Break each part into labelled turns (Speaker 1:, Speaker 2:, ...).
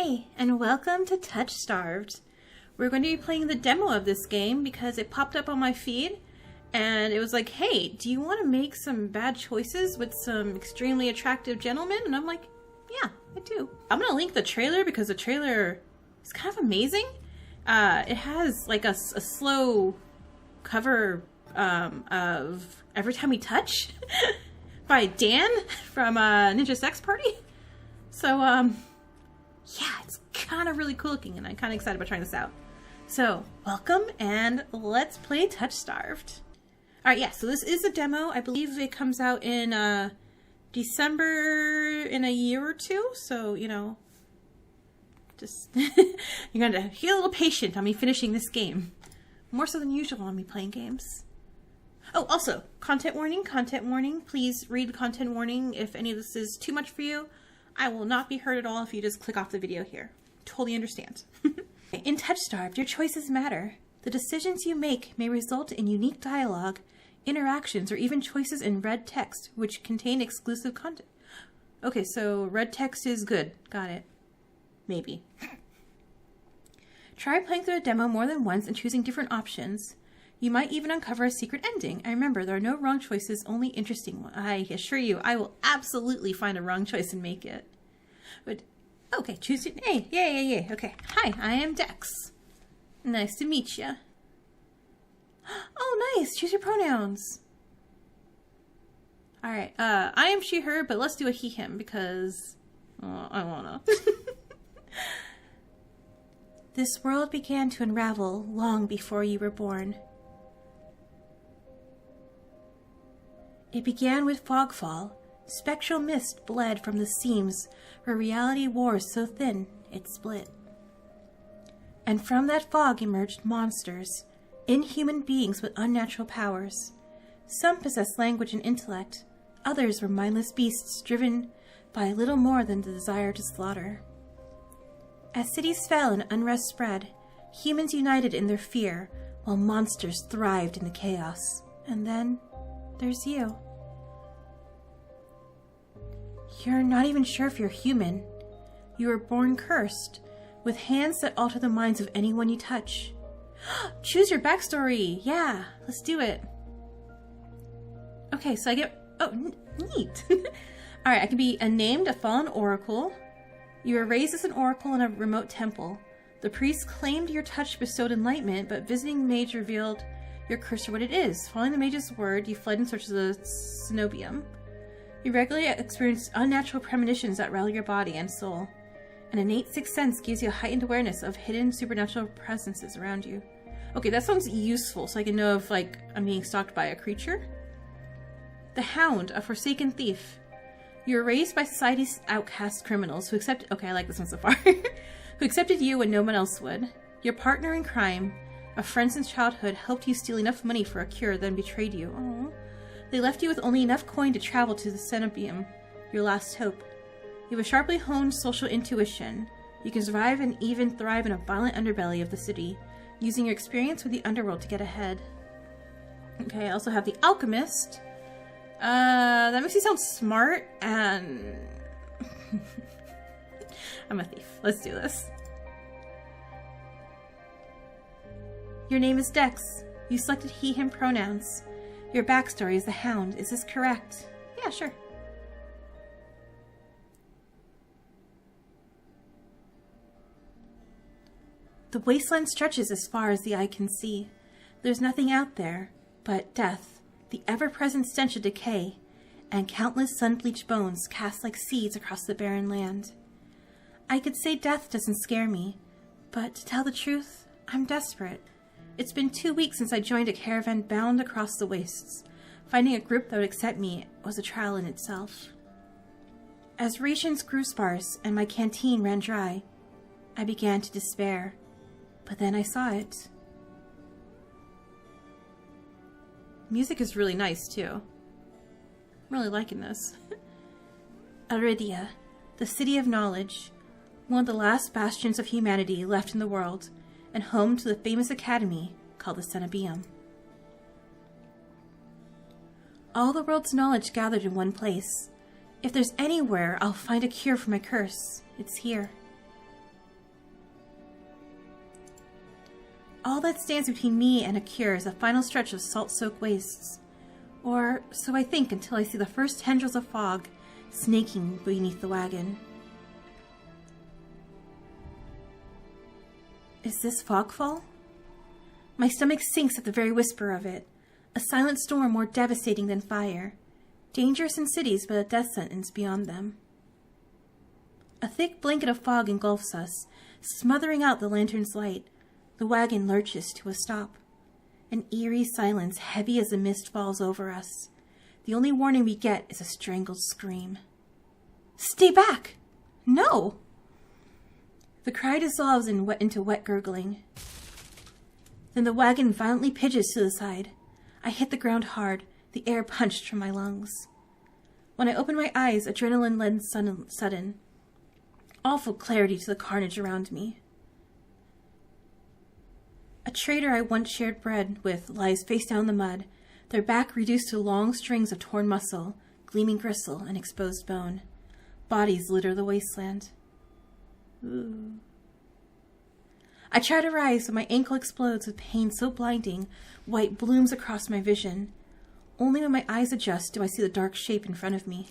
Speaker 1: Hey, and welcome to Touchstarved. We're going to be playing the demo of this game because it popped up on my feed and it was like, hey, do you want to make some bad choices with some extremely attractive gentlemen? And I'm like, yeah, I do. I'm going to link the trailer because the trailer is kind of amazing. It has like a slow cover of Every Time We Touch by Dan from Ninja Sex Party. So, yeah, it's kind of really cool looking, and I'm kind of excited about trying this out. So, welcome, and let's play Touchstarved. Alright, yeah, so this is a demo. I believe it comes out in December in a year or two, so, you know, just, you're going to be a little patient on me finishing this game. More so than usual on me playing games. Oh, also, content warning, please read the content warning if any of this is too much for you. I will not be hurt at all if you just click off the video here. Totally understand. In Touchstarved, your choices matter. The decisions you make may result in unique dialogue, interactions, or even choices in red text, which contain exclusive content. Okay, so red text is good. Got it. Maybe. Try playing through a demo more than once and choosing different options. You might even uncover a secret ending. And remember, there are no wrong choices, only interesting ones. I assure you, I will absolutely find a wrong choice and make it. But, okay, choose it. Hey, yay. Okay, hi, I am Dex. Nice to meet ya. Oh, nice. Choose your pronouns. Alright, I am she, her, but let's do a he, him, because I wanna. This world began to unravel long before you were born. It began with fogfall. Spectral mist bled from the seams where reality wore so thin it split. And from that fog emerged monsters, inhuman beings with unnatural powers. Some possessed language and intellect, others were mindless beasts driven by little more than the desire to slaughter. As cities fell and unrest spread, humans united in their fear, while monsters thrived in the chaos. And then there's you. You're not even sure if you're human. You were born cursed, with hands that alter the minds of anyone you touch. Choose your backstory! Yeah, let's do it. Okay, so I get... Oh, neat! Alright, I can be named a fallen oracle. You were raised as an oracle in a remote temple. The priest claimed your touch bestowed enlightenment, but visiting mage revealed your curse for what it is. Following the mage's word, you fled in search of the cenobium. You regularly experience unnatural premonitions that rattle your body and soul. An innate sixth sense gives you a heightened awareness of hidden supernatural presences around you. Okay, that sounds useful, so I can know if, like, I'm being stalked by a creature. The Hound, a forsaken thief. You were raised by society's outcast criminals who accepted... Okay, I like this one so far. Who accepted you when no one else would. Your partner in crime, a friend since childhood, helped you steal enough money for a cure, then betrayed you. Aww. They left you with only enough coin to travel to the cenobium, your last hope. You have a sharply honed social intuition. You can survive and even thrive in a violent underbelly of the city, using your experience with the underworld to get ahead. Okay, I also have the Alchemist. That makes me sound smart, and... I'm a thief. Let's do this. Your name is Dex. You selected he, him pronouns. Your backstory is the Hound. Is this correct? Yeah, sure. The wasteland stretches as far as the eye can see. There's nothing out there but death, the ever-present stench of decay, and countless sun-bleached bones cast like seeds across the barren land. I could say death doesn't scare me, but to tell the truth, I'm desperate. It's been 2 weeks since I joined a caravan bound across the wastes. Finding a group that would accept me was a trial in itself. As rations grew sparse and my canteen ran dry, I began to despair. But then I saw it. Music is really nice, too. I'm really liking this. Eridia, the city of knowledge, one of the last bastions of humanity left in the world, and home to the famous academy called the Cenobium. All the world's knowledge gathered in one place. If there's anywhere I'll find a cure for my curse, it's here. All that stands between me and a cure is a final stretch of salt-soaked wastes. Or so I think until I see the first tendrils of fog snaking beneath the wagon. Is this fogfall? My stomach sinks at the very whisper of it. A silent storm more devastating than fire. Dangerous in cities, but a death sentence beyond them. A thick blanket of fog engulfs us, smothering out the lantern's light. The wagon lurches to a stop. An eerie silence, heavy as the mist, falls over us. The only warning we get is a strangled scream. Stay back! No! The cry dissolves into wet gurgling. Then the wagon violently pitches to the side. I hit the ground hard, the air punched from my lungs. When I open my eyes, adrenaline lends sudden. Awful clarity to the carnage around me. A trader I once shared bread with lies face down in the mud, their back reduced to long strings of torn muscle, gleaming gristle, and exposed bone. Bodies litter the wasteland. Ooh. I try to rise, but my ankle explodes with pain so blinding, white blooms across my vision. Only when my eyes adjust do I see the dark shape in front of me.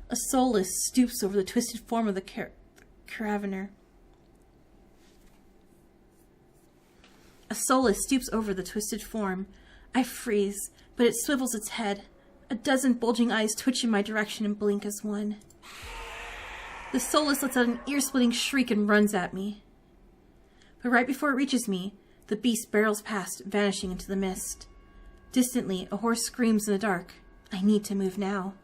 Speaker 1: A soulless stoops over the twisted form of the Caravaner. A soulless stoops over the twisted form. I freeze, but it swivels its head. A dozen bulging eyes twitch in my direction and blink as one. The soulless lets out an ear-splitting shriek and runs at me. But right before it reaches me, the beast barrels past, vanishing into the mist. Distantly, a horse screams in the dark. I need to move now.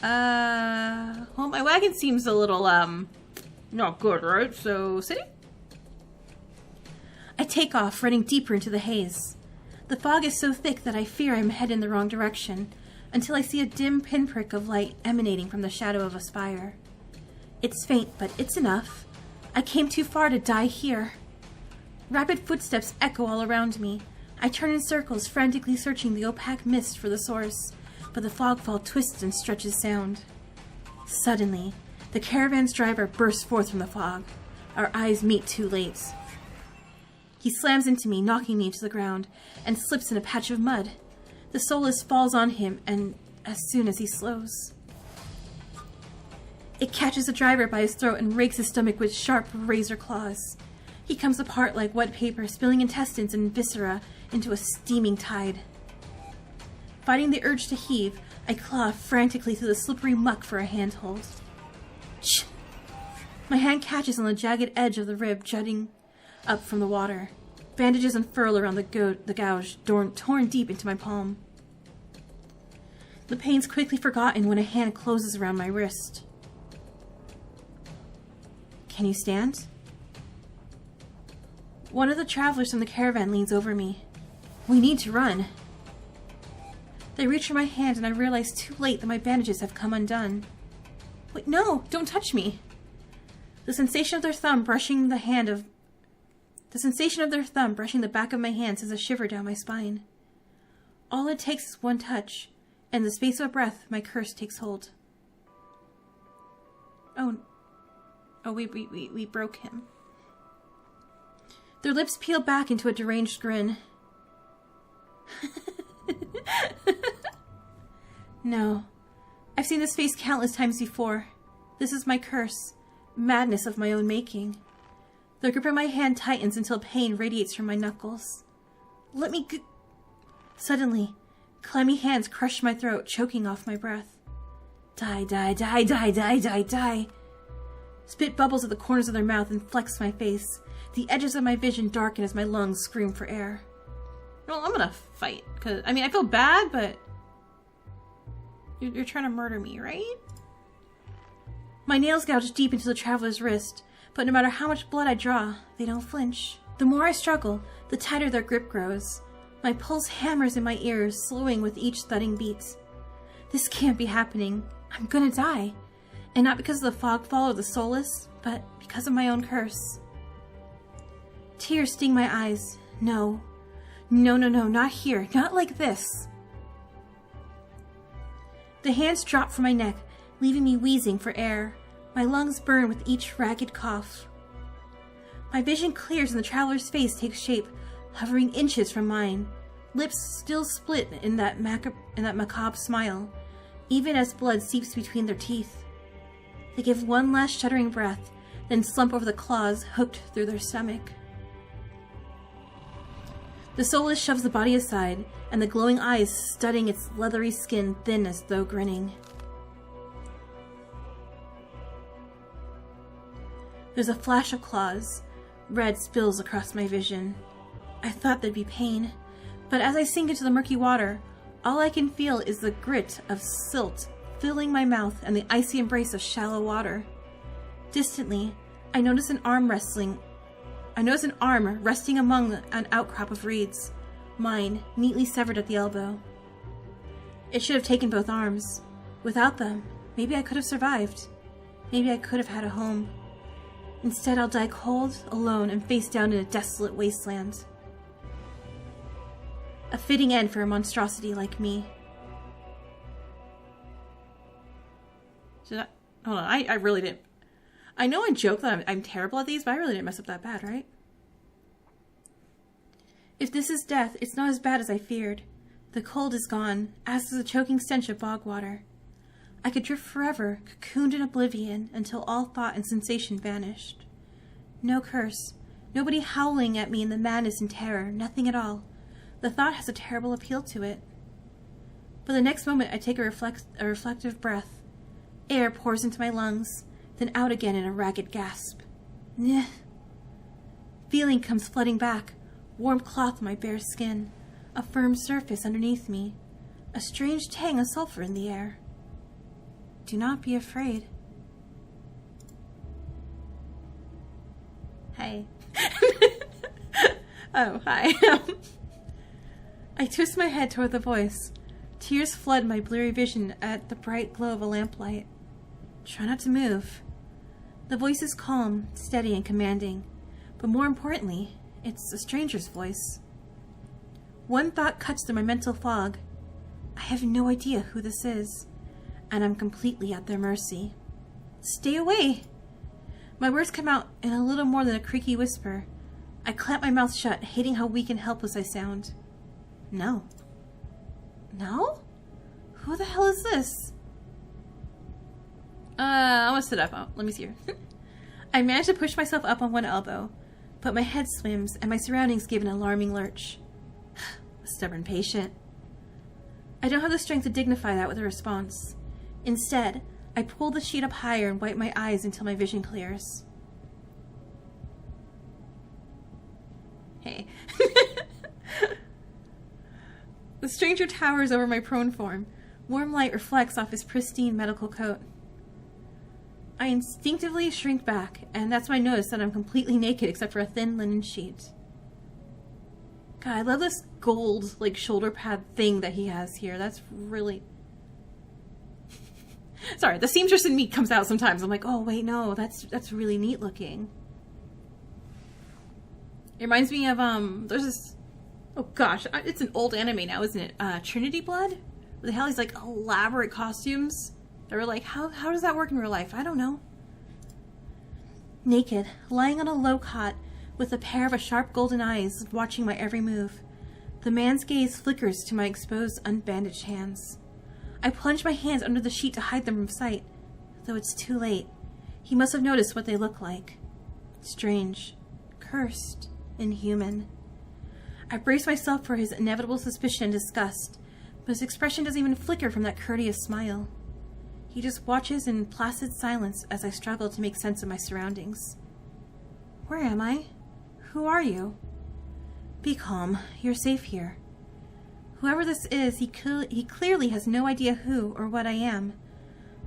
Speaker 1: Well, my wagon seems a little, not good, right? So, sitting? I take off, running deeper into the haze. The fog is so thick that I fear I'm headed in the wrong direction, until I see a dim pinprick of light emanating from the shadow of a spire. It's faint, but it's enough. I came too far to die here. Rapid footsteps echo all around me. I turn in circles, frantically searching the opaque mist for the source, but the fogfall twists and stretches sound. Suddenly, the caravan's driver bursts forth from the fog. Our eyes meet too late. He slams into me, knocking me to the ground, and slips in a patch of mud. The soulless falls on him, and as soon as he slows, it catches the driver by his throat and rakes his stomach with sharp razor claws. He comes apart like wet paper, spilling intestines and viscera into a steaming tide. Fighting the urge to heave, I claw frantically through the slippery muck for a handhold. Shh! My hand catches on the jagged edge of the rib jutting up from the water. Bandages unfurl around the gouge, torn deep into my palm. The pain's quickly forgotten when a hand closes around my wrist. Can you stand? One of the travelers from the caravan leans over me. We need to run. They reach for my hand and I realize too late that my bandages have come undone. Wait, no! Don't touch me! The sensation of their thumb brushing the back of my hand sends a shiver down my spine. All it takes is one touch, and in the space of a breath, my curse takes hold. Oh, we broke him. Their lips peel back into a deranged grin. No. I've seen this face countless times before. This is my curse. Madness of my own making. The grip of my hand tightens until pain radiates from my knuckles. Let me go. Suddenly, clammy hands crush my throat, choking off my breath. Die, die, die, die, die, die, die. Spit bubbles at the corners of their mouth and flecks my face. The edges of my vision darken as my lungs scream for air. Well, I'm gonna fight, because, I feel bad, but you're trying to murder me, right? My nails gouge deep into the traveler's wrist, but no matter how much blood I draw, they don't flinch. The more I struggle, the tighter their grip grows. My pulse hammers in my ears, slowing with each thudding beat. This can't be happening. I'm gonna die. And not because of the fogfall or the soulless, but because of my own curse. Tears sting my eyes. No. No, no, no, not here. Not like this. The hands drop from my neck, leaving me wheezing for air. My lungs burn with each ragged cough. My vision clears and the traveler's face takes shape, hovering inches from mine. Lips still split in that macabre smile, even as blood seeps between their teeth. They give one last shuddering breath, then slump over the claws hooked through their stomach. The soulless shoves the body aside, and the glowing eyes studying its leathery skin thin as though grinning. There's a flash of claws. Red spills across my vision. I thought there'd be pain, but as I sink into the murky water, all I can feel is the grit of silt filling my mouth and the icy embrace of shallow water. Distantly, I notice an arm resting among an outcrop of reeds, mine neatly severed at the elbow. It should have taken both arms. Without them, maybe I could have survived. Maybe I could have had a home. Instead, I'll die cold, alone, and face down in a desolate wasteland. A fitting end for a monstrosity like me. Hold on, I really didn't. I know I joke that I'm terrible at these, but I really didn't mess up that bad, right? If this is death, it's not as bad as I feared. The cold is gone, as is the choking stench of bog water. I could drift forever, cocooned in oblivion, until all thought and sensation vanished. No curse, nobody howling at me in the madness and terror, nothing at all. The thought has a terrible appeal to it. But the next moment I take a reflective breath. Air pours into my lungs, then out again in a ragged gasp. Nyeh. Feeling comes flooding back, warm cloth on my bare skin, a firm surface underneath me, a strange tang of sulfur in the air. Do not be afraid. Hey. Oh, hi. I twist my head toward the voice. Tears flood my blurry vision at the bright glow of a lamplight. Try not to move. The voice is calm, steady, and commanding, but more importantly, it's a stranger's voice. One thought cuts through my mental fog. I have no idea who this is, and I'm completely at their mercy. Stay away! My words come out in a little more than a creaky whisper. I clamp my mouth shut, hating how weak and helpless I sound. No. No? Who the hell is this? I'm gonna sit up. Oh, let me see here. I manage to push myself up on one elbow, but my head swims and my surroundings give an alarming lurch. A stubborn patient. I don't have the strength to dignify that with a response. Instead, I pull the sheet up higher and wipe my eyes until my vision clears. Hey. The stranger towers over my prone form. Warm light reflects off his pristine medical coat. I instinctively shrink back, and that's when I notice that I'm completely naked except for a thin linen sheet. God, I love this gold, shoulder pad thing that he has here. That's really... Sorry, the seamstress in me comes out sometimes. I'm like, oh, wait, no, that's really neat looking. It reminds me of, there's this... Oh gosh, it's an old anime now, isn't it? Trinity Blood? Where they have these elaborate costumes. They were like, how does that work in real life? I don't know. Naked, lying on a low cot, with a pair of sharp golden eyes watching my every move. The man's gaze flickers to my exposed, unbandaged hands. I plunge my hands under the sheet to hide them from sight, though it's too late. He must have noticed what they look like. Strange, cursed, inhuman. I brace myself for his inevitable suspicion and disgust, but his expression doesn't even flicker from that courteous smile. He just watches in placid silence as I struggle to make sense of my surroundings. Where am I? Who are you? Be calm. You're safe here. Whoever this is, he clearly has no idea who or what I am.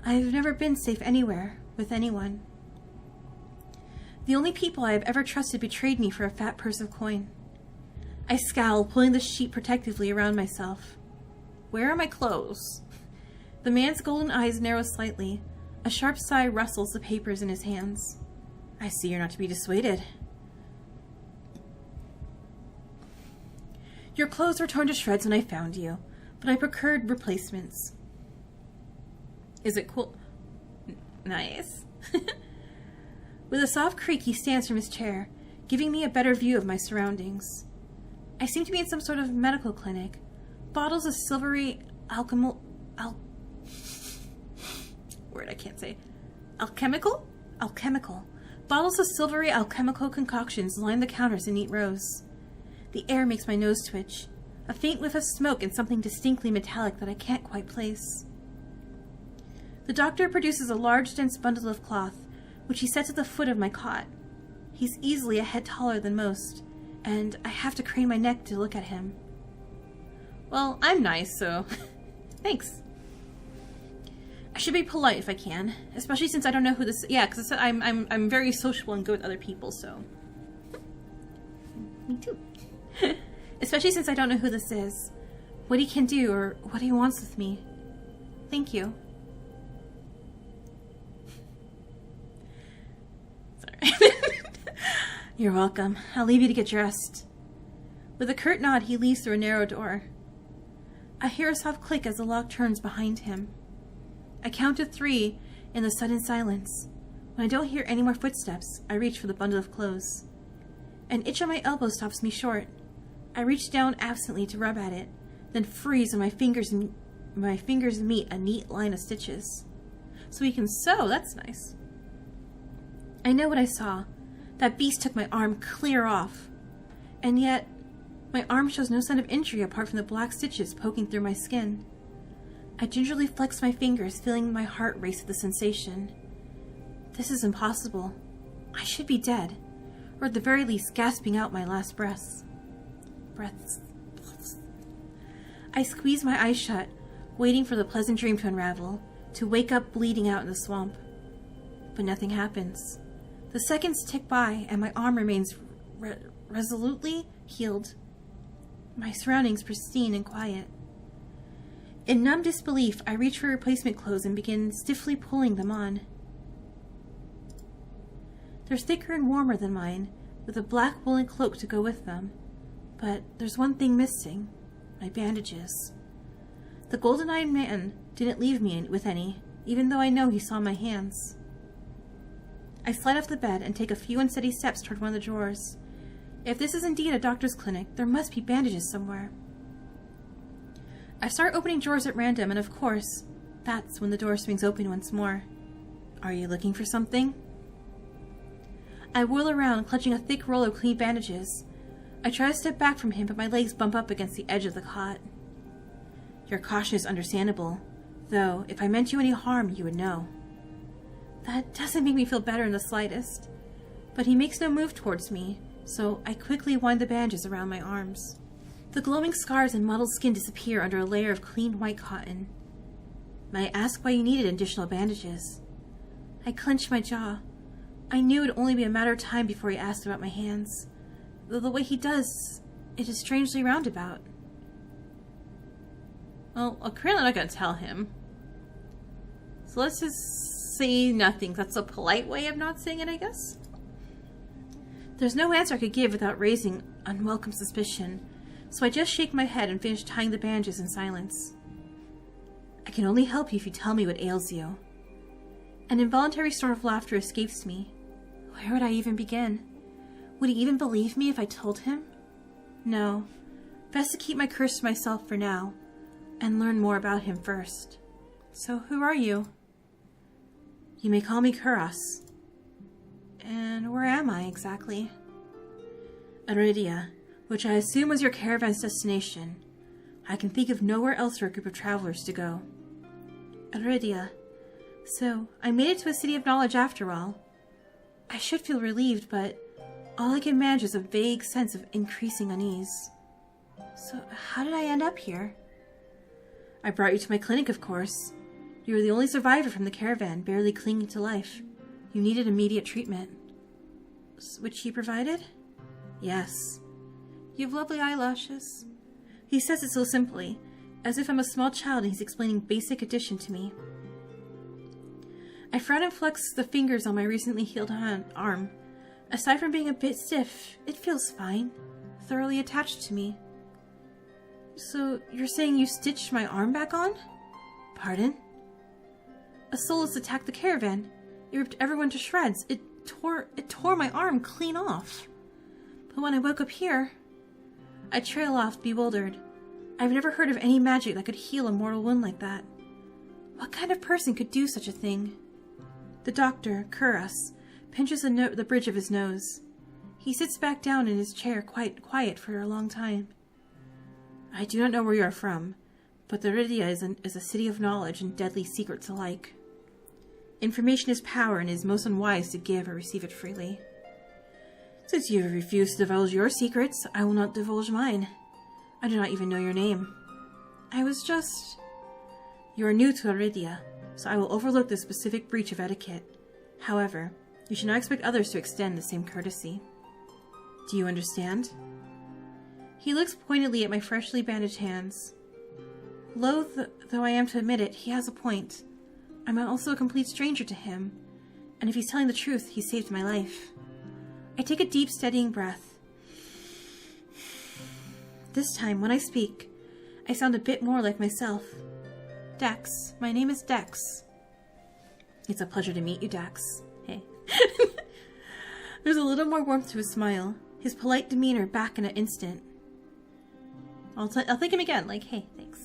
Speaker 1: I've never been safe anywhere, with anyone. The only people I have ever trusted betrayed me for a fat purse of coin. I scowl, pulling the sheet protectively around myself. Where are my clothes? The man's golden eyes narrow slightly. A sharp sigh rustles the papers in his hands. I see you're not to be dissuaded. Your clothes were torn to shreds when I found you, but I procured replacements. Is it cool? Nice. With a soft creak, he stands from his chair. giving me a better view of my surroundings. I seem to be in some sort of medical clinic. Bottles of silvery alchemical Bottles of silvery alchemical concoctions line the counters in neat rows. The air makes my nose twitch. A faint whiff of smoke and something distinctly metallic that I can't quite place. The doctor produces a large, dense bundle of cloth, which he sets at the foot of my cot. He's easily a head taller than most, and I have to crane my neck to look at him. Well, I'm nice, so thanks. I should be polite if I can, especially since I don't know who this. Yeah, because I'm very sociable and good with other people, so. Me too. Especially since I don't know who this is, what he can do, or what he wants with me. Thank you. Sorry. You're welcome. I'll leave you to get dressed. With a curt nod, he leaves through a narrow door. I hear a soft click as the lock turns behind him. I count to 3 in the sudden silence. When I don't hear any more footsteps, I reach for the bundle of clothes. An itch on my elbow stops me short. I reach down absently to rub at it, then freeze when my fingers meet a neat line of stitches. So we can sew, that's nice. I know what I saw. That beast took my arm clear off. And yet, my arm shows no sign of injury apart from the black stitches poking through my skin. I gingerly flex my fingers, feeling my heart race with the sensation. This is impossible. I should be dead, or at the very least gasping out my last breaths. I squeeze my eyes shut, waiting for the pleasant dream to unravel, to wake up bleeding out in the swamp. But nothing happens. The seconds tick by, and my arm remains resolutely healed. My surroundings pristine and quiet. In numb disbelief, I reach for replacement clothes and begin stiffly pulling them on. They're thicker and warmer than mine, with a black woolen cloak to go with them. But there's one thing missing: my bandages. The golden-eyed man didn't leave me with any, even though I know he saw my hands. I slide off the bed and take a few unsteady steps toward one of the drawers. If this is indeed a doctor's clinic, there must be bandages somewhere. I start opening drawers at random, and of course, that's when the door swings open once more. Are you looking for something? I whirl around, clutching a thick roll of clean bandages. I try to step back from him, but my legs bump up against the edge of the cot. Your caution is understandable, though if I meant you any harm, you would know. That doesn't make me feel better in the slightest, but he makes no move towards me, so I quickly wind the bandages around my arms. The glowing scars and mottled skin disappear under a layer of clean white cotton. May I ask why you needed additional bandages? I clench my jaw. I knew it would only be a matter of time before he asked about my hands. Though the way he does, it is strangely roundabout. Well, apparently I'm not going to tell him. So let's just say nothing. That's a polite way of not saying it, I guess. There's no answer I could give without raising unwelcome suspicion, so I just shake my head and finish tying the bandages in silence. I can only help you if you tell me what ails you. An involuntary storm of laughter escapes me. Where would I even begin? Would he even believe me if I told him? No. Best to keep my curse to myself for now, and learn more about him first. So who are you? You may call me Kuros. And where am I exactly? Eridia, which I assume was your caravan's destination. I can think of nowhere else for a group of travelers to go. Eridia. So, I made it to a city of knowledge after all. I should feel relieved, but all I can manage is a vague sense of increasing unease. So, how did I end up here? I brought you to my clinic, of course. You were the only survivor from the caravan, barely clinging to life. You needed immediate treatment. Which he provided? Yes. You have lovely eyelashes. He says it so simply, as if I'm a small child and he's explaining basic addition to me. I frown and flex the fingers on my recently healed arm. Aside from being a bit stiff, it feels fine, thoroughly attached to me. So, you're saying you stitched my arm back on? Pardon? A Solus attacked the caravan. It ripped everyone to shreds. It tore my arm clean off. But when I woke up here, I trail off, bewildered. I've never heard of any magic that could heal a mortal wound like that. What kind of person could do such a thing? The doctor, Kuros, pinches the bridge of his nose. He sits back down in his chair, quite quiet for a long time. I do not know where you are from, but Eridia is a city of knowledge and deadly secrets alike. Information is power, and it is most unwise to give or receive it freely. Since you refuse to divulge your secrets, I will not divulge mine. I do not even know your name. You are new to Eridia, so I will overlook the specific breach of etiquette. However, you should not expect others to extend the same courtesy. Do you understand? He looks pointedly at my freshly bandaged hands. Loath though I am to admit it, he has a point. I'm also a complete stranger to him, and if he's telling the truth, he saved my life. I take a deep, steadying breath. This time, when I speak, I sound a bit more like myself. Dex. My name is Dex. It's a pleasure to meet you, Dex. Hey. There's a little more warmth to his smile, his polite demeanor back in an instant. I'll thank him again, like, hey, thanks.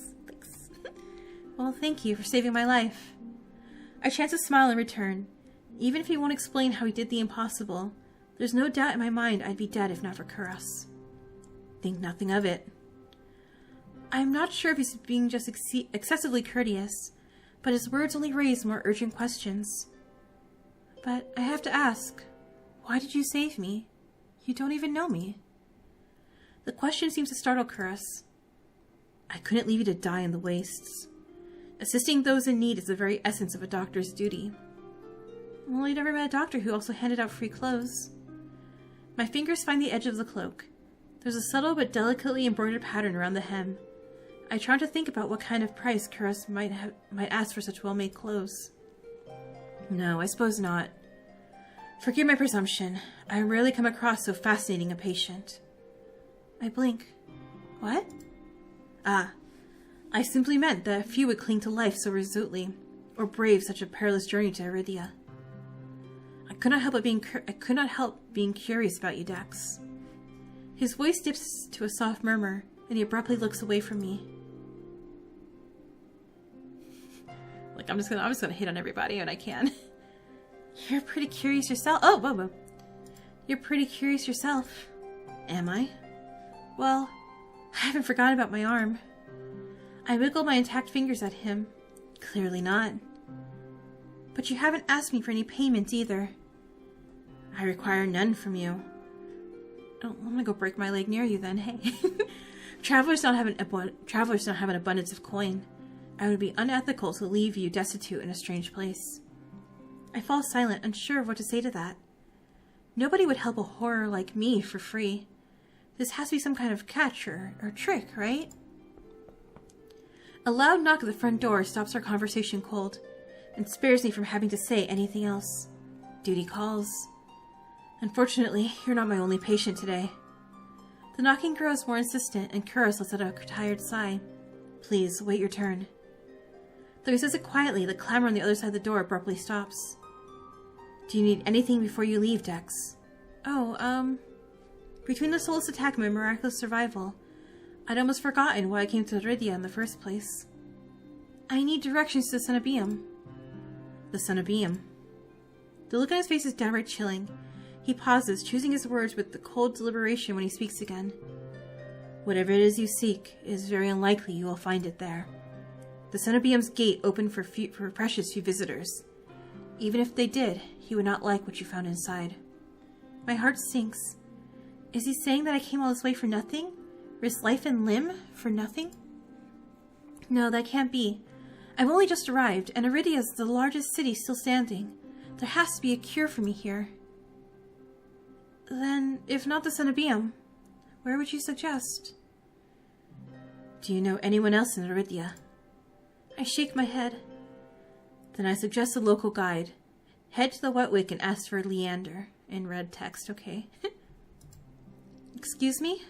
Speaker 1: Well, thank you for saving my life. I chance a smile in return. Even if he won't explain how he did the impossible, there's no doubt in my mind I'd be dead if not for Kuros. Think nothing of it. I'm not sure if he's being just excessively courteous, but his words only raise more urgent questions. But I have to ask, why did you save me? You don't even know me. The question seems to startle Kuros. I couldn't leave you to die in the wastes. Assisting those in need is the very essence of a doctor's duty. Well, I never met a doctor who also handed out free clothes. My fingers find the edge of the cloak. There's a subtle but delicately embroidered pattern around the hem. I try to think about what kind of price Kuros might ask for such well-made clothes. No, I suppose not. Forgive my presumption. I rarely come across so fascinating a patient. I blink. What? Ah, I simply meant that few would cling to life so resolutely, or brave such a perilous journey to Eridia. I could not help being curious about you, Dex. His voice dips to a soft murmur, and he abruptly looks away from me. Like, I'm just gonna hit on everybody when I can. You're pretty curious yourself. Oh, whoa. You're pretty curious yourself. Am I? Well, I haven't forgotten about my arm. I wiggle my intact fingers at him. Clearly not. But you haven't asked me for any payment either. I require none from you. Oh, I'm gonna go break my leg near you then, hey. Travelers don't have an abundance of coin. I would be unethical to leave you destitute in a strange place. I fall silent, unsure of what to say to that. Nobody would help a horror like me for free. This has to be some kind of catch or trick, right? A loud knock at the front door stops our conversation cold, and spares me from having to say anything else. Duty calls. Unfortunately, you're not my only patient today. The knocking grows more insistent, and Kuros lets out a tired sigh. Please, wait your turn. Though he says it quietly, the clamor on the other side of the door abruptly stops. Do you need anything before you leave, Dex? Oh, between the soulless attack and my miraculous survival, I'd almost forgotten why I came to Eridia in the first place. I need directions to the Cenobium. The Cenobium. The look on his face is downright chilling. He pauses, choosing his words with the cold deliberation when he speaks again. Whatever it is you seek, it is very unlikely you will find it there. The Cenobium's gate opened for precious few visitors. Even if they did, he would not like what you found inside. My heart sinks. Is he saying that I came all this way for nothing? Risk life and limb for nothing? No, that can't be. I've only just arrived, and Eridia is the largest city still standing. There has to be a cure for me here. Then, if not the Cenobium, where would you suggest? Do you know anyone else in Eridia? I shake my head. Then I suggest a local guide. Head to the Wet Wick and ask for Leander. In red text, okay. Excuse me?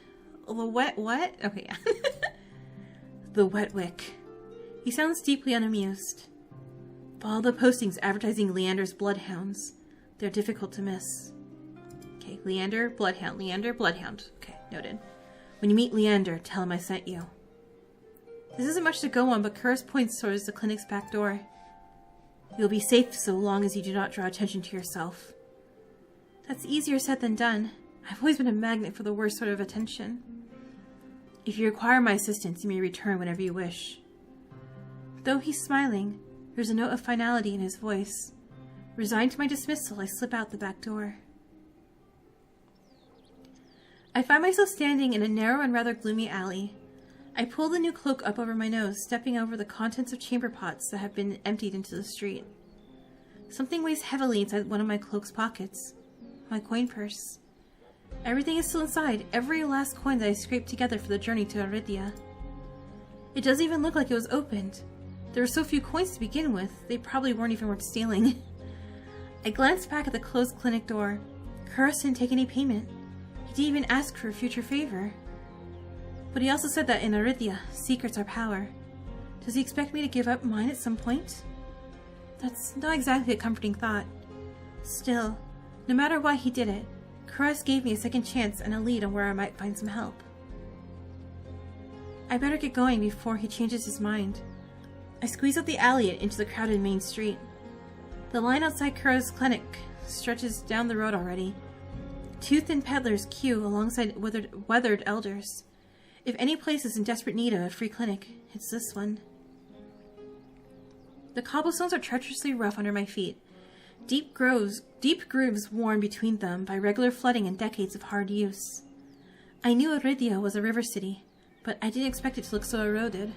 Speaker 1: The what? Okay, yeah. The Wet Wick. He sounds deeply unamused. Follow the postings advertising Leander's bloodhounds. They're difficult to miss. Okay, Okay, Leander, Bloodhound. Leander, Bloodhound. Okay, noted. When you meet Leander, tell him I sent you. This isn't much to go on, but Kuros points towards the clinic's back door. You'll be safe so long as you do not draw attention to yourself. That's easier said than done. I've always been a magnet for the worst sort of attention. If you require my assistance, you may return whenever you wish. Though he's smiling, there's a note of finality in his voice. Resigned to my dismissal, I slip out the back door. I find myself standing in a narrow and rather gloomy alley. I pull the new cloak up over my nose, stepping over the contents of chamber pots that have been emptied into the street. Something weighs heavily inside one of my cloak's pockets. My coin purse. Everything is still inside, every last coin that I scraped together for the journey to Eridia. It doesn't even look like it was opened. There were so few coins to begin with, they probably weren't even worth stealing. I glanced back at the closed clinic door. Kuros didn't take any payment. He didn't even ask for a future favor. But he also said that in Eridia, secrets are power. Does he expect me to give up mine at some point? That's not exactly a comforting thought. Still, no matter why he did it, Kuros gave me a second chance and a lead on where I might find some help. I better get going before he changes his mind. I squeeze up the alley and into the crowded main street. The line outside Kuros' clinic stretches down the road already. Two thin peddlers queue alongside weathered elders. If any place is in desperate need of a free clinic, it's this one. The cobblestones are treacherously rough under my feet. Deep grooves worn between them by regular flooding and decades of hard use. I knew Eridia was a river city, but I didn't expect it to look so eroded.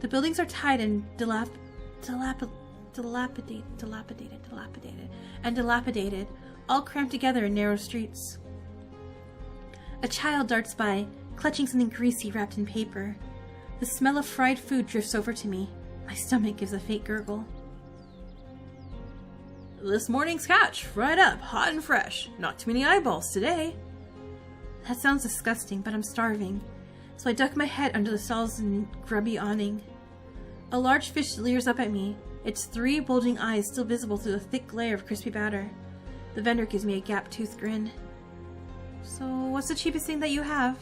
Speaker 1: The buildings are tied and dilapidated, all crammed together in narrow streets. A child darts by, clutching something greasy wrapped in paper. The smell of fried food drifts over to me. My stomach gives a faint gurgle. This morning's catch, right up, hot and fresh. Not too many eyeballs today. That sounds disgusting, but I'm starving, so I duck my head under the stall's grubby awning. A large fish leers up at me, its 3 bulging eyes still visible through the thick glare of crispy batter. The vendor gives me a gap-toothed grin. So, what's the cheapest thing that you have?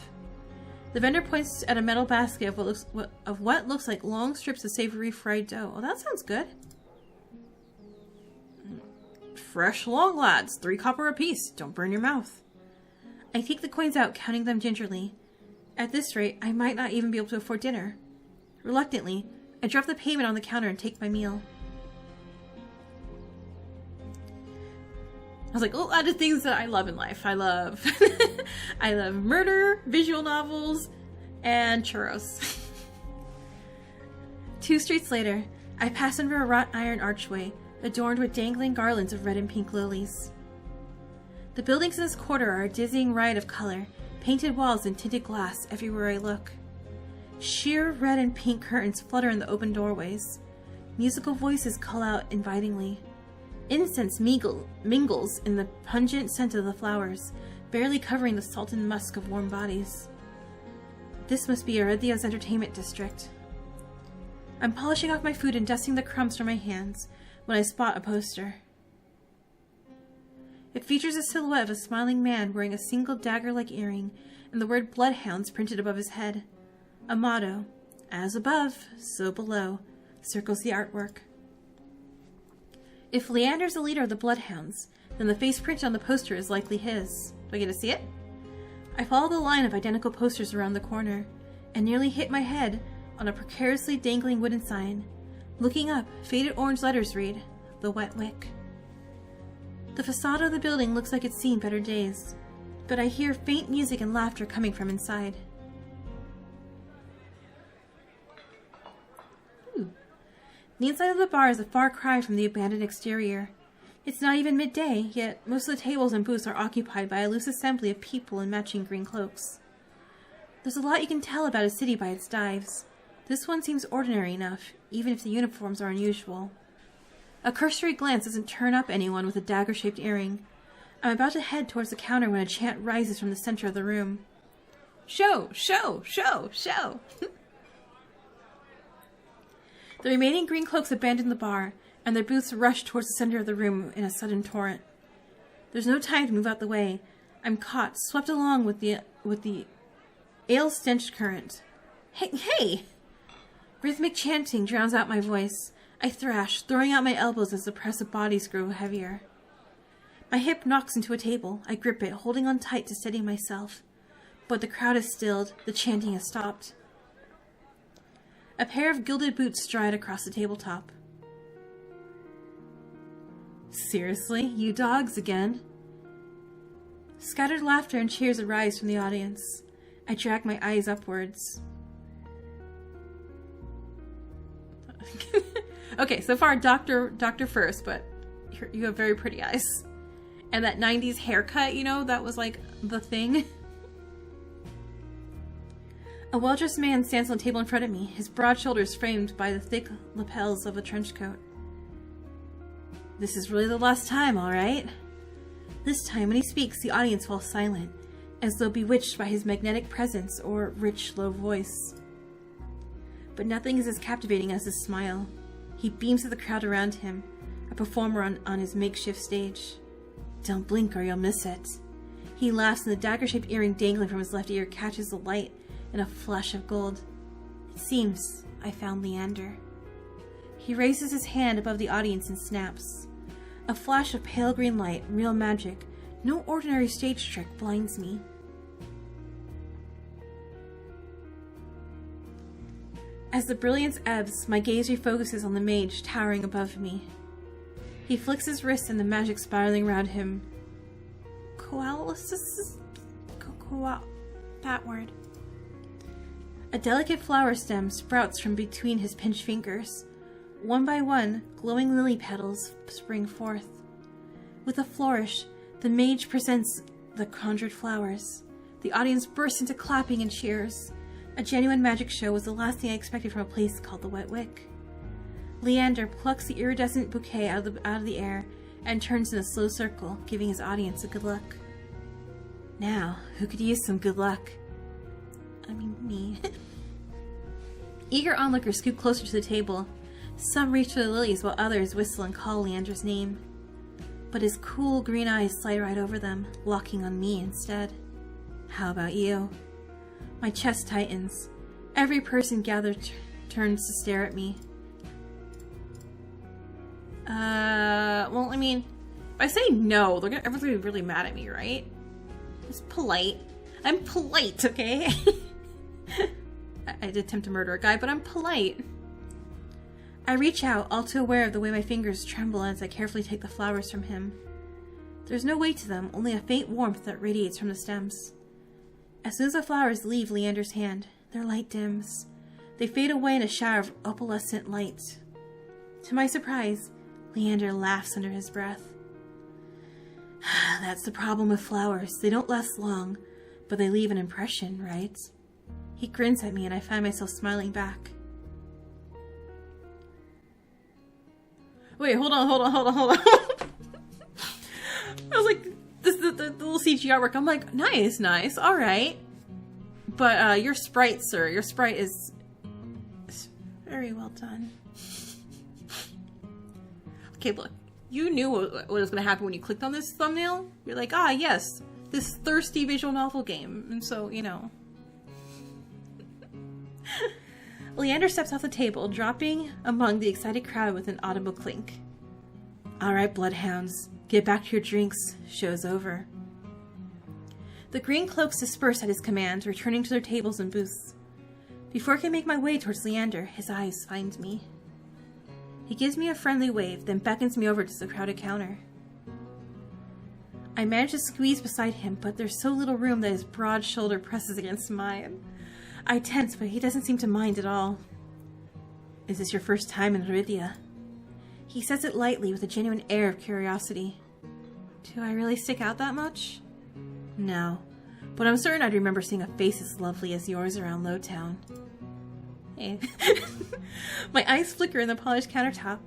Speaker 1: The vendor points at a metal basket of what looks like long strips of savory fried dough. Oh, that sounds good. Fresh long, lads. 3 copper apiece. Don't burn your mouth. I take the coins out, counting them gingerly. At this rate, I might not even be able to afford dinner. Reluctantly, I drop the payment on the counter and take my meal. I was like, oh, that is things that I love in life. I love murder, visual novels, and churros. 2 streets later, I pass under a wrought iron archway, adorned with dangling garlands of red and pink lilies. The buildings in this quarter are a dizzying riot of color, painted walls and tinted glass everywhere I look. Sheer red and pink curtains flutter in the open doorways. Musical voices call out invitingly. Incense mingles in the pungent scent of the flowers, barely covering the salt and musk of warm bodies. This must be Eridia's entertainment district. I'm polishing off my food and dusting the crumbs from my hands when I spot a poster. It features a silhouette of a smiling man wearing a single dagger-like earring and the word Bloodhounds printed above his head. A motto, as above, so below, circles the artwork. If Leander's the leader of the Bloodhounds, then the face printed on the poster is likely his. Do I get to see it? I follow the line of identical posters around the corner, and nearly hit my head on a precariously dangling wooden sign. Looking up, faded orange letters read, The Wet Wick. The facade of the building looks like it's seen better days, but I hear faint music and laughter coming from inside. The inside of the bar is a far cry from the abandoned exterior. It's not even midday, yet most of the tables and booths are occupied by a loose assembly of people in matching green cloaks. There's a lot you can tell about a city by its dives. This one seems ordinary enough, even if the uniforms are unusual. A cursory glance doesn't turn up anyone with a dagger-shaped earring. I'm about to head towards the counter when a chant rises from the center of the room. Show! Show! Show! Show! The remaining green cloaks abandon the bar, and their booths rush towards the center of the room in a sudden torrent. There's no time to move out the way. I'm caught, swept along with the ale-stench current. Hey! Rhythmic chanting drowns out my voice. I thrash, throwing out my elbows as the press of bodies grow heavier. My hip knocks into a table. I grip it, holding on tight to steady myself. But the crowd has stilled. The chanting has stopped. A pair of gilded boots stride across the tabletop. Seriously? You dogs again? Scattered laughter and cheers arise from the audience. I drag my eyes upwards. Okay, so far doctor first, but you have very pretty eyes. And that 90s haircut, you know, that was like the thing. A well-dressed man stands on the table in front of me, his broad shoulders framed by the thick lapels of a trench coat. This is really the last time, all right? This time, when he speaks, the audience falls silent, as though bewitched by his magnetic presence or rich, low voice. But nothing is as captivating as his smile. He beams at the crowd around him, a performer on his makeshift stage. Don't blink or you'll miss it. He laughs, and the dagger-shaped earring dangling from his left ear catches the light in a flash of gold. It seems I found Leander. He raises his hand above the audience and snaps. A flash of pale green light, real magic, no ordinary stage trick blinds me. As the brilliance ebbs, my gaze refocuses on the mage towering above me. He flicks his wrist and the magic spiraling around him. That word. A delicate flower stem sprouts from between his pinched fingers. One by one, glowing lily petals spring forth. With a flourish, the mage presents the conjured flowers. The audience bursts into clapping and cheers. A genuine magic show was the last thing I expected from a place called the Wet Wick. Leander plucks the iridescent bouquet out of the air and turns in a slow circle, giving his audience a good luck. Now, who could use some good luck? I mean, me. Eager onlookers scoot closer to the table. Some reach for the lilies while others whistle and call Leander's name. But his cool green eyes slide right over them, locking on me instead. How about you? My chest tightens. Every person gathered turns to stare at me. Well, I mean, if I say no, everyone's gonna be really mad at me, right? It's polite. I'm polite, okay? I did attempt to murder a guy, but I'm polite. I reach out, all too aware of the way my fingers tremble as I carefully take the flowers from him. There's no weight to them, only a faint warmth that radiates from the stems. As soon as the flowers leave Leander's hand, their light dims. They fade away in a shower of opalescent light. To my surprise, Leander laughs under his breath. That's the problem with flowers. They don't last long, but they leave an impression, right? He grins at me and I find myself smiling back. Wait, hold on. I was like, the little CGI work. I'm like, nice, alright. But your sprite, sir, your sprite is very well done. Okay, look, you knew what was going to happen when you clicked on this thumbnail. You're like, yes, this thirsty visual novel game. And so, you know. Leander steps off the table, dropping among the excited crowd with an audible clink. Alright, bloodhounds, get back to your drinks. Show's over. The green cloaks disperse at his command, returning to their tables and booths. Before I can make my way towards Leander, his eyes find me. He gives me a friendly wave, then beckons me over to the crowded counter. I manage to squeeze beside him, but there's so little room that his broad shoulder presses against mine. I tense, but he doesn't seem to mind at all. Is this your first time in Eridia? He says it lightly with a genuine air of curiosity. Do I really stick out that much? No, but I'm certain I'd remember seeing a face as lovely as yours around Lowtown. Hey. My eyes flicker in the polished countertop.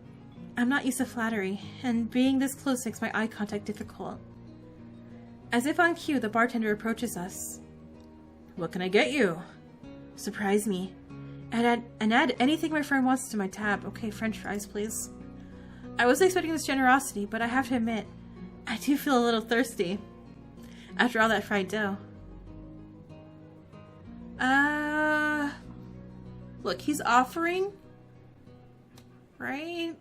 Speaker 1: I'm not used to flattery, and being this close makes my eye contact difficult. As if on cue, the bartender approaches us. What can I get you? Surprise me. Add anything my friend wants to my tab. Okay, french fries, please. I wasn't expecting this generosity, but I have to admit, I do feel a little thirsty. After all that fried dough. Look, he's offering. Right?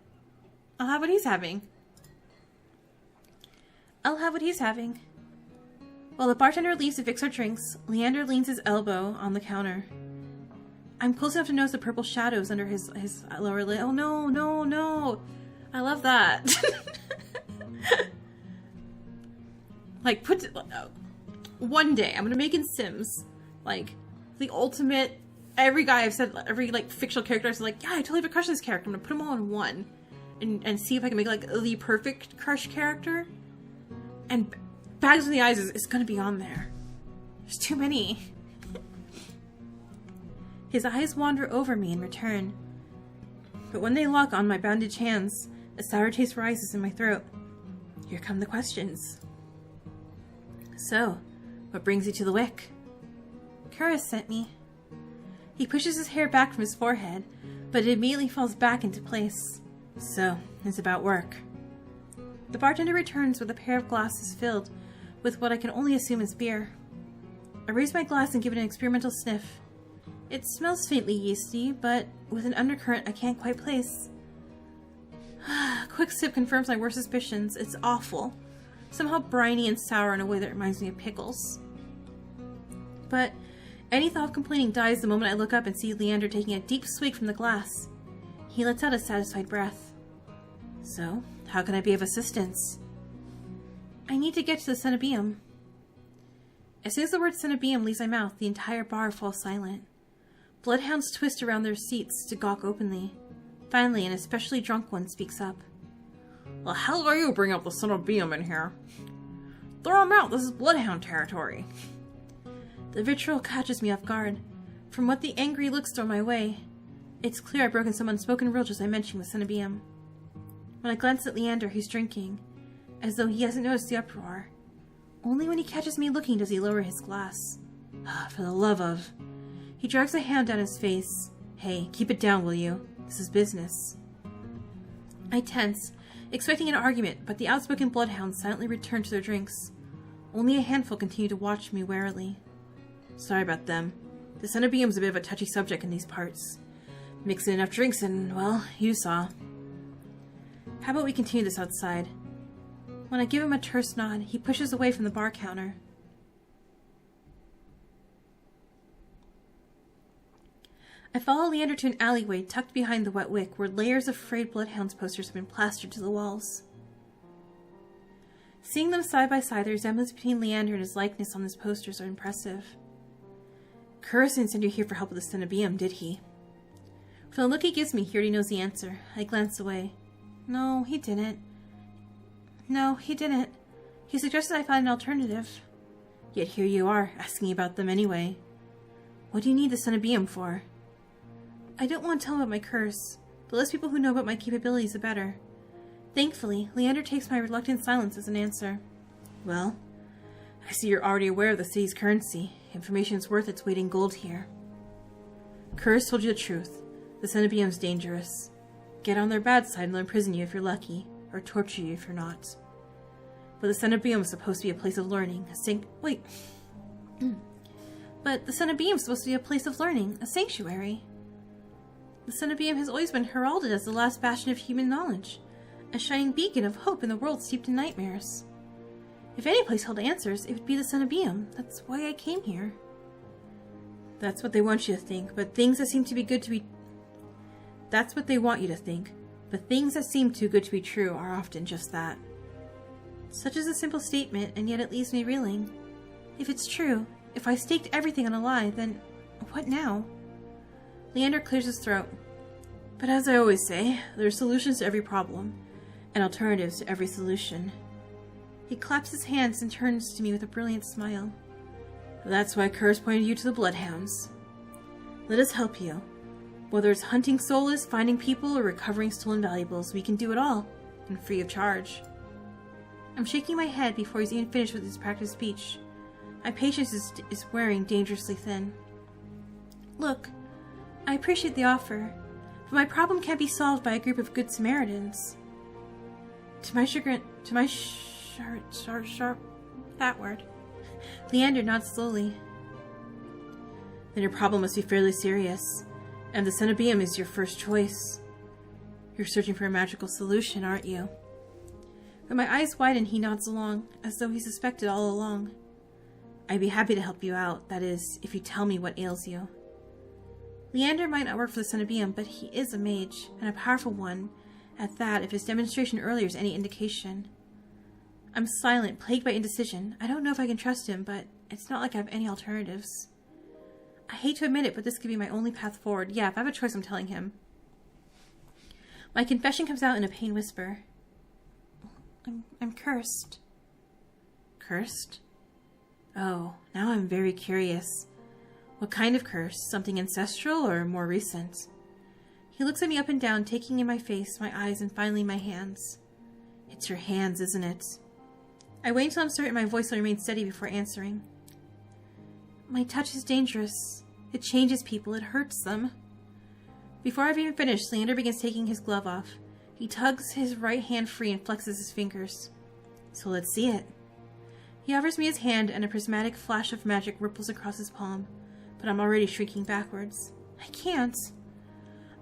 Speaker 1: I'll have what he's having. I'll have what he's having. While the bartender leaves to fix our drinks, Leander leans his elbow on the counter. I'm close enough to notice the purple shadows under his lower lid. Oh no, no, no. I love that. Like, one day, I'm gonna make in Sims, like, the ultimate, every guy I've said, every, like, fictional character I've said, like, yeah, I totally have a crush on this character. I'm gonna put them all in one. And see if I can make, like, the perfect crush character. And Bags in the Eyes is gonna be on there. There's too many. His eyes wander over me in return. But when they lock on my bandaged hands, a sour taste rises in my throat. Here come the questions. So, what brings you to the Wick? Kuros sent me. He pushes his hair back from his forehead, but it immediately falls back into place. So, it's about work. The bartender returns with a pair of glasses filled with what I can only assume is beer. I raise my glass and give it an experimental sniff. It smells faintly yeasty, but with an undercurrent I can't quite place. A quick sip confirms my worst suspicions. It's awful. Somehow briny and sour in a way that reminds me of pickles. But any thought of complaining dies the moment I look up and see Leander taking a deep swig from the glass. He lets out a satisfied breath. So, how can I be of assistance? I need to get to the Cenobium. As soon as the word Cenobium leaves my mouth, the entire bar falls silent. Bloodhounds twist around their seats to gawk openly. Finally, an especially drunk one speaks up. The hell are you bringing up the Cenobium in here? Throw him out, this is Bloodhound territory. The vitriol catches me off guard. From what the angry looks throw my way, it's clear I've broken some unspoken rule just I mentioned with Cenobium. When I glance at Leander, he's drinking, as though he hasn't noticed the uproar. Only when he catches me looking does he lower his glass. For the love of... He drags a hand down his face. Hey, keep it down, will you? This is business. I tense, expecting an argument, but the outspoken bloodhounds silently return to their drinks. Only a handful continue to watch me warily. Sorry about them. The Cenobium's a bit of a touchy subject in these parts. Mix in enough drinks and, well, you saw. How about we continue this outside? When I give him a terse nod, he pushes away from the bar counter. I follow Leander to an alleyway tucked behind the Wet Wick where layers of frayed bloodhounds posters have been plastered to the walls. Seeing them side by side, the resemblance between Leander and his likeness on his posters are impressive. Kuros didn't send you here for help with the Cenobium, did he? From the look he gives me, he already knows the answer. I glance away. No, he didn't. No, he didn't. He suggested I find an alternative. Yet here you are, asking about them anyway. What do you need the Cenobium for? I don't want to tell him about my curse. The less people who know about my capabilities, the better. Thankfully, Leander takes my reluctant silence as an answer. Well, I see you're already aware of the city's currency. Information is worth its weight in gold here. Kuros told you the truth. The Cenobium's dangerous. Get on their bad side and they'll imprison you if you're lucky, or torture you if you're not. But the Cenobium is supposed to be a place of learning, But the Cenobium is supposed to be a place of learning, a sanctuary. The Cenobium has always been heralded as the last bastion of human knowledge, a shining beacon of hope in the world steeped in nightmares. If any place held answers, it would be the Cenobium. That's why I came here. That's what they want you to think, but things that seem too good to be... That's what they want you to think, but things that seem too good to be true are often just that. Such is a simple statement, and yet it leaves me reeling. If it's true, if I staked everything on a lie, then what now? Leander clears his throat. But as I always say, there are solutions to every problem, and alternatives to every solution. He claps his hands and turns to me with a brilliant smile. That's why Kuros pointed you to the Bloodhounds. Let us help you. Whether it's hunting soulless, finding people, or recovering stolen valuables, we can do it all, and free of charge. I'm shaking my head before he's even finished with his practiced speech. My patience is wearing dangerously thin. Look, I appreciate the offer, but my problem can't be solved by a group of good Samaritans. To my chagrin, that word. Leander nods slowly. Then your problem must be fairly serious, and the cenobium is your first choice. You're searching for a magical solution, aren't you? When my eyes widen, he nods along, as though he suspected all along. I'd be happy to help you out, that is, if you tell me what ails you. Leander might not work for the cenobium, but he is a mage, and a powerful one, at that, if his demonstration earlier is any indication. I'm silent, plagued by indecision. I don't know if I can trust him, but it's not like I have any alternatives. I hate to admit it, but this could be my only path forward. Yeah, if I have a choice, I'm telling him. My confession comes out in a pained whisper. I'm cursed. Cursed? Oh, now I'm very curious. What kind of curse? Something ancestral or more recent? He looks at me up and down, taking in my face, my eyes, and finally my hands. It's your hands, isn't it? I wait until I'm certain my voice will remain steady before answering. My touch is dangerous. It changes people. It hurts them. Before I've even finished, Leander begins taking his glove off. He tugs his right hand free and flexes his fingers. So let's see it. He offers me his hand, and a prismatic flash of magic ripples across his palm, but I'm already shrinking backwards. I can't.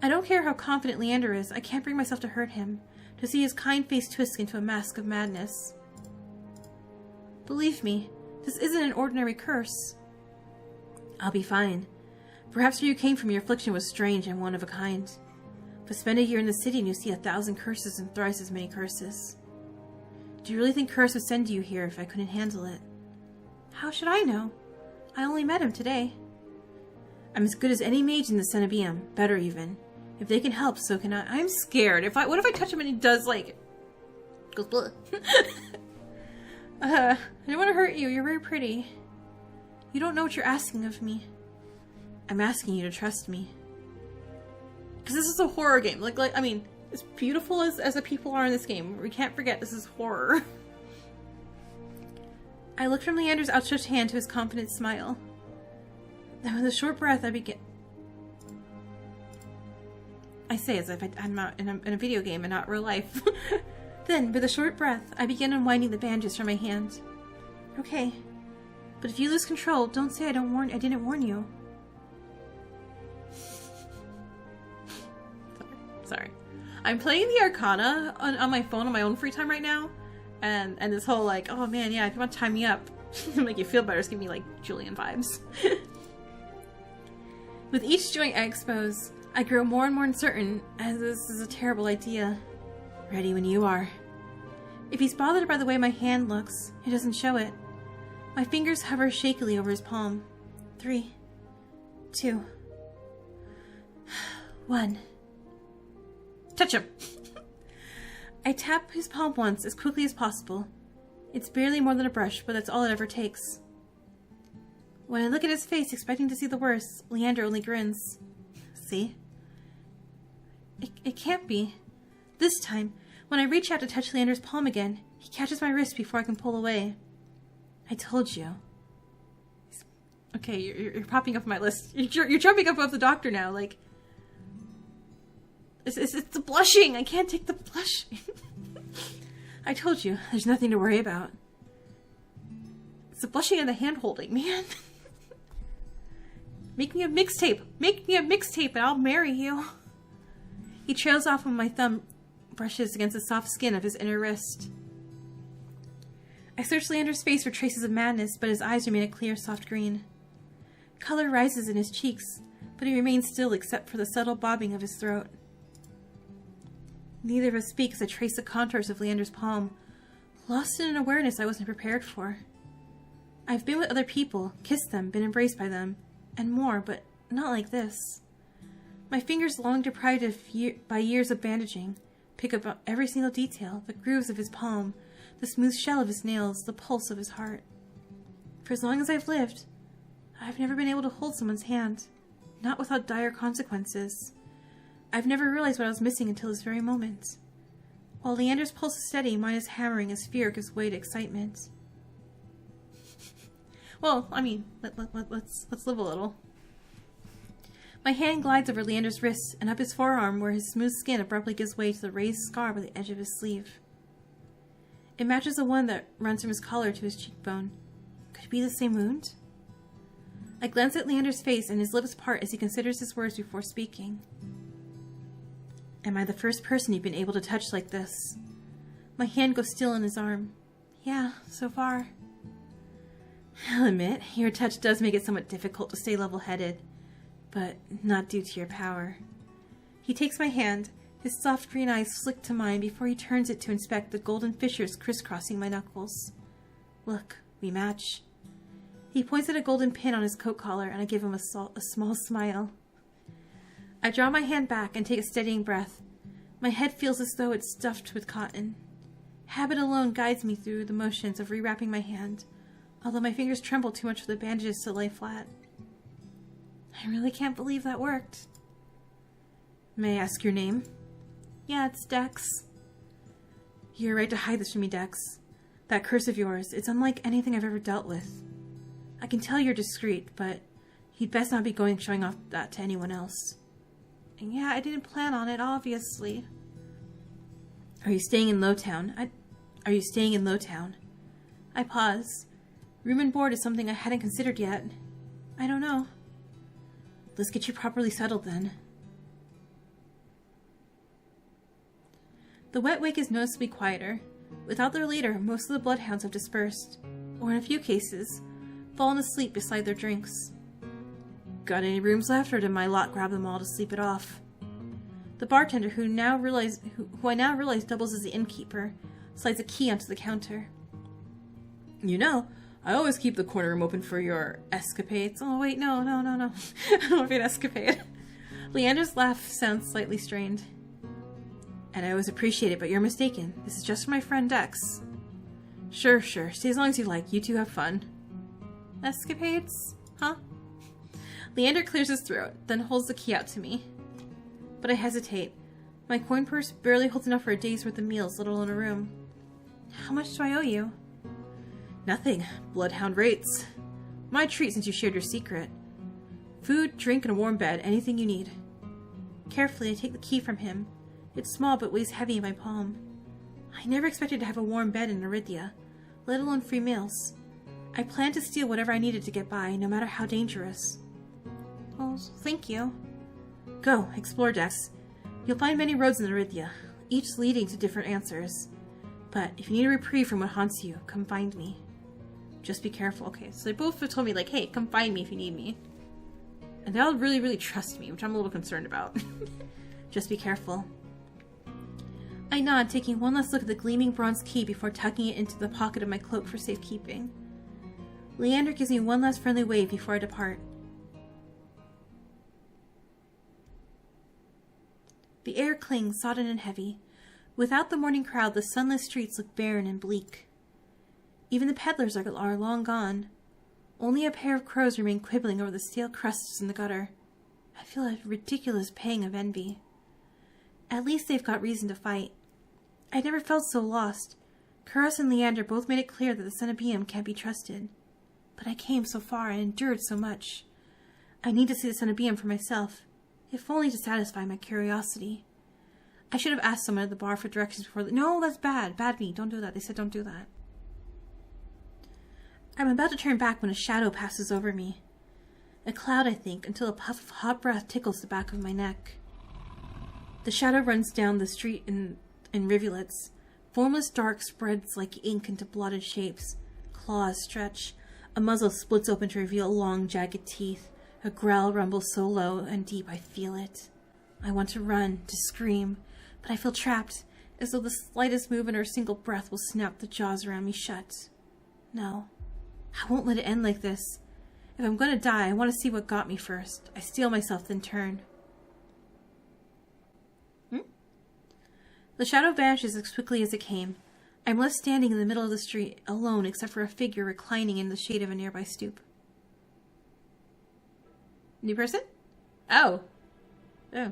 Speaker 1: I don't care how confident Leander is. I can't bring myself to hurt him, to see his kind face twist into a mask of madness. Believe me, this isn't an ordinary curse. I'll be fine. Perhaps where you came from, your affliction was strange and one of a kind. But spend a year in the city and you see 1,000 curses and thrice as many curses. Do you really think Kuros would send you here if I couldn't handle it? How should I know? I only met him today. I'm as good as any mage in the cenobium, better even. If they can help, so can I. I'm scared. What if I touch him and he does, like, goes blah. I don't want to hurt you. You're very pretty. You don't know what you're asking of me. I'm asking you to trust me. Because this is a horror game. I mean, as beautiful as the people are in this game, we can't forget this is horror. I look from Leander's outstretched hand to his confident smile. Then with a short breath, I begin... I say as if I'm not in a video game and not real life. Then, with a short breath, I begin unwinding the bandages from my hand. Okay. But if you lose control, don't say I didn't warn you. Sorry. I'm playing the Arcana on my phone on my own free time right now. And this whole like, oh man, yeah, if you want to tie me up to make you feel better, it's giving me like Julian vibes. With each joint I expose, I grow more and more uncertain as this is a terrible idea. Ready when you are. If he's bothered by the way my hand looks, he doesn't show it. My fingers hover shakily over his palm. 3, 2, 1. Touch him! I tap his palm once, as quickly as possible. It's barely more than a brush, but that's all it ever takes. When I look at his face, expecting to see the worst, Leander only grins. See? It can't be. This time, when I reach out to touch Leander's palm again, he catches my wrist before I can pull away. I told you. Okay, you're popping up on my list. You're jumping up above the doctor now, like... It's the blushing! I can't take the blushing! I told you, there's nothing to worry about. It's the blushing and the hand-holding, man. Make me a mixtape! Make me a mixtape and I'll marry you! He trails off when my thumb brushes against the soft skin of his inner wrist. I search Leander's face for traces of madness, but his eyes remain a clear, soft green. Color rises in his cheeks, but he remains still except for the subtle bobbing of his throat. Neither of us speak as I trace the contours of Leander's palm, lost in an awareness I wasn't prepared for. I've been with other people, kissed them, been embraced by them, and more, but not like this. My fingers, long deprived by years of bandaging, pick up every single detail, the grooves of his palm, the smooth shell of his nails, the pulse of his heart. For as long as I've lived, I've never been able to hold someone's hand, not without dire consequences. I've never realized what I was missing until this very moment. While Leander's pulse is steady, mine is hammering as fear gives way to excitement. Well, I mean, let's live a little. My hand glides over Leander's wrist and up his forearm where his smooth skin abruptly gives way to the raised scar by the edge of his sleeve. It matches the one that runs from his collar to his cheekbone. Could it be the same wound? I glance at Leander's face and his lips part as he considers his words before speaking. Am I the first person you've been able to touch like this? My hand goes still on his arm. Yeah, so far. I'll admit, your touch does make it somewhat difficult to stay level-headed, but not due to your power. He takes my hand, his soft green eyes flick to mine before he turns it to inspect the golden fissures crisscrossing my knuckles. Look, we match. He points at a golden pin on his coat collar, and I give him a small smile. I draw my hand back and take a steadying breath. My head feels as though it's stuffed with cotton. Habit alone guides me through the motions of rewrapping my hand, although my fingers tremble too much for the bandages to lay flat. I really can't believe that worked. May I ask your name? Yeah, it's Dex. You're right to hide this from me, Dex. That curse of yours, it's unlike anything I've ever dealt with. I can tell you're discreet, but you'd best not be showing off that to anyone else. And yeah, I didn't plan on it, obviously. Are you staying in Lowtown? I pause. Room and board is something I hadn't considered yet. I don't know. Let's get you properly settled then. The Wet Wick is noticeably quieter. Without their leader, most of the bloodhounds have dispersed, or in a few cases, fallen asleep beside their drinks. Got any rooms left, or did my lot grab them all to sleep it off? The bartender, who I now realize doubles as the innkeeper, slides a key onto the counter. You know, I always keep the corner room open for your escapades. Oh wait, no. I don't want to be an escapade. Leander's laugh sounds slightly strained. And I always appreciate it, but you're mistaken. This is just for my friend Dex. Sure. Stay as long as you like. You two have fun. Escapades? Huh? Leander clears his throat, then holds the key out to me. But I hesitate. My coin purse barely holds enough for a day's worth of meals, let alone a room. How much do I owe you? Nothing. Bloodhound rates. My treat since you shared your secret. Food, drink, and a warm bed. Anything you need. Carefully, I take the key from him. It's small but weighs heavy in my palm. I never expected to have a warm bed in Eridia, let alone free meals. I planned to steal whatever I needed to get by, no matter how dangerous. Oh, thank you. Go, explore, Dex. You'll find many roads in Eridia, each leading to different answers. But if you need a reprieve from what haunts you, come find me. Just be careful. Okay, so they both told me, like, hey, come find me if you need me. And they all really, really trust me, which I'm a little concerned about. Just be careful. I nod, taking one last look at the gleaming bronze key before tucking it into the pocket of my cloak for safekeeping. Leander gives me one last friendly wave before I depart. The air clings, sodden and heavy. Without the morning crowd, the sunless streets look barren and bleak. Even the peddlers are long gone. Only a pair of crows remain quibbling over the stale crusts in the gutter. I feel a ridiculous pang of envy. At least they've got reason to fight. I never felt so lost. Kuros and Leander both made it clear that the Cenobium can't be trusted. But I came so far and endured so much. I need to see the Cenobium for myself, if only to satisfy my curiosity. I should have asked someone at the bar for directions before. No, that's bad. Bad me. Don't do that. They said don't do that. I'm about to turn back when a shadow passes over me. A cloud, I think, until a puff of hot breath tickles the back of my neck. The shadow runs down the street in rivulets. Formless dark spreads like ink into blotted shapes. Claws stretch. A muzzle splits open to reveal long, jagged teeth. A growl rumbles so low and deep I feel it. I want to run, to scream, but I feel trapped, as though the slightest movement or a single breath will snap the jaws around me shut. No, I won't let it end like this. If I'm going to die, I want to see what got me first. I steel myself, then turn. The shadow vanishes as quickly as it came. I'm left standing in the middle of the street, alone except for a figure reclining in the shade of a nearby stoop. New person? Oh. Oh.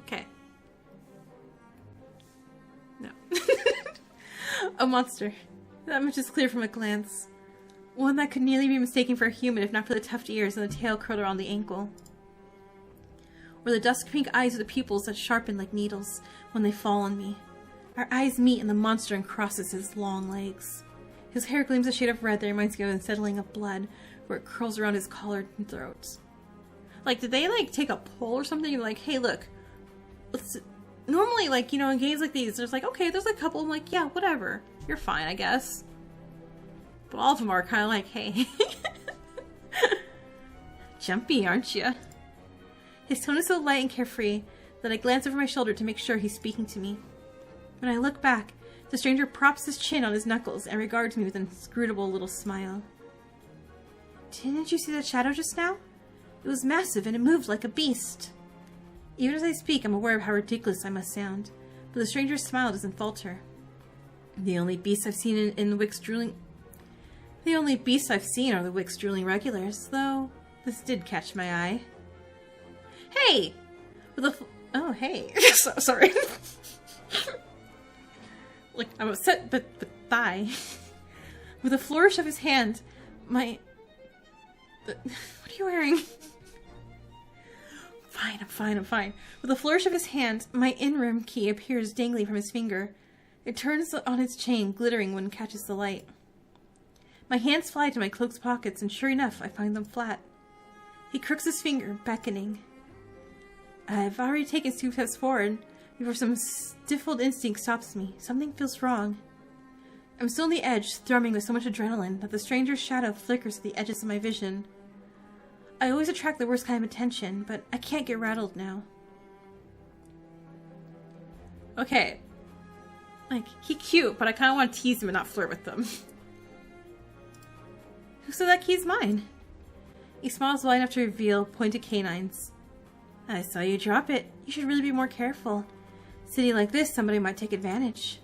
Speaker 1: Okay. No. A monster. That much is clear from a glance. One that could nearly be mistaken for a human if not for the tufted ears and the tail curled around the ankle. or the dusk pink eyes of the pupils that sharpen like needles when they fall on me. Our eyes meet and the monster uncrosses his long legs. His hair gleams a shade of red that reminds me of the unsettling of blood where it curls around his collar and throat. Like, did they, like, take a poll or something? Like, hey, look, let's... Normally, like, you know, in games like these, there's like, okay, there's a couple, I'm like, yeah, whatever. You're fine, I guess. But all of them are kind of like, hey. Jumpy, aren't you? His tone is so light and carefree that I glance over my shoulder to make sure he's speaking to me. When I look back, the stranger props his chin on his knuckles and regards me with an inscrutable little smile. Didn't you see that shadow just now? It was massive and it moved like a beast. Even as I speak, I'm aware of how ridiculous I must sound, but the stranger's smile doesn't falter. The only beasts I've seen in the Wick's drooling... The only beasts I've seen are the Wick's drooling regulars, though this did catch my eye. Hey! With a... Oh, hey. Sorry. Like, I'm upset, but thigh. With a flourish of his hand, my... What are you wearing? I'm fine. With a flourish of his hand, my in-room key appears dangling from his finger. It turns on its chain, glittering when it catches the light. My hands fly to my cloak's pockets, and sure enough, I find them flat. He crooks his finger, beckoning. I've already taken 2 steps forward before some stifled instinct stops me. Something feels wrong. I'm still on the edge, thrumming with so much adrenaline that the stranger's shadow flickers at the edges of my vision. I always attract the worst kind of attention, but I can't get rattled now. Okay. Like, he's cute, but I kind of want to tease him and not flirt with him. Who said that key's mine? He smiles wide enough to reveal pointed canines. I saw you drop it. You should really be more careful. Sitting like this, somebody might take advantage.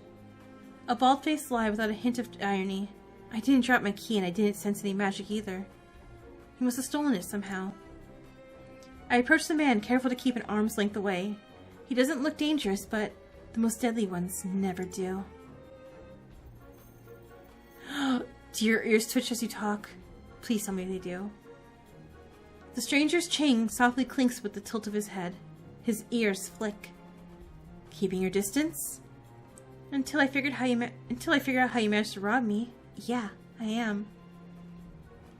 Speaker 1: A bald-faced lie without a hint of irony. I didn't drop my key and I didn't sense any magic either. He must have stolen it somehow. I approach the man, careful to keep an arm's length away. He doesn't look dangerous, but the most deadly ones never do. Do your ears twitch as you talk? Please tell me they do. The stranger's chain softly clinks with the tilt of his head. His ears flick. Keeping your distance? Until I figured out how you managed to rob me. Yeah, I am.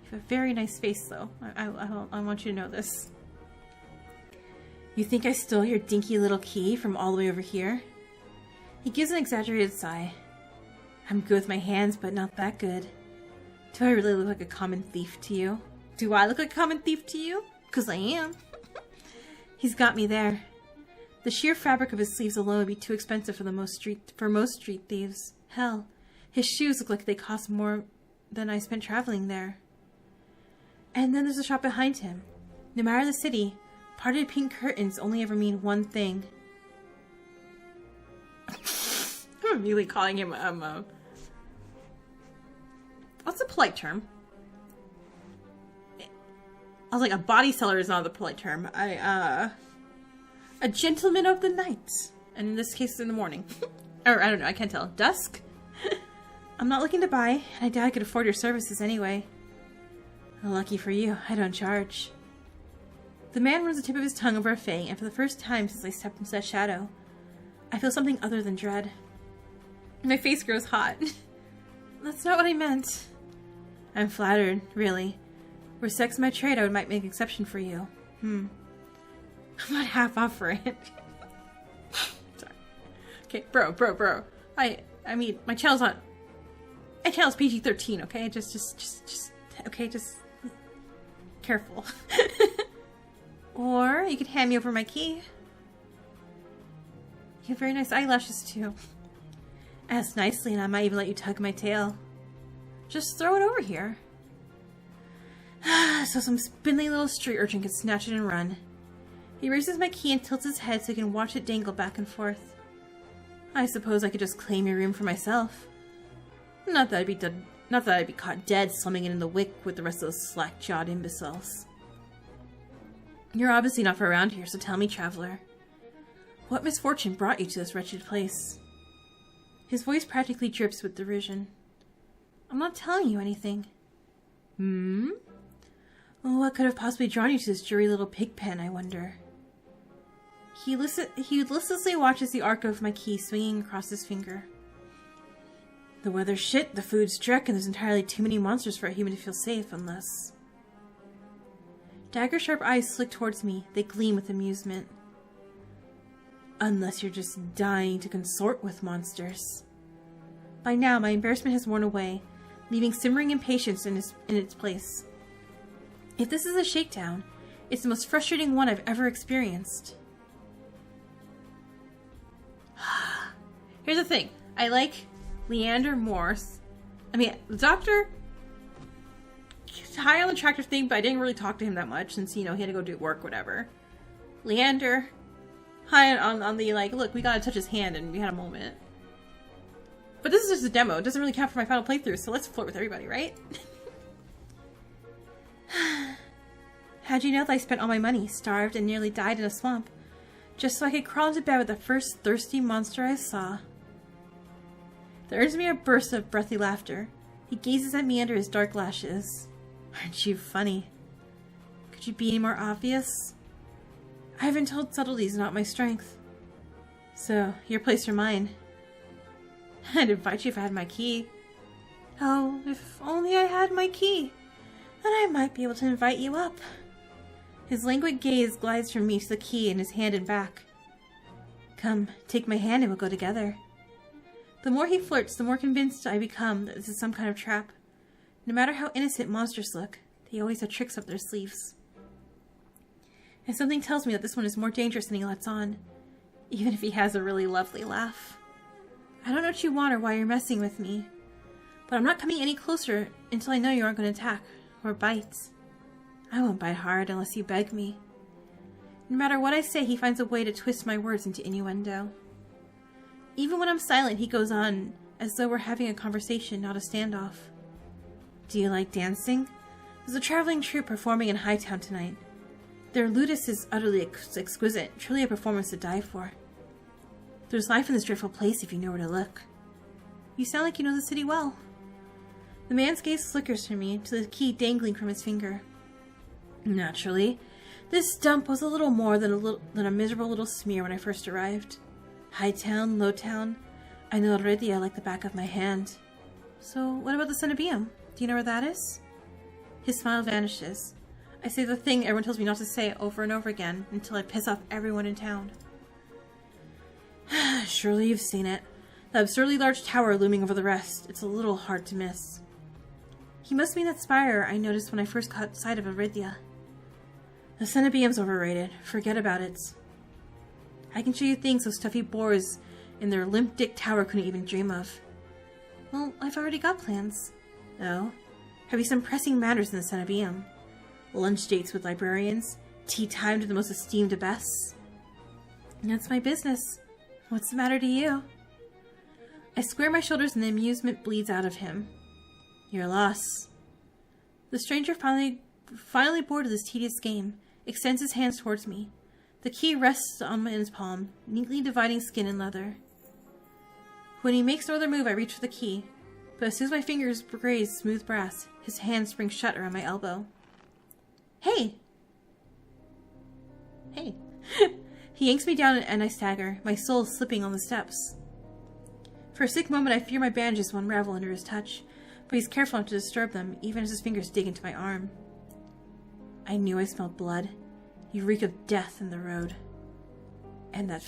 Speaker 1: You have a very nice face, though. I want you to know this. You think I stole your dinky little key from all the way over here? He gives an exaggerated sigh. I'm good with my hands, but not that good. Do I really look like a common thief to you? Do I look like a common thief to you? 'Cause I am. He's got me there. The sheer fabric of his sleeves alone would be too expensive for most street thieves. Hell, his shoes look like they cost more than I spent traveling there. And then there's a shop behind him. No matter the city, parted pink curtains only ever mean one thing. I'm really calling him, what's a polite term? I was like, a body seller is not the polite term. A gentleman of the night. And in this case, in the morning. Or, I don't know, I can't tell. Dusk? I'm not looking to buy, and I doubt I could afford your services anyway. Lucky for you, I don't charge. The man runs the tip of his tongue over a fang, and for the first time since I stepped into that shadow, I feel something other than dread. My face grows hot. That's not what I meant. I'm flattered, really. Were sex my trade, I might make an exception for you. I'm not half off for it. Sorry. Okay, bro. I mean, my channel's not... My channel's PG-13, okay? Just... Okay, just... Careful. Or, you could hand me over my key. You have very nice eyelashes, too. Ask nicely, and I might even let you tug my tail. Just throw it over here. So some spindly little street urchin can snatch it and run. He raises my key and tilts his head so he can watch it dangle back and forth. I suppose I could just claim your room for myself. Not that I'd be caught dead slumming it in the Wick with the rest of those slack-jawed imbeciles. You're obviously not from around here, so tell me, traveler. What misfortune brought you to this wretched place? His voice practically drips with derision. I'm not telling you anything. What could have possibly drawn you to this dreary little pig pen, I wonder? He listlessly watches the arc of my key swinging across his finger. The weather's shit, the food's dreck, and there's entirely too many monsters for a human to feel safe, unless... Dagger-sharp eyes flick towards me. They gleam with amusement. Unless you're just dying to consort with monsters. By now, my embarrassment has worn away, leaving simmering impatience in its place. If this is a shakedown, it's the most frustrating one I've ever experienced. Here's the thing. I like Leander more. I mean, the doctor... high on the tractor thing, but I didn't really talk to him that much since, you know, he had to go do work, whatever. Leander... high on the, like, look, we gotta touch his hand and we had a moment. But this is just a demo. It doesn't really count for my final playthrough, so let's flirt with everybody, right? How'd you know that I spent all my money, starved, and nearly died in a swamp, just so I could crawl into bed with the first thirsty monster I saw? There is me a burst of breathy laughter. He gazes at me under his dark lashes. Aren't you funny? Could you be any more obvious? I've been told subtlety's not my strength. So, your place or mine? I'd invite you if I had my key. Oh, if only I had my key. Then I might be able to invite you up. His languid gaze glides from me to the key in his hand and back. Come, take my hand and we'll go together. The more he flirts, the more convinced I become that this is some kind of trap. No matter how innocent monsters look, they always have tricks up their sleeves. And something tells me that this one is more dangerous than he lets on, even if he has a really lovely laugh. I don't know what you want or why you're messing with me, but I'm not coming any closer until I know you aren't going to attack or bite. I won't bite hard unless you beg me. No matter what I say, he finds a way to twist my words into innuendo. Even when I'm silent, he goes on as though we're having a conversation, not a standoff. Do you like dancing? There's a traveling troupe performing in Hightown tonight. Their ludus is utterly exquisite, truly a performance to die for. There's life in this dreadful place if you know where to look. You sound like you know the city well. The man's gaze flickers from me to the key dangling from his finger. Naturally, this dump was a little more than a miserable little smear when I first arrived. Hightown, Lowtown, I know Eridia like the back of my hand. So, what about the Cenobium? Do you know where that is? His smile vanishes. I say the thing everyone tells me not to say over and over again until I piss off everyone in town. Surely you've seen it. The absurdly large tower looming over the rest. It's a little hard to miss. He must mean that spire I noticed when I first caught sight of Eridia. The Cenobium's overrated. Forget about it. I can show you things those stuffy boars in their limp-dick tower couldn't even dream of. Well, I've already got plans. Oh? Have you some pressing matters in the Cenobium? Lunch dates with librarians? Tea time to the most esteemed abbess? That's my business. What's the matter to you? I square my shoulders and the amusement bleeds out of him. Your loss. The stranger finally bored of this tedious game, extends his hands towards me. The key rests on his palm, neatly dividing skin and leather. When he makes no other move, I reach for the key, but as soon as my fingers graze smooth brass, his hand springs shut around my elbow. Hey! Hey. He yanks me down and I stagger, my soul slipping on the steps. For a sick moment, I fear my bandages will unravel under his touch, but he's careful not to disturb them, even as his fingers dig into my arm. I knew I smelled blood. You reek of death in the road. And that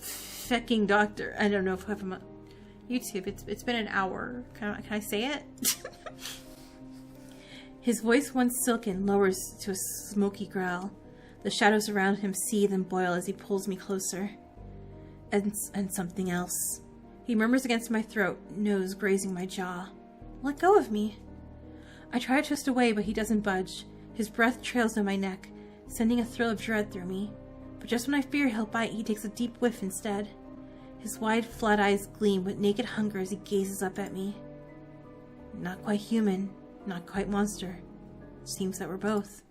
Speaker 1: fecking doctor. I don't know if I'm on YouTube. It's been an hour. Can I say it? His voice, once silken, lowers to a smoky growl. The shadows around him seethe and boil as he pulls me closer. And something else. He murmurs against my throat, nose grazing my jaw. Let go of me. I try to twist away, but he doesn't budge. His breath trails down my neck, sending a thrill of dread through me. But just when I fear he'll bite, he takes a deep whiff instead. His wide, flat eyes gleam with naked hunger as he gazes up at me. Not quite human, not quite monster. Seems that we're both.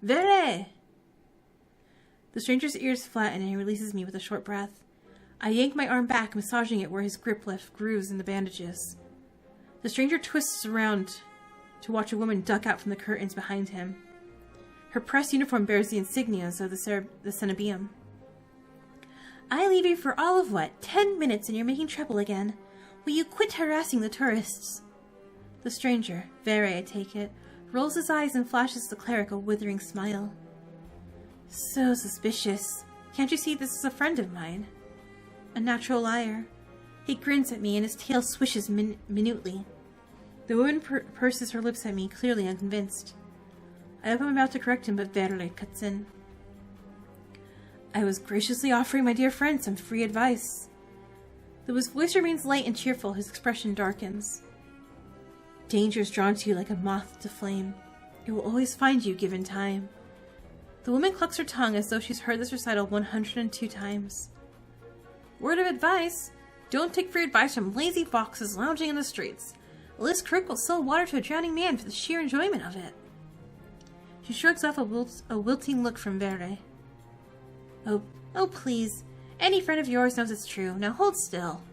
Speaker 1: Vere! The stranger's ears flatten and he releases me with a short breath. I yank my arm back, massaging it where his grip left grooves in the bandages. The stranger twists around to watch a woman duck out from the curtains behind him. Her pressed uniform bears the insignias of the Cenobium. I leave you for all of what? 10 minutes and you're making trouble again. Will you quit harassing the tourists? The stranger, Vere I take it, rolls his eyes and flashes the cleric a withering smile. So suspicious. Can't you see this is a friend of mine? A natural liar. He grins at me and his tail swishes minutely. The woman purses her lips at me, clearly unconvinced. I hope I'm about to correct him, but Vere cuts in. I was graciously offering my dear friend some free advice. Though his voice remains light and cheerful, his expression darkens. Danger is drawn to you like a moth to flame. It will always find you given time. The woman clucks her tongue as though she's heard this recital 102 times. Word of advice! Don't take free advice from lazy foxes lounging in the streets. Liz Crook will sell water to a drowning man for the sheer enjoyment of it. She shrugs off a wilting look from Vere. Oh, please. Any friend of yours knows it's true. Now hold still.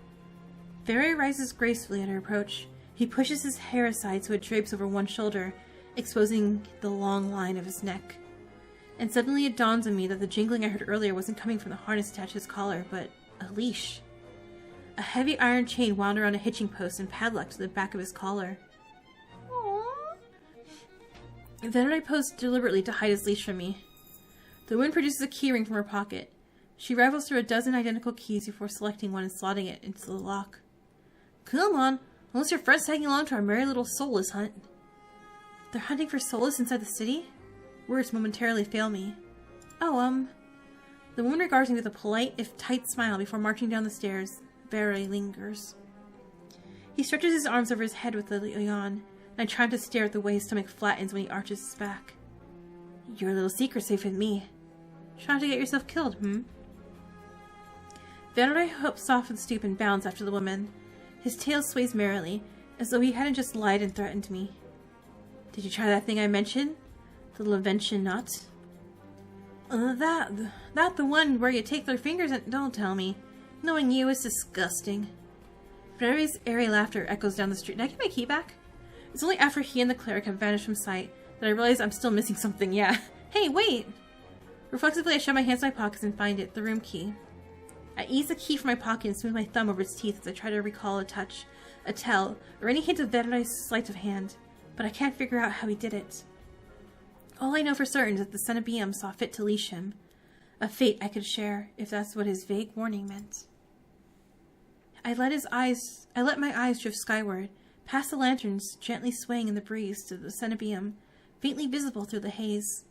Speaker 1: Vere rises gracefully at her approach. He pushes his hair aside so it drapes over one shoulder, exposing the long line of his neck. And suddenly it dawns on me that the jingling I heard earlier wasn't coming from the harness attached to his collar, but a leash. A heavy iron chain wound around a hitching post and padlocked to the back of his collar. Aww. Then I posed deliberately to hide his leash from me. The woman produces a keyring from her pocket. She rifles through a dozen identical keys before selecting one and slotting it into the lock. Come on, unless your friend's tagging along to our merry little soulless hunt. They're hunting for soulless inside the city? Words momentarily fail me. Oh, The woman regards me with a polite, if tight smile before marching down the stairs. Vere lingers. He stretches his arms over his head with a yawn, and I try to stare at the way his stomach flattens when he arches his back. Your little secret's safe with me. Trying to get yourself killed, Vere hops off the stoop and bounds after the woman. His tail sways merrily, as though he hadn't just lied and threatened me. Did you try that thing I mentioned? The Levention nut? That the one where you take their fingers and... Don't tell me. Knowing you is disgusting. Vere's airy laughter echoes down the street. Did I get my key back? It's only after he and the cleric have vanished from sight that I realize I'm still missing something, yeah. Hey, wait! Reflexively, I shove my hands in my pockets and find it, the room key. I ease the key from my pocket and smooth my thumb over its teeth as I try to recall a touch, a tell, or any hint of Vere's sleight of hand, but I can't figure out how he did it. All I know for certain is that the Cenobium saw fit to leash him, a fate I could share, if that's what his vague warning meant. I let my eyes drift skyward, past the lanterns gently swaying in the breeze to the Cenobium, faintly visible through the haze.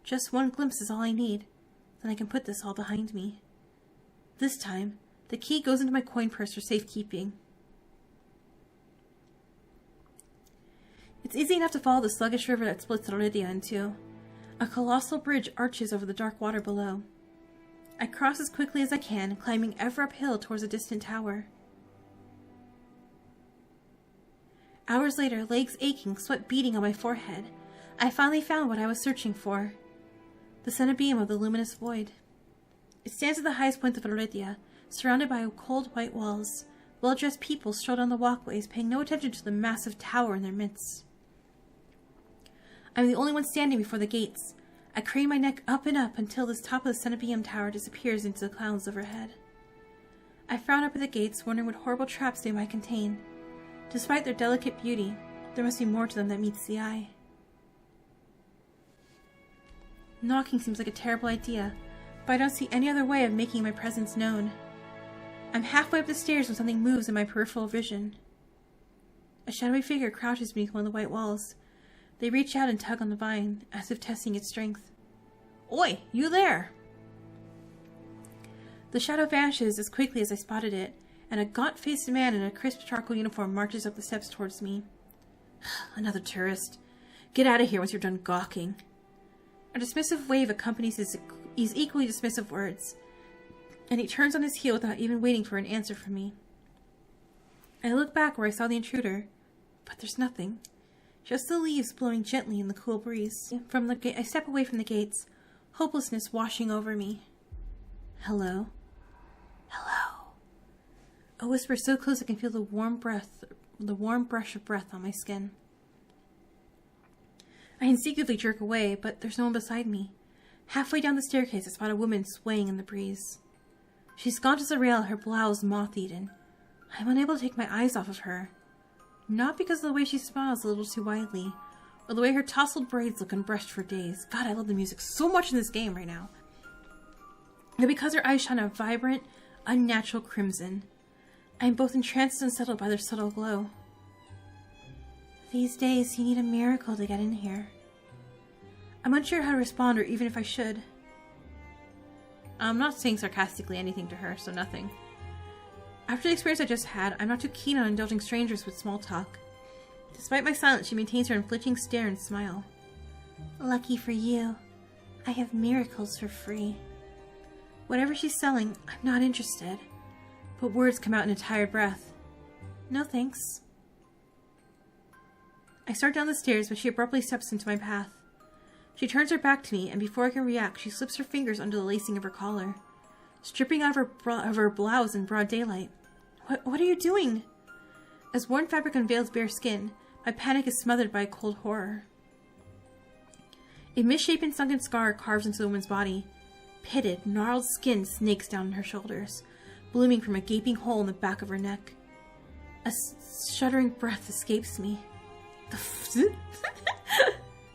Speaker 1: Just one glimpse is all I need, then I can put this all behind me. This time, the key goes into my coin purse for safekeeping. It's easy enough to follow the sluggish river that splits Eridia in two. A colossal bridge arches over the dark water below. I cross as quickly as I can, climbing ever uphill towards a distant tower. Hours later, legs aching, sweat beading on my forehead, I finally found what I was searching for. The Cenobium of the luminous void. It stands at the highest point of Eridia, surrounded by cold white walls. Well-dressed people stroll down the walkways, paying no attention to the massive tower in their midst. I'm the only one standing before the gates. I crane my neck up and up until the top of the Cenobium tower disappears into the clouds overhead. I frown up at the gates, wondering what horrible traps they might contain. Despite their delicate beauty, there must be more to them that meets the eye. Knocking seems like a terrible idea, but I don't see any other way of making my presence known. I'm halfway up the stairs when something moves in my peripheral vision. A shadowy figure crouches beneath one of the white walls. They reach out and tug on the vine, as if testing its strength. Oi, you there! The shadow vanishes as quickly as I spotted it, and a gaunt-faced man in a crisp charcoal uniform marches up the steps towards me. Another tourist. Get out of here once you're done gawking. A dismissive wave accompanies his equally dismissive words, and he turns on his heel without even waiting for an answer from me. I look back where I saw the intruder, but there's nothing. Just the leaves blowing gently in the cool breeze. I step away from the gates, hopelessness washing over me. Hello? Hello? A whisper so close I can feel the warm brush of breath on my skin. I instinctively jerk away, but there's no one beside me. Halfway down the staircase, I spot a woman swaying in the breeze. She's gaunt as a rail, her blouse moth-eaten. I'm unable to take my eyes off of her. Not because of the way she smiles a little too widely, or the way her tousled braids look unbrushed for days. God, I love the music so much in this game right now. But because her eyes shine a vibrant, unnatural crimson. I am both entranced and unsettled by their subtle glow. These days, you need a miracle to get in here. I'm unsure how to respond, or even if I should. I'm not saying sarcastically anything to her, so nothing. After the experience I just had, I'm not too keen on indulging strangers with small talk. Despite my silence, she maintains her unflinching stare and smile. Lucky for you, I have miracles for free. Whatever she's selling, I'm not interested. But words come out in a tired breath. No thanks. I start down the stairs, but she abruptly steps into my path. She turns her back to me, and before I can react, she slips her fingers under the lacing of her collar, stripping out of her blouse in broad daylight. What are you doing? As worn fabric unveils bare skin, my panic is smothered by a cold horror. A misshapen sunken scar carves into the woman's body. Pitted, gnarled skin snakes down her shoulders, blooming from a gaping hole in the back of her neck. A shuddering breath escapes me.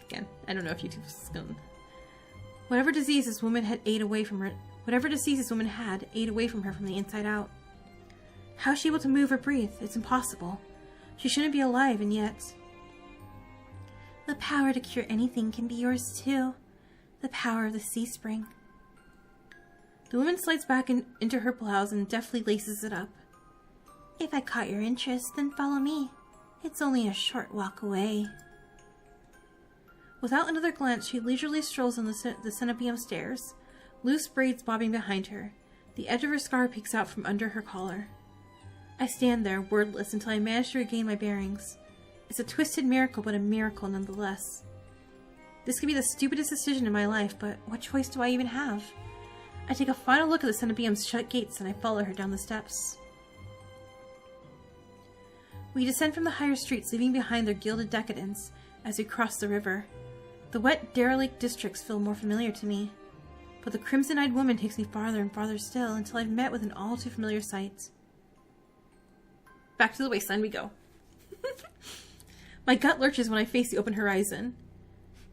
Speaker 1: Again, I don't know if YouTube's going. Whatever disease this woman had ate away from her from the inside out. How is she able to move or breathe? It's impossible. She shouldn't be alive, and yet... The power to cure anything can be yours too. The power of the sea spring. The woman slides back into her blouse and deftly laces it up. If I caught your interest, then follow me. It's only a short walk away. Without another glance, she leisurely strolls on the Cenobium stairs, loose braids bobbing behind her. The edge of her scar peeks out from under her collar. I stand there, wordless, until I manage to regain my bearings. It's a twisted miracle, but a miracle nonetheless. This could be the stupidest decision in my life, but what choice do I even have? I take a final look at the Cenobium's shut gates, and I follow her down the steps. We descend from the higher streets, leaving behind their gilded decadence, as we cross the river. The wet, derelict districts feel more familiar to me, but the crimson-eyed woman takes me farther and farther still, until I've met with an all-too-familiar sight. Back to the wasteland we go. My gut lurches when I face the open horizon.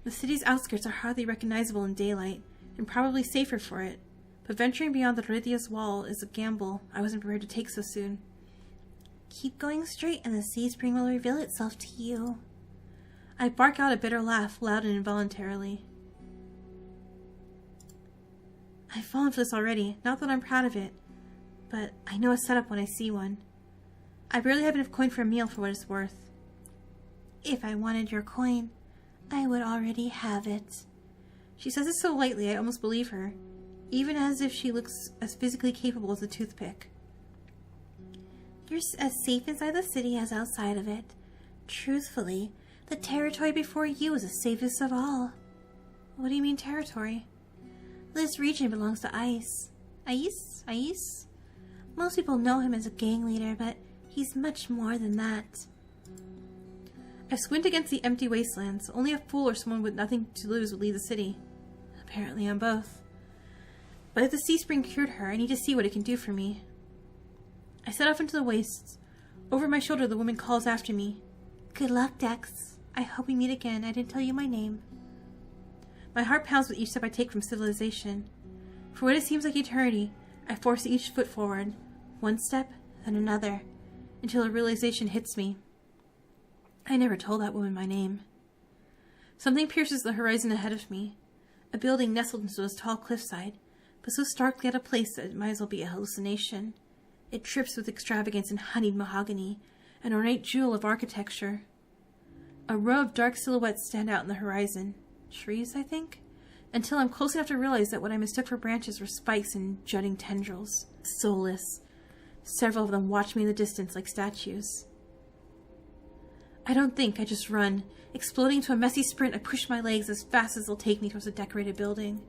Speaker 1: The city's outskirts are hardly recognizable in daylight, and probably safer for it, but venturing beyond the Eridia's wall is a gamble I wasn't prepared to take so soon. Keep going straight, and the sea spring will reveal itself to you. I bark out a bitter laugh, loud and involuntarily. I've fallen for this already, not that I'm proud of it, but I know a setup when I see one. I barely have enough coin for a meal for what it's worth. If I wanted your coin, I would already have it. She says it so lightly I almost believe her, even as if she looks as physically capable as a toothpick. You're as safe inside the city as outside of it. Truthfully, the territory before you is the safest of all. What do you mean, territory? This region belongs to Ice. Ice? Most people know him as a gang leader, but he's much more than that. I squint against the empty wastelands. Only a fool or someone with nothing to lose would leave the city. Apparently I'm both. But if the sea spring cured her, I need to see what it can do for me. I set off into the wastes. Over my shoulder, the woman calls after me. Good luck, Dex. I hope we meet again. I didn't tell you my name. My heart pounds with each step I take from civilization. For what it seems like eternity, I force each foot forward. One step, then another, until a realization hits me. I never told that woman my name. Something pierces the horizon ahead of me. A building nestled into a tall cliffside, but so starkly out of place that it might as well be a hallucination. It drips with extravagance and honeyed mahogany, an ornate jewel of architecture. A row of dark silhouettes stand out in the horizon. Trees, I think? Until I'm close enough to realize that what I mistook for branches were spikes and jutting tendrils. Soulless. Several of them watch me in the distance like statues. I don't think, I just run. Exploding into a messy sprint, I push my legs as fast as they'll take me towards a decorated building.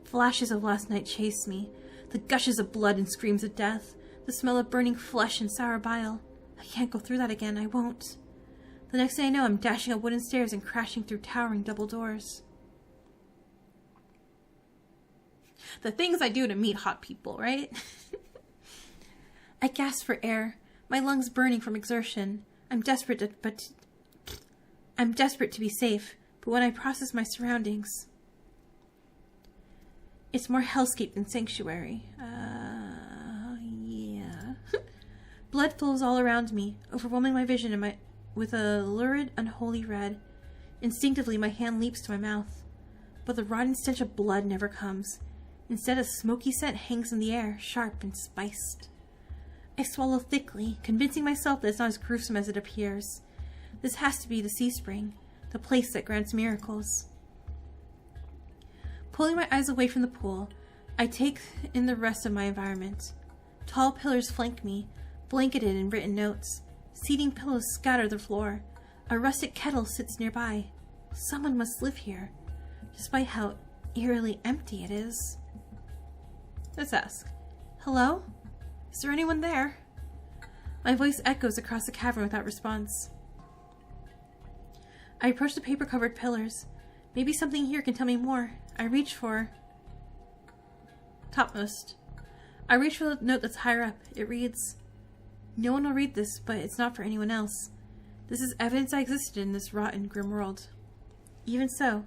Speaker 1: Flashes of last night chase me. The gushes of blood and screams of death. The smell of burning flesh and sour bile. I can't go through that again, I won't. The next thing I know, I'm dashing up wooden stairs and crashing through towering double doors. The things I do to meet hot people, right? I gasp for air, my lungs burning from exertion. I'm desperate to be safe, but when I process my surroundings, it's more hellscape than sanctuary. Yeah. Blood flows all around me, overwhelming my vision with a lurid, unholy red. Instinctively, my hand leaps to my mouth, but the rotten stench of blood never comes. Instead, a smoky scent hangs in the air, sharp and spiced. I swallow thickly, convincing myself that it's not as gruesome as it appears. This has to be the sea spring, the place that grants miracles. Pulling my eyes away from the pool, I take in the rest of my environment. Tall pillars flank me, blanketed in written notes. Seating pillows scatter the floor. A rustic kettle sits nearby. Someone must live here, despite how eerily empty it is. Let's ask. Hello? Is there anyone there? My voice echoes across the cavern without response. I approach the paper-covered pillars. Maybe something here can tell me more. I reach for... topmost. I reach for the note that's higher up. It reads, "No one will read this, but it's not for anyone else. This is evidence I existed in this rotten, grim world. Even so,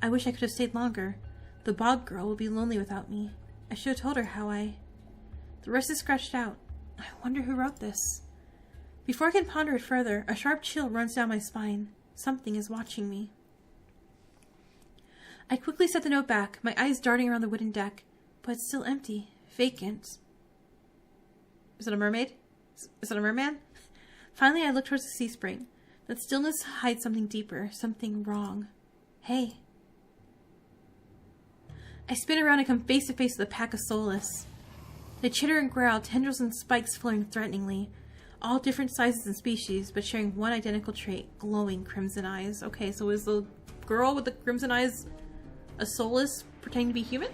Speaker 1: I wish I could have stayed longer. The bog girl will be lonely without me. I should have told her how I... The rest is scratched out. I wonder who wrote this." Before I can ponder it further, a sharp chill runs down my spine. Something is watching me. I quickly set the note back, my eyes darting around the wooden deck, but it's still empty, vacant. Is it a mermaid? Is it a merman? Finally, I look towards the sea spring. That stillness hides something deeper, something wrong. Hey. I spin around and come face to face with a pack of soulless. They chitter and growl, tendrils and spikes flaring threateningly. All different sizes and species, but sharing one identical trait, glowing crimson eyes. Okay, so is the girl with the crimson eyes a soulless pretending to be human?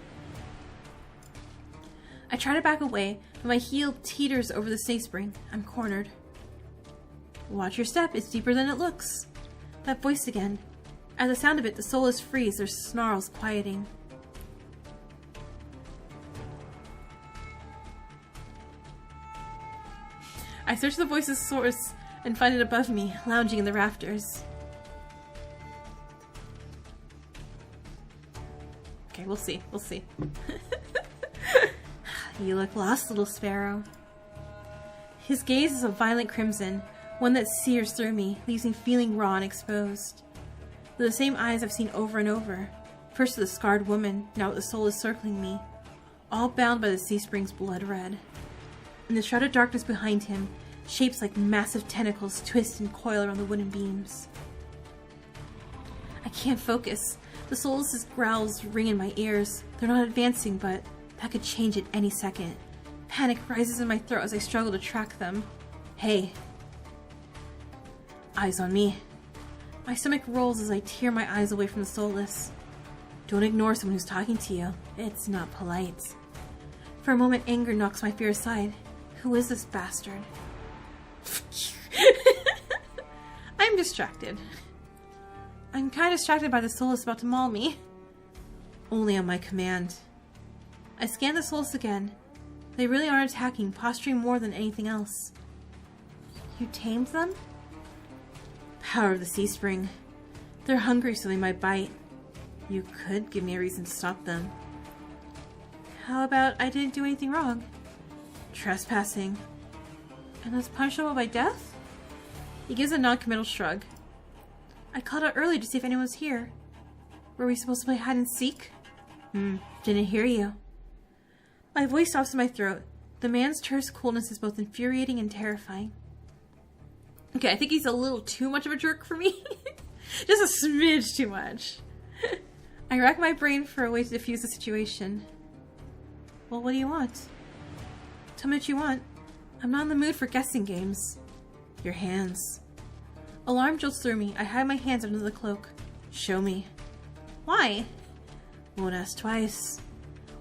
Speaker 1: I try to back away, but my heel teeters over the sea spring. I'm cornered. Watch your step, it's deeper than it looks. That voice again. At the sound of it, the soulless freeze, their snarls quieting. I search the voice's source and find it above me, lounging in the rafters. Okay, we'll see. We'll see. You look lost, little sparrow. His gaze is a violent crimson, one that sears through me, leaves me feeling raw and exposed. They're the same eyes I've seen over and over. First with the scarred woman, now with the soul is circling me, all bound by the sea spring's blood red. In the shrouded darkness behind him, shapes like massive tentacles twist and coil around the wooden beams. I can't focus. The soulless' growls ring in my ears. They're not advancing, but that could change at any second. Panic rises in my throat as I struggle to track them. Hey. Eyes on me. My stomach rolls as I tear my eyes away from the soulless. Don't ignore someone who's talking to you. It's not polite. For a moment, anger knocks my fear aside. Who is this bastard? I'm distracted. I'm kind of distracted by the soulless about to maul me. Only on my command. I scan the souls again. They really aren't attacking, posturing more than anything else. You tamed them? Power of the sea spring. They're hungry, so they might bite. You could give me a reason to stop them. How about I didn't do anything wrong? Trespassing. And that's punishable by death? He gives a non-committal shrug. I called out early to see if anyone was here. Were we supposed to play hide and seek? Didn't hear you. My voice stops in my throat. The man's terse coolness is both infuriating and terrifying. Okay, I think he's a little too much of a jerk for me. Just a smidge too much. I rack my brain for a way to diffuse the situation. Well, what do you want? Tell me what you want. I'm not in the mood for guessing games. Your hands. Alarm jolts through me. I hide my hands under the cloak. Show me. Why? Won't ask twice.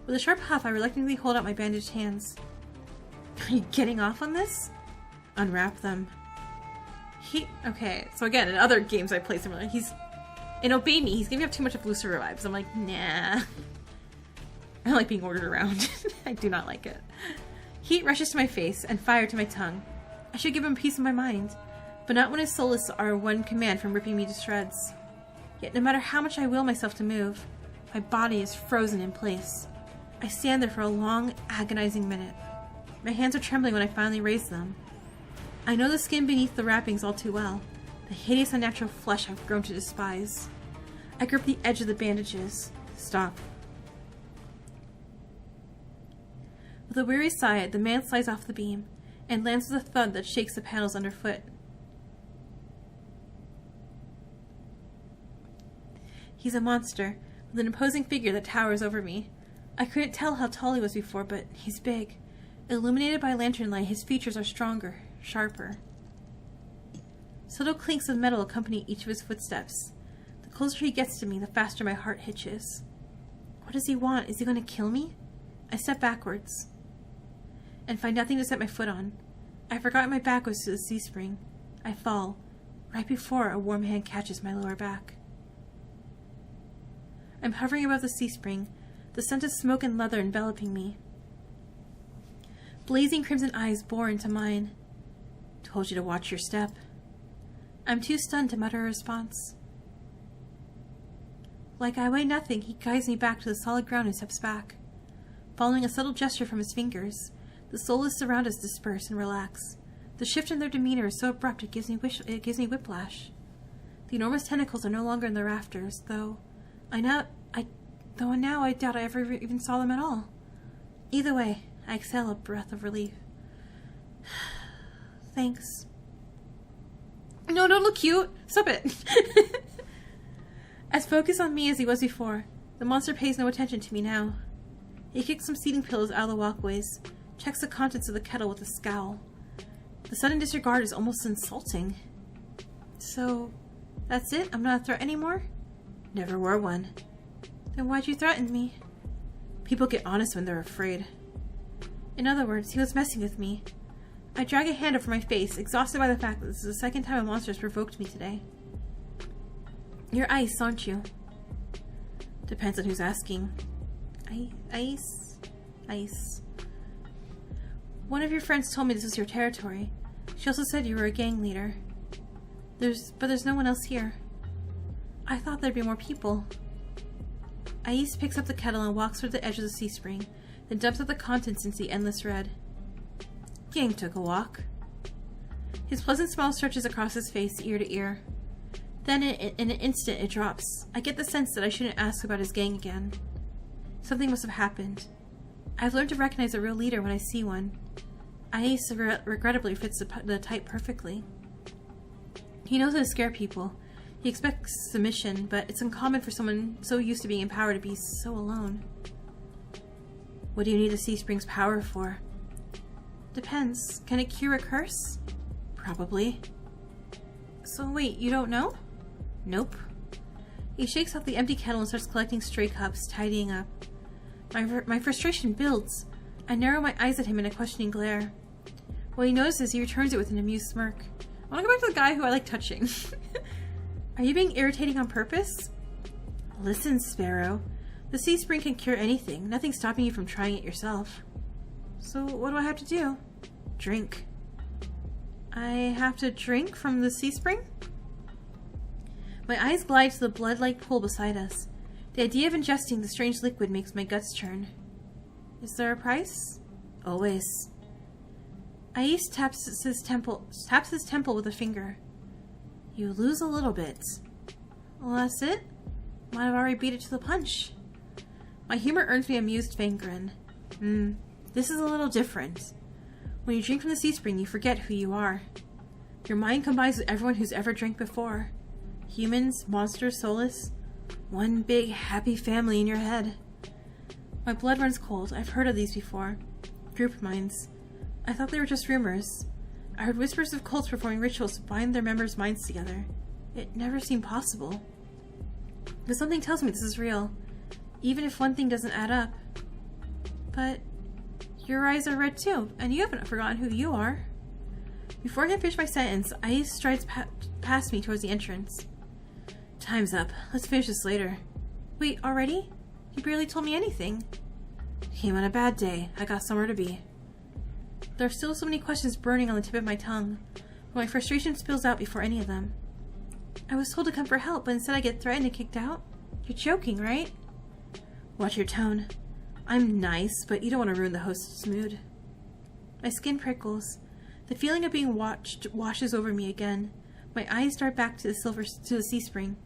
Speaker 1: With a sharp huff, I reluctantly hold out my bandaged hands. Are you getting off on this? Unwrap them. Okay, so again, in other games I play similar, in Obey Me, he's giving up too much of Lucifer vibes. I'm like, nah. I don't like being ordered around. I do not like it. Heat rushes to my face and fire to my tongue. I should give him peace of my mind, but not when his soulless are one command from ripping me to shreds. Yet no matter how much I will myself to move, my body is frozen in place. I stand there for a long, agonizing minute. My hands are trembling when I finally raise them. I know the skin beneath the wrappings all too well, the hideous unnatural flesh I've grown to despise. I grip the edge of the bandages. Stop. With a weary sigh, the man slides off the beam and lands with a thud that shakes the panels underfoot. He's a monster, with an imposing figure that towers over me. I couldn't tell how tall he was before, but he's big. Illuminated by lantern light, his features are stronger, sharper. Subtle clinks of metal accompany each of his footsteps. The closer he gets to me, the faster my heart hitches. What does he want? Is he going to kill me? I step backwards and find nothing to set my foot on. I forgot my back was to the C-spring. I fall, right before a warm hand catches my lower back. I'm hovering above the C-spring, the scent of smoke and leather enveloping me. Blazing crimson eyes bore into mine. Told you to watch your step. I'm too stunned to mutter a response. Like I weigh nothing, he guides me back to the solid ground and steps back. Following a subtle gesture from his fingers, the soulless around us disperse and relax. The shift in their demeanor is so abrupt it gives me whiplash. The enormous tentacles are no longer in the rafters, though now I doubt I ever even saw them at all. Either way, I exhale a breath of relief. Thanks. No, don't look cute. Stop it. As focused on me as he was before, the monster pays no attention to me now. He kicks some seating pillows out of the walkways, checks the contents of the kettle with a scowl. The sudden disregard is almost insulting. So, that's it? I'm not a threat anymore? Never were one. Then why'd you threaten me? People get honest when they're afraid. In other words, he was messing with me. I drag a hand over my face, exhausted by the fact that this is the second time a monster has provoked me today. You're ice, aren't you? Depends on who's asking. Ice? Ice. One of your friends told me this was your territory. She also said you were a gang leader. But there's no one else here. I thought there'd be more people. Ice picks up the kettle and walks toward the edge of the C-spring, then dumps out the contents into the endless red. Gang took a walk. His pleasant smile stretches across his face, ear to ear. Then, in an instant, it drops. I get the sense that I shouldn't ask about his gang again. Something must have happened. I've learned to recognize a real leader when I see one. Ice regrettably fits the type perfectly. He knows how to scare people. He expects submission, but it's uncommon for someone so used to being in power to be so alone. What do you need the C-spring's power for? Depends. Can it cure a curse? Probably. So wait, you don't know? Nope. He shakes off the empty kettle and starts collecting stray cups, tidying up. My frustration builds. I narrow my eyes at him in a questioning glare. What he notices, he returns it with an amused smirk. I want to go back to the guy who I like touching. Are you being irritating on purpose? Listen, Sparrow. The C-spring can cure anything. Nothing's stopping you from trying it yourself. So what do I have to do? Drink. I have to drink from the C-spring? My eyes glide to the blood-like pool beside us. The idea of ingesting the strange liquid makes my guts churn. Is there a price? Always. Ais taps his temple with a finger. You lose a little bit. Well, that's it? Might have already beat it to the punch. My humor earns me a amused fang grin. This is a little different. When you drink from the C-spring, you forget who you are. Your mind combines with everyone who's ever drank before. Humans, monsters, soulless. One big, happy family in your head. My blood runs cold. I've heard of these before. Group minds. I thought they were just rumors. I heard whispers of cults performing rituals to bind their members' minds together. It never seemed possible. But something tells me this is real, even if one thing doesn't add up. But your eyes are red too, and you haven't forgotten who you are. Before I can finish my sentence, Ice strides past me towards the entrance. Time's up. Let's finish this later. Wait, already? You barely told me anything. Came on a bad day. I got somewhere to be. There are still so many questions burning on the tip of my tongue, but my frustration spills out before any of them. I was told to come for help, but instead I get threatened and kicked out? You're joking, right? Watch your tone. I'm nice, but you don't want to ruin the host's mood. My skin prickles. The feeling of being watched washes over me again. My eyes dart back to the sea spring.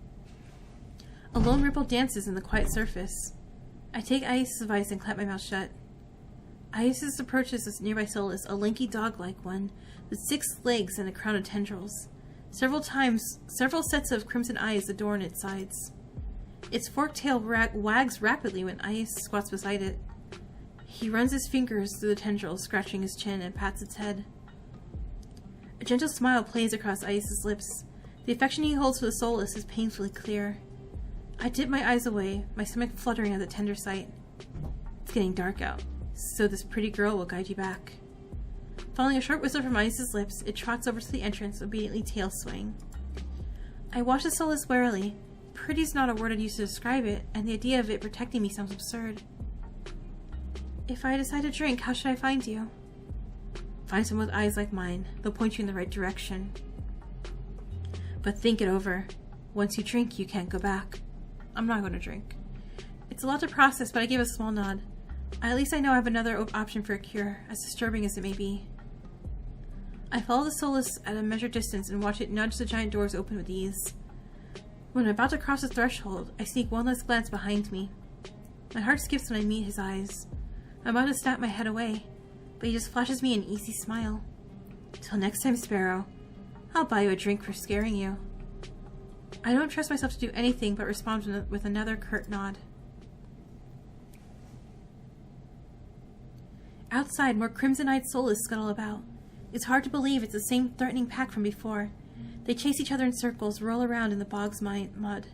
Speaker 1: A lone ripple dances in the quiet surface. I take Isis' advice and clap my mouth shut. Isis approaches this nearby solace, a lanky dog-like one, with 6 legs and a crown of tendrils. Several sets of crimson eyes adorn its sides. Its forked tail wags rapidly when Isis squats beside it. He runs his fingers through the tendrils, scratching his chin, and pats its head. A gentle smile plays across Isis' lips. The affection he holds for the soulless is painfully clear. I dip my eyes away, my stomach fluttering at the tender sight. It's getting dark out, so this pretty girl will guide you back. Following a short whistle from Isis' lips, it trots over to the entrance, obediently tail swaying. I watch the soulless warily. Pretty's not a word I'd use to describe it, and the idea of it protecting me sounds absurd. If I decide to drink, how should I find you? Find someone with eyes like mine. They'll point you in the right direction. But think it over. Once you drink, you can't go back. I'm not going to drink. It's a lot to process, but I give a small nod. At least I know I have another option for a cure, as disturbing as it may be. I follow the soulless at a measured distance and watch it nudge the giant doors open with ease. When I'm about to cross the threshold, I sneak one last glance behind me. My heart skips when I meet his eyes. I'm about to snap my head away, but he just flashes me an easy smile. Till next time, Sparrow. I'll buy you a drink for scaring you. I don't trust myself to do anything but respond with another curt nod. Outside, more crimson-eyed soulless scuttle about. It's hard to believe it's the same threatening pack from before. They chase each other in circles, roll around in the bog's mud.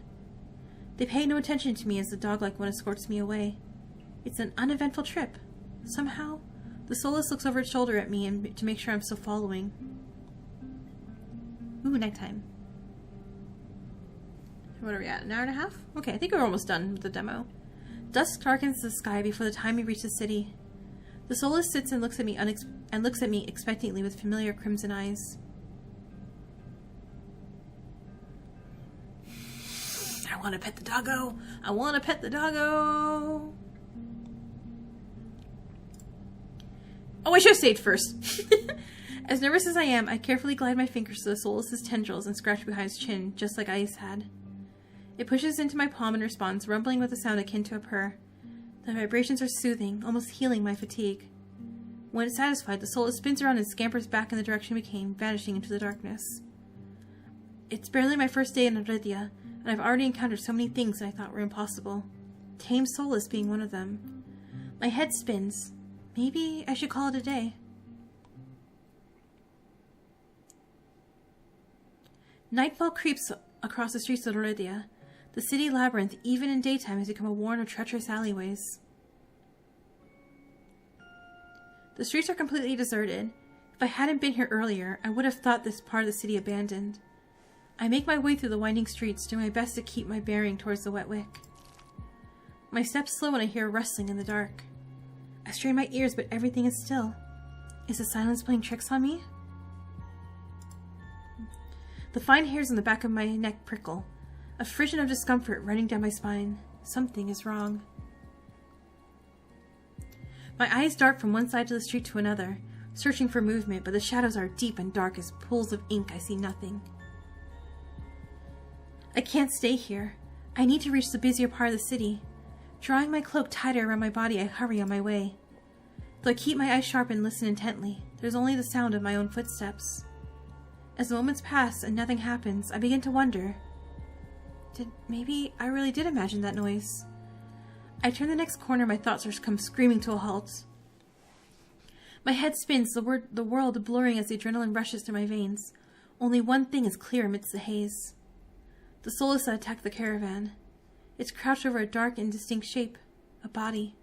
Speaker 1: They pay no attention to me as the dog-like one escorts me away. It's an uneventful trip. Somehow, the soulless looks over its shoulder at me to make sure I'm still following. Ooh, nighttime. What are we at? An hour and a half? Okay, I think we're almost done with the demo. Dusk darkens the sky before the time we reach the city. The soulless sits and looks at me expectantly with familiar crimson eyes. I want to pet the doggo. I want to pet the doggo. Oh, I should have stayed first. As nervous as I am, I carefully glide my fingers to the soulless's tendrils and scratch behind his chin, just like Ice had. It pushes into my palm and responds, rumbling with a sound akin to a purr. The vibrations are soothing, almost healing my fatigue. When it's satisfied, the soulless spins around and scampers back in the direction we came, vanishing into the darkness. It's barely my first day in Eridia, and I've already encountered so many things that I thought were impossible. Tame soulless being one of them. My head spins. Maybe I should call it a day. Nightfall creeps across the streets of Eridia. The city labyrinth, even in daytime, has become a warren of treacherous alleyways. The streets are completely deserted. If I hadn't been here earlier, I would have thought this part of the city abandoned. I make my way through the winding streets, doing my best to keep my bearing towards the Wet Wick. My steps slow when I hear a rustling in the dark. I strain my ears, but everything is still. Is the silence playing tricks on me? The fine hairs on the back of my neck prickle. A frisson of discomfort running down my spine. Something is wrong. My eyes dart from one side of the street to another, searching for movement, but the shadows are deep and dark as pools of ink. I see nothing. I can't stay here. I need to reach the busier part of the city. Drawing my cloak tighter around my body, I hurry on my way. Though I keep my eyes sharp and listen intently, there's only the sound of my own footsteps. As the moments pass and nothing happens, I begin to wonder. Maybe I really did imagine that noise. I turn the next corner, my thoughts are come screaming to a halt. My head spins, the world blurring as the adrenaline rushes through my veins. Only one thing is clear amidst the haze. The soulless that attacked the caravan. It's crouched over a dark, indistinct shape. A body.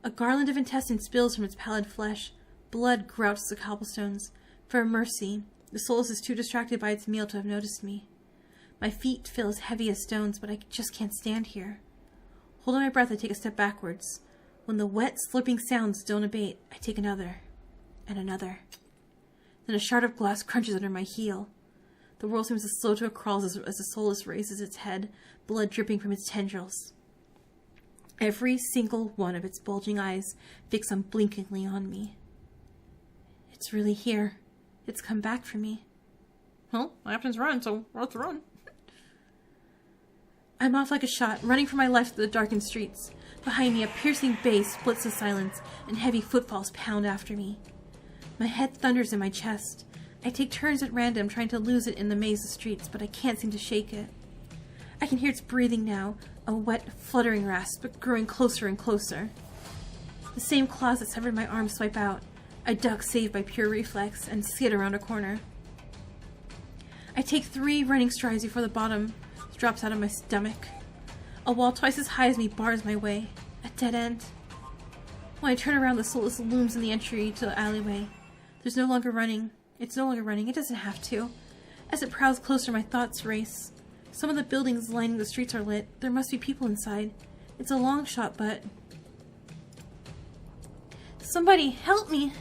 Speaker 1: A garland of intestines spills from its pallid flesh. Blood grouts the cobblestones. For mercy, the soulless is too distracted by its meal to have noticed me. My feet feel as heavy as stones, but I just can't stand here. Holding my breath, I take a step backwards. When the wet, slurping sounds don't abate, I take another, and another. Then a shard of glass crunches under my heel. The world seems to slow to a crawl as the soulless raises its head, blood dripping from its tendrils. Every single one of its bulging eyes fix unblinkingly on me. It's really here. It's come back for me. Well, Lapton's run, so let's run. I'm off like a shot, running for my life through the darkened streets. Behind me, a piercing bass splits the silence, and heavy footfalls pound after me. My head thunders in my chest. I take turns at random, trying to lose it in the maze of streets, but I can't seem to shake it. I can hear its breathing now, a wet, fluttering rasp, but growing closer and closer. The same claws that severed my arm swipe out. I duck, saved by pure reflex, and skid around a corner. I take 3 running strides before the bottom drops out of my stomach. A wall twice as high as me bars my way. A dead end. When I turn around, the soulless looms in the entry to the alleyway. There's no longer running. It's no longer running. It doesn't have to. As it prowls closer, my thoughts race. Some of the buildings lining the streets are lit. There must be people inside. It's a long shot, but... Somebody, help me!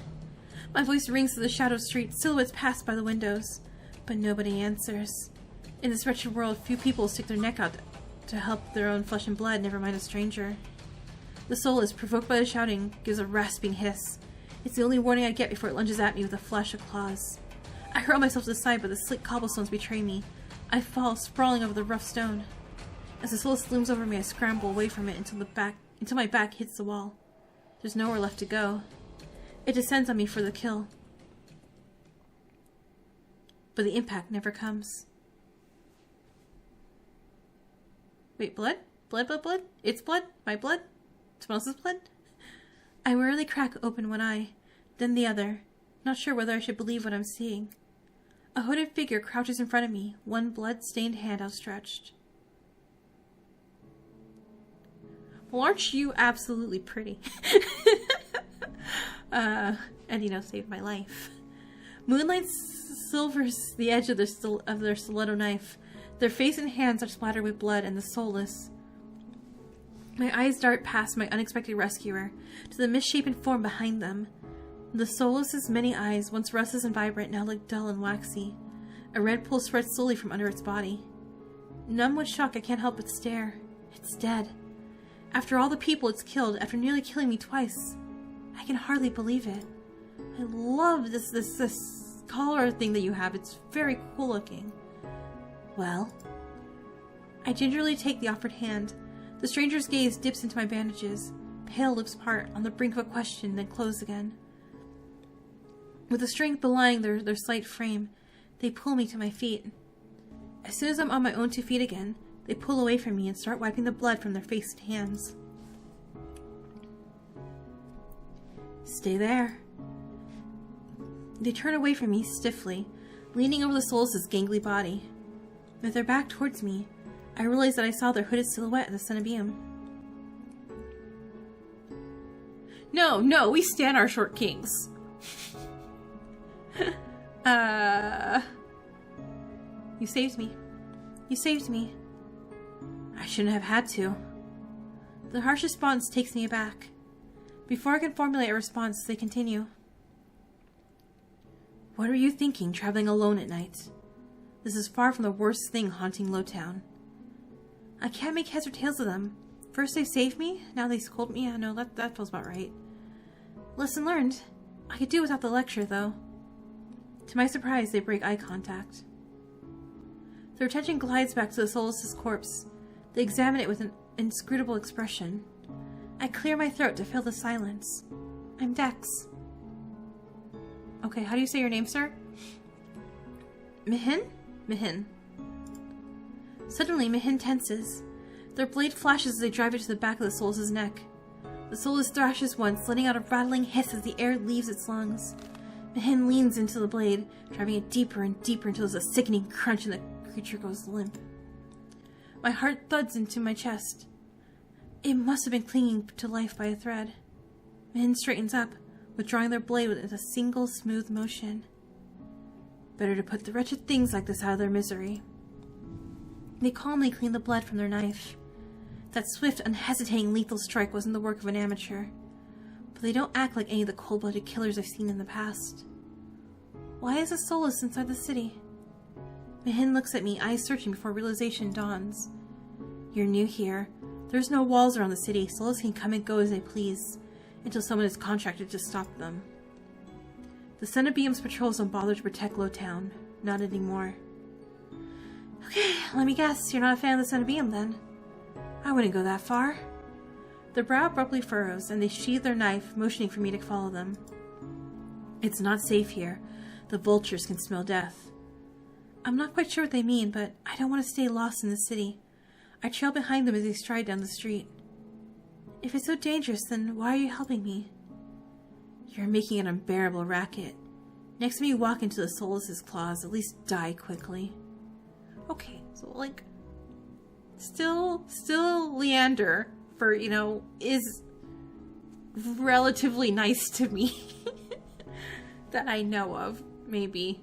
Speaker 1: My voice rings through the shadowed street, silhouettes pass by the windows. But nobody answers. In this wretched world, few people stick their neck out to help their own flesh and blood, never mind a stranger. The soulless, provoked by the shouting, gives a rasping hiss. It's the only warning I get before it lunges at me with a flash of claws. I hurl myself to the side, but the slick cobblestones betray me. I fall, sprawling over the rough stone. As the soulless looms over me, I scramble away from it until my back hits the wall. There's nowhere left to go. It descends on me for the kill. But the impact never comes. Wait, blood? Blood, blood, blood? It's blood? My blood? Someone else's blood? I wearily crack open one eye, then the other, not sure whether I should believe what I'm seeing. A hooded figure crouches in front of me, one blood-stained hand outstretched. Well, aren't you absolutely pretty? And saved my life. Moonlight silvers the edge of their stiletto knife. Their face and hands are splattered with blood, and the soulless. My eyes dart past my unexpected rescuer to the misshapen form behind them. The soulless's many eyes, once restless and vibrant, now look dull and waxy. A red pool spreads slowly from under its body. Numb with shock, I can't help but stare. It's dead. After all the people it's killed, after nearly killing me twice, I can hardly believe it. I love this collar thing that you have. It's very cool looking. Well, I gingerly take the offered hand. The stranger's gaze dips into my bandages. Pale lips part, on the brink of a question, then close again. With the strength belying their slight frame, they pull me to my feet. As soon as I'm on my own 2 feet again, they pull away from me and start wiping the blood from their face and hands. Stay there. They turn away from me stiffly, leaning over the soulless' gangly body. With their back towards me, I realize that I saw their hooded silhouette in the centibeam. No, we stand our short kings. You saved me. You saved me. I shouldn't have had to. The harsh response takes me aback. Before I can formulate a response, they continue. What were you thinking, traveling alone at night? This is far from the worst thing haunting Lowtown. I can't make heads or tails of them. First they saved me, now they scold me. I know, that feels about right. Lesson learned. I could do without the lecture, though. To my surprise, they break eye contact. Their attention glides back to the soulless' corpse. They examine it with an inscrutable expression. I clear my throat to fill the silence. I'm Dex. Okay, how do you say your name, sir? Mihin? Mihin. Suddenly, Mihin tenses. Their blade flashes as they drive it to the back of the soulless' neck. The soulless thrashes once, letting out a rattling hiss as the air leaves its lungs. Mihin leans into the blade, driving it deeper and deeper until there's a sickening crunch and the creature goes limp. My heart thuds into my chest. It must have been clinging to life by a thread. Mihin straightens up, withdrawing their blade with a single smooth motion. Better to put the wretched things like this out of their misery. They calmly clean the blood from their knife. That swift, unhesitating, lethal strike wasn't the work of an amateur. but they don't act like any of the cold-blooded killers I've seen in the past. Why is a Solus inside the city? Mihin looks at me, eyes searching before realization dawns. You're new here. There's no walls around the city. Solus can come and go as they please, until someone is contracted to stop them. The Cenobium's patrols don't bother to protect Lowtown. Not anymore. Okay, let me guess. You're not a fan of the Cenobium, then? I wouldn't go that far. Their brow abruptly furrows, and they sheathe their knife, motioning for me to follow them. It's not safe here. The vultures can smell death. I'm not quite sure what they mean, but I don't want to stay lost in the city. I trail behind them as they stride down the street. If it's so dangerous, then why are you helping me? You're making an unbearable racket. Next time you walk into the Solus' claws, at least die quickly. Okay, so like, still Leander, for, you know, is relatively nice to me. That I know of, maybe.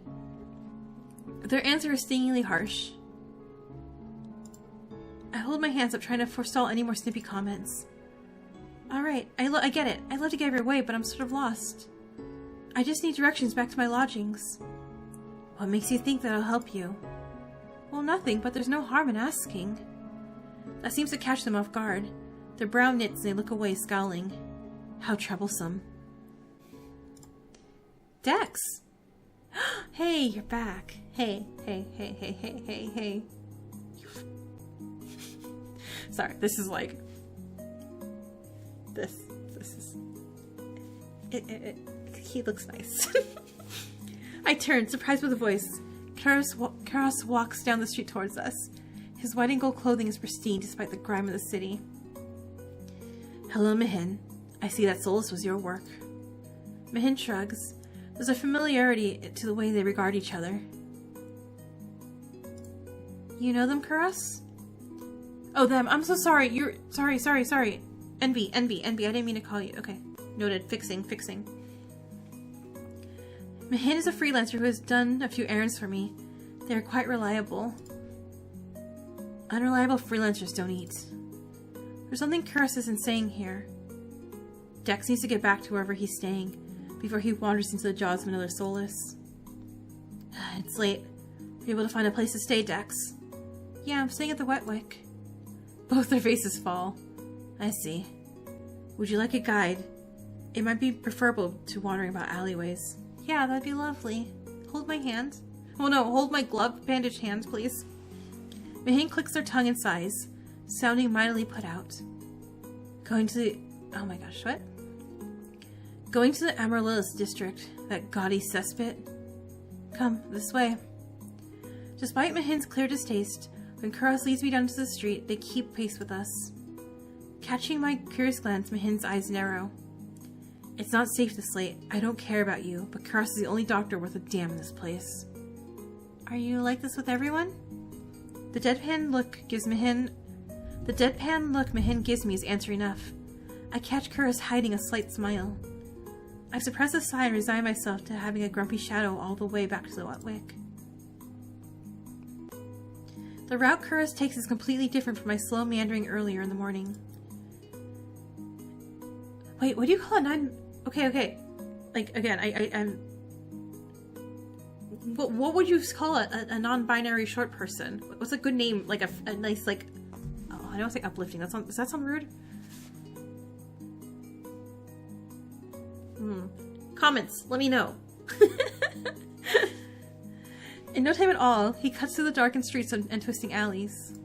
Speaker 1: Their answer is stingingly harsh. I hold my hands up, trying to forestall any more snippy comments. Alright, I get it. I'd love to get your way, but I'm sort of lost. I just need directions back to my lodgings. What makes you think that I'll help you? Well, nothing, but there's no harm in asking. That seems to catch them off guard. Their brow knits and they look away, scowling. How troublesome. Dex! Hey, you're back. Hey. Sorry, this is like... This is... He looks nice. I turn, surprised with a voice. Kuros walks down the street towards us. His white and gold clothing is pristine despite the grime of the city. Hello, Mihin. I see that Solus was your work. Mihin shrugs. There's a familiarity to the way they regard each other. You know them, Kuros? Oh, them. I'm so sorry. You're... Sorry. Enby. I didn't mean to call you. Okay. Noted. Fixing. Mihin is a freelancer who has done a few errands for me. They are quite reliable. Unreliable freelancers don't eat. There's something Kuros isn't saying here. Dex needs to get back to wherever he's staying before he wanders into the jaws of another Solus. It's late. Are you able to find a place to stay, Dex? Yeah, I'm staying at the Wet Wick. Both their faces fall. I see. Would you like a guide? It might be preferable to wandering about alleyways. Yeah, that'd be lovely. Hold my hand. Oh no, hold my gloved, bandaged hand, please. Mihin clicks their tongue and sighs, sounding mightily put out. Going to the... Oh my gosh, what? Going to the Amaryllis district, that gaudy cesspit. Come, this way. Despite Mihin's clear distaste, when Kuros leads me down to the street, they keep pace with us. Catching my curious glance, Mihin's eyes narrow. It's not safe this late. I don't care about you, but Kuros is the only doctor worth a damn in this place. Are you like this with everyone? The deadpan look Mihin gives me is answer enough. I catch Kuros hiding a slight smile. I suppress a sigh and resign myself to having a grumpy shadow all the way back to the Wet Wick. The route Kuros takes is completely different from my slow meandering earlier in the morning. Wait, what do you call it? Okay. Like, again, I'm... What would you call a non-binary short person? What's a good name? Like a nice, like... Oh, I don't think uplifting. Does that sound rude? Comments, let me know. In no time at all, he cuts through the darkened streets and twisting alleys.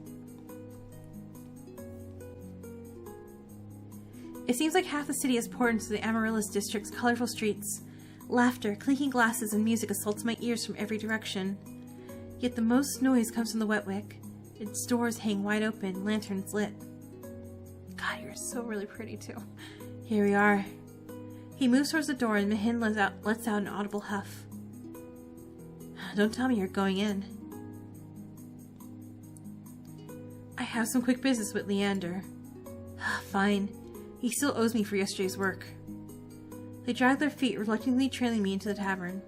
Speaker 1: It seems like half the city has poured into the Amaryllis district's colorful streets. Laughter, clinking glasses, and music assaults my ears from every direction. Yet the most noise comes from the Wet Wick. Its doors hang wide open, lanterns lit. God, you're so really pretty too. Here we are. He moves towards the door and Mihin lets out an audible huff. Don't tell me you're going in. I have some quick business with Leander. Fine. He still owes me for yesterday's work. They drag their feet, reluctantly trailing me into the tavern.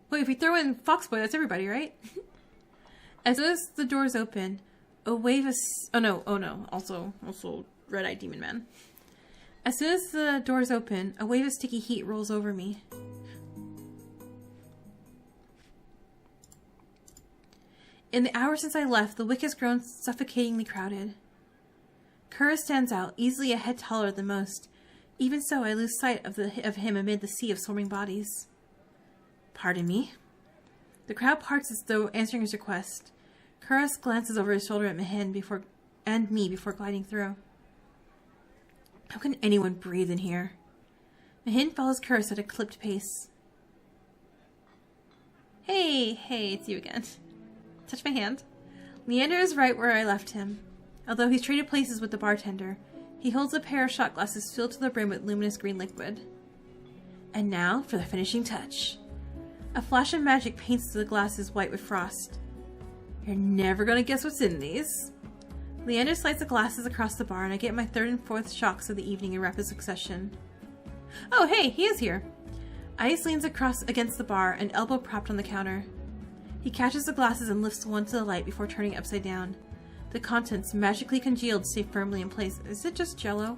Speaker 1: Wait, if we throw in Foxboy, that's everybody, right? As soon as the doors open, a wave of... Oh no. Also, red-eyed demon man. As soon as the doors open, a wave of sticky heat rolls over me. In the hour since I left, the wick has grown suffocatingly crowded. Kuros stands out, easily a head taller than most. Even so, I lose sight of him amid the sea of swarming bodies. Pardon me? The crowd parts as though answering his request. Kuros glances over his shoulder at Mihin and me before gliding through. How can anyone breathe in here? Mihin follows Kuros at a clipped pace. Hey, it's you again. Touch my hand. Leander is right where I left him. Although he's traded places with the bartender, he holds a pair of shot glasses filled to the brim with luminous green liquid. And now for the finishing touch. A flash of magic paints the glasses white with frost. You're never gonna guess what's in these. Leander slides the glasses across the bar, and I get my third and fourth shocks of the evening in rapid succession. Oh, hey, he is here. Ice leans across against the bar, an elbow propped on the counter. He catches the glasses and lifts one to the light before turning upside down. The contents, magically congealed, stay firmly in place. Is it just jello?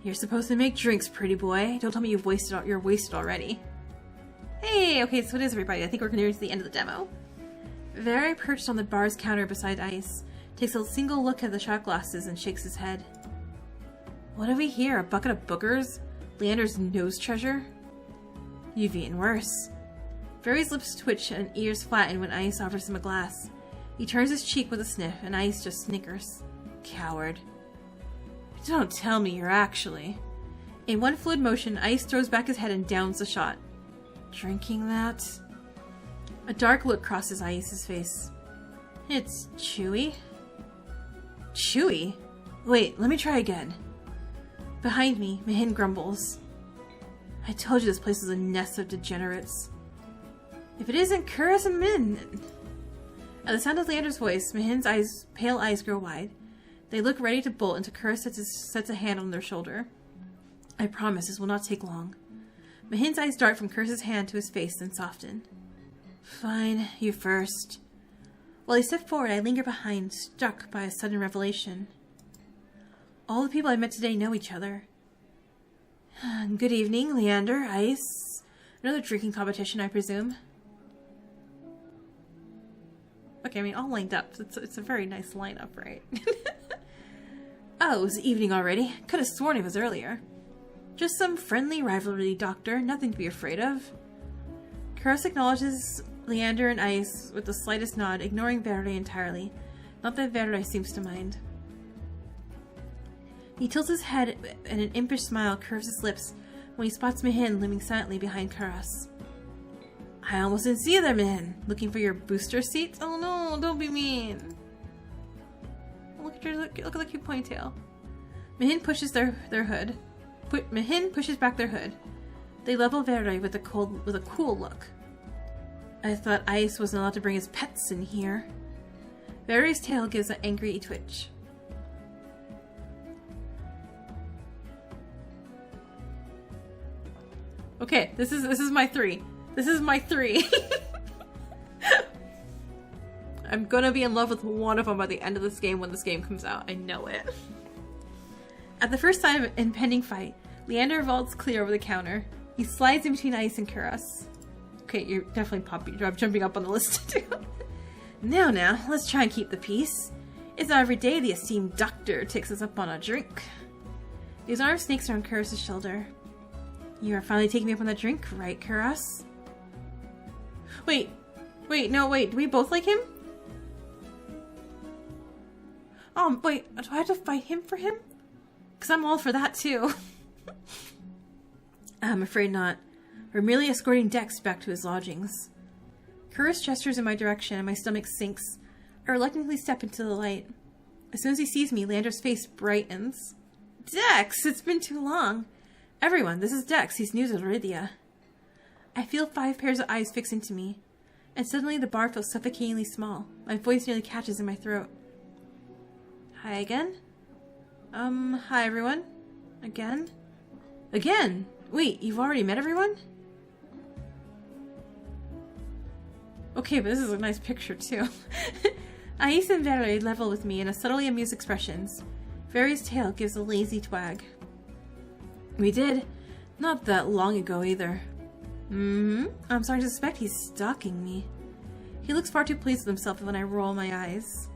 Speaker 1: You're supposed to make drinks, pretty boy. Don't tell me you're wasted already. Hey, okay, so it is everybody. I think we're near to the end of the demo. Very perched on the bar's counter beside Ice, takes a single look at the shot glasses and shakes his head. What have we here? A bucket of boogers? Leander's nose treasure? You've eaten worse. Very's lips twitch and ears flatten when Ice offers him a glass. He turns his cheek with a sniff, and Ice just snickers. Coward. Don't tell me you're actually... In one fluid motion, Ice throws back his head and downs the shot. Drinking that? A dark look crosses Ice's face. It's chewy. Chewy? Wait, let me try again. Behind me, Mihin grumbles. I told you this place is a nest of degenerates. If it isn't Kuros and Min... At the sound of Leander's voice, Mihin's pale eyes grow wide. They look ready to bolt until Kuros sets a hand on their shoulder. I promise this will not take long. Mihin's eyes dart from Kuros' hand to his face, then soften. Fine, you first. While he stepped forward, I linger behind, struck by a sudden revelation. All the people I met today know each other. Good evening, Leander, Ice. Another drinking competition, I presume. Okay, I mean, all lined up. It's a very nice lineup, right? Oh, it was evening already. Could have sworn it was earlier. Just some friendly rivalry, Doctor. Nothing to be afraid of. Kuros acknowledges Leander and Ice with the slightest nod, ignoring Verde entirely. Not that Verde seems to mind. He tilts his head and an impish smile curves his lips when he spots Mihin looming silently behind Kuros. I almost didn't see you there, Mihin. Looking for your booster seat? Oh no, don't be mean. Look at the cute ponytail. Mihin pushes their hood. Mihin pushes back their hood. They level Verde with a cool look. I thought Ice wasn't allowed to bring his pets in here. Verde's tail gives an angry twitch. Okay, this is my 3. This is my 3. I'm gonna be in love with one of them by the end of this game when this game comes out. I know it. At the first sign of an impending fight, Leander vaults clear over the counter. He slides in between Ice and Kuros. Okay, you're definitely jumping up on the list too. Now, let's try and keep the peace. It's not every day the esteemed doctor takes us up on a drink. His arm snakes around Kuros' shoulder. You are finally taking me up on that drink, right, Kuros? Wait, do we both like him? Wait, do I have to fight him for him? Because I'm all for that too. I'm afraid not. We're merely escorting Dex back to his lodgings. Kuros gestures in my direction and my stomach sinks. I reluctantly step into the light. As soon as he sees me, Leander's face brightens. Dex, it's been too long. Everyone, this is Dex. He's new to Eridia. I feel 5 pairs of eyes fix into me, and suddenly the bar feels suffocatingly small. My voice nearly catches in my throat. Hi again? Hi everyone. Again? Again? Wait, you've already met everyone? Okay, but this is a nice picture too. Ais and Valerie level with me in a subtly amused expressions. Vary's tail gives a lazy twag. We did. Not that long ago either. I'm starting to suspect he's stalking me. He looks far too pleased with himself when I roll my eyes.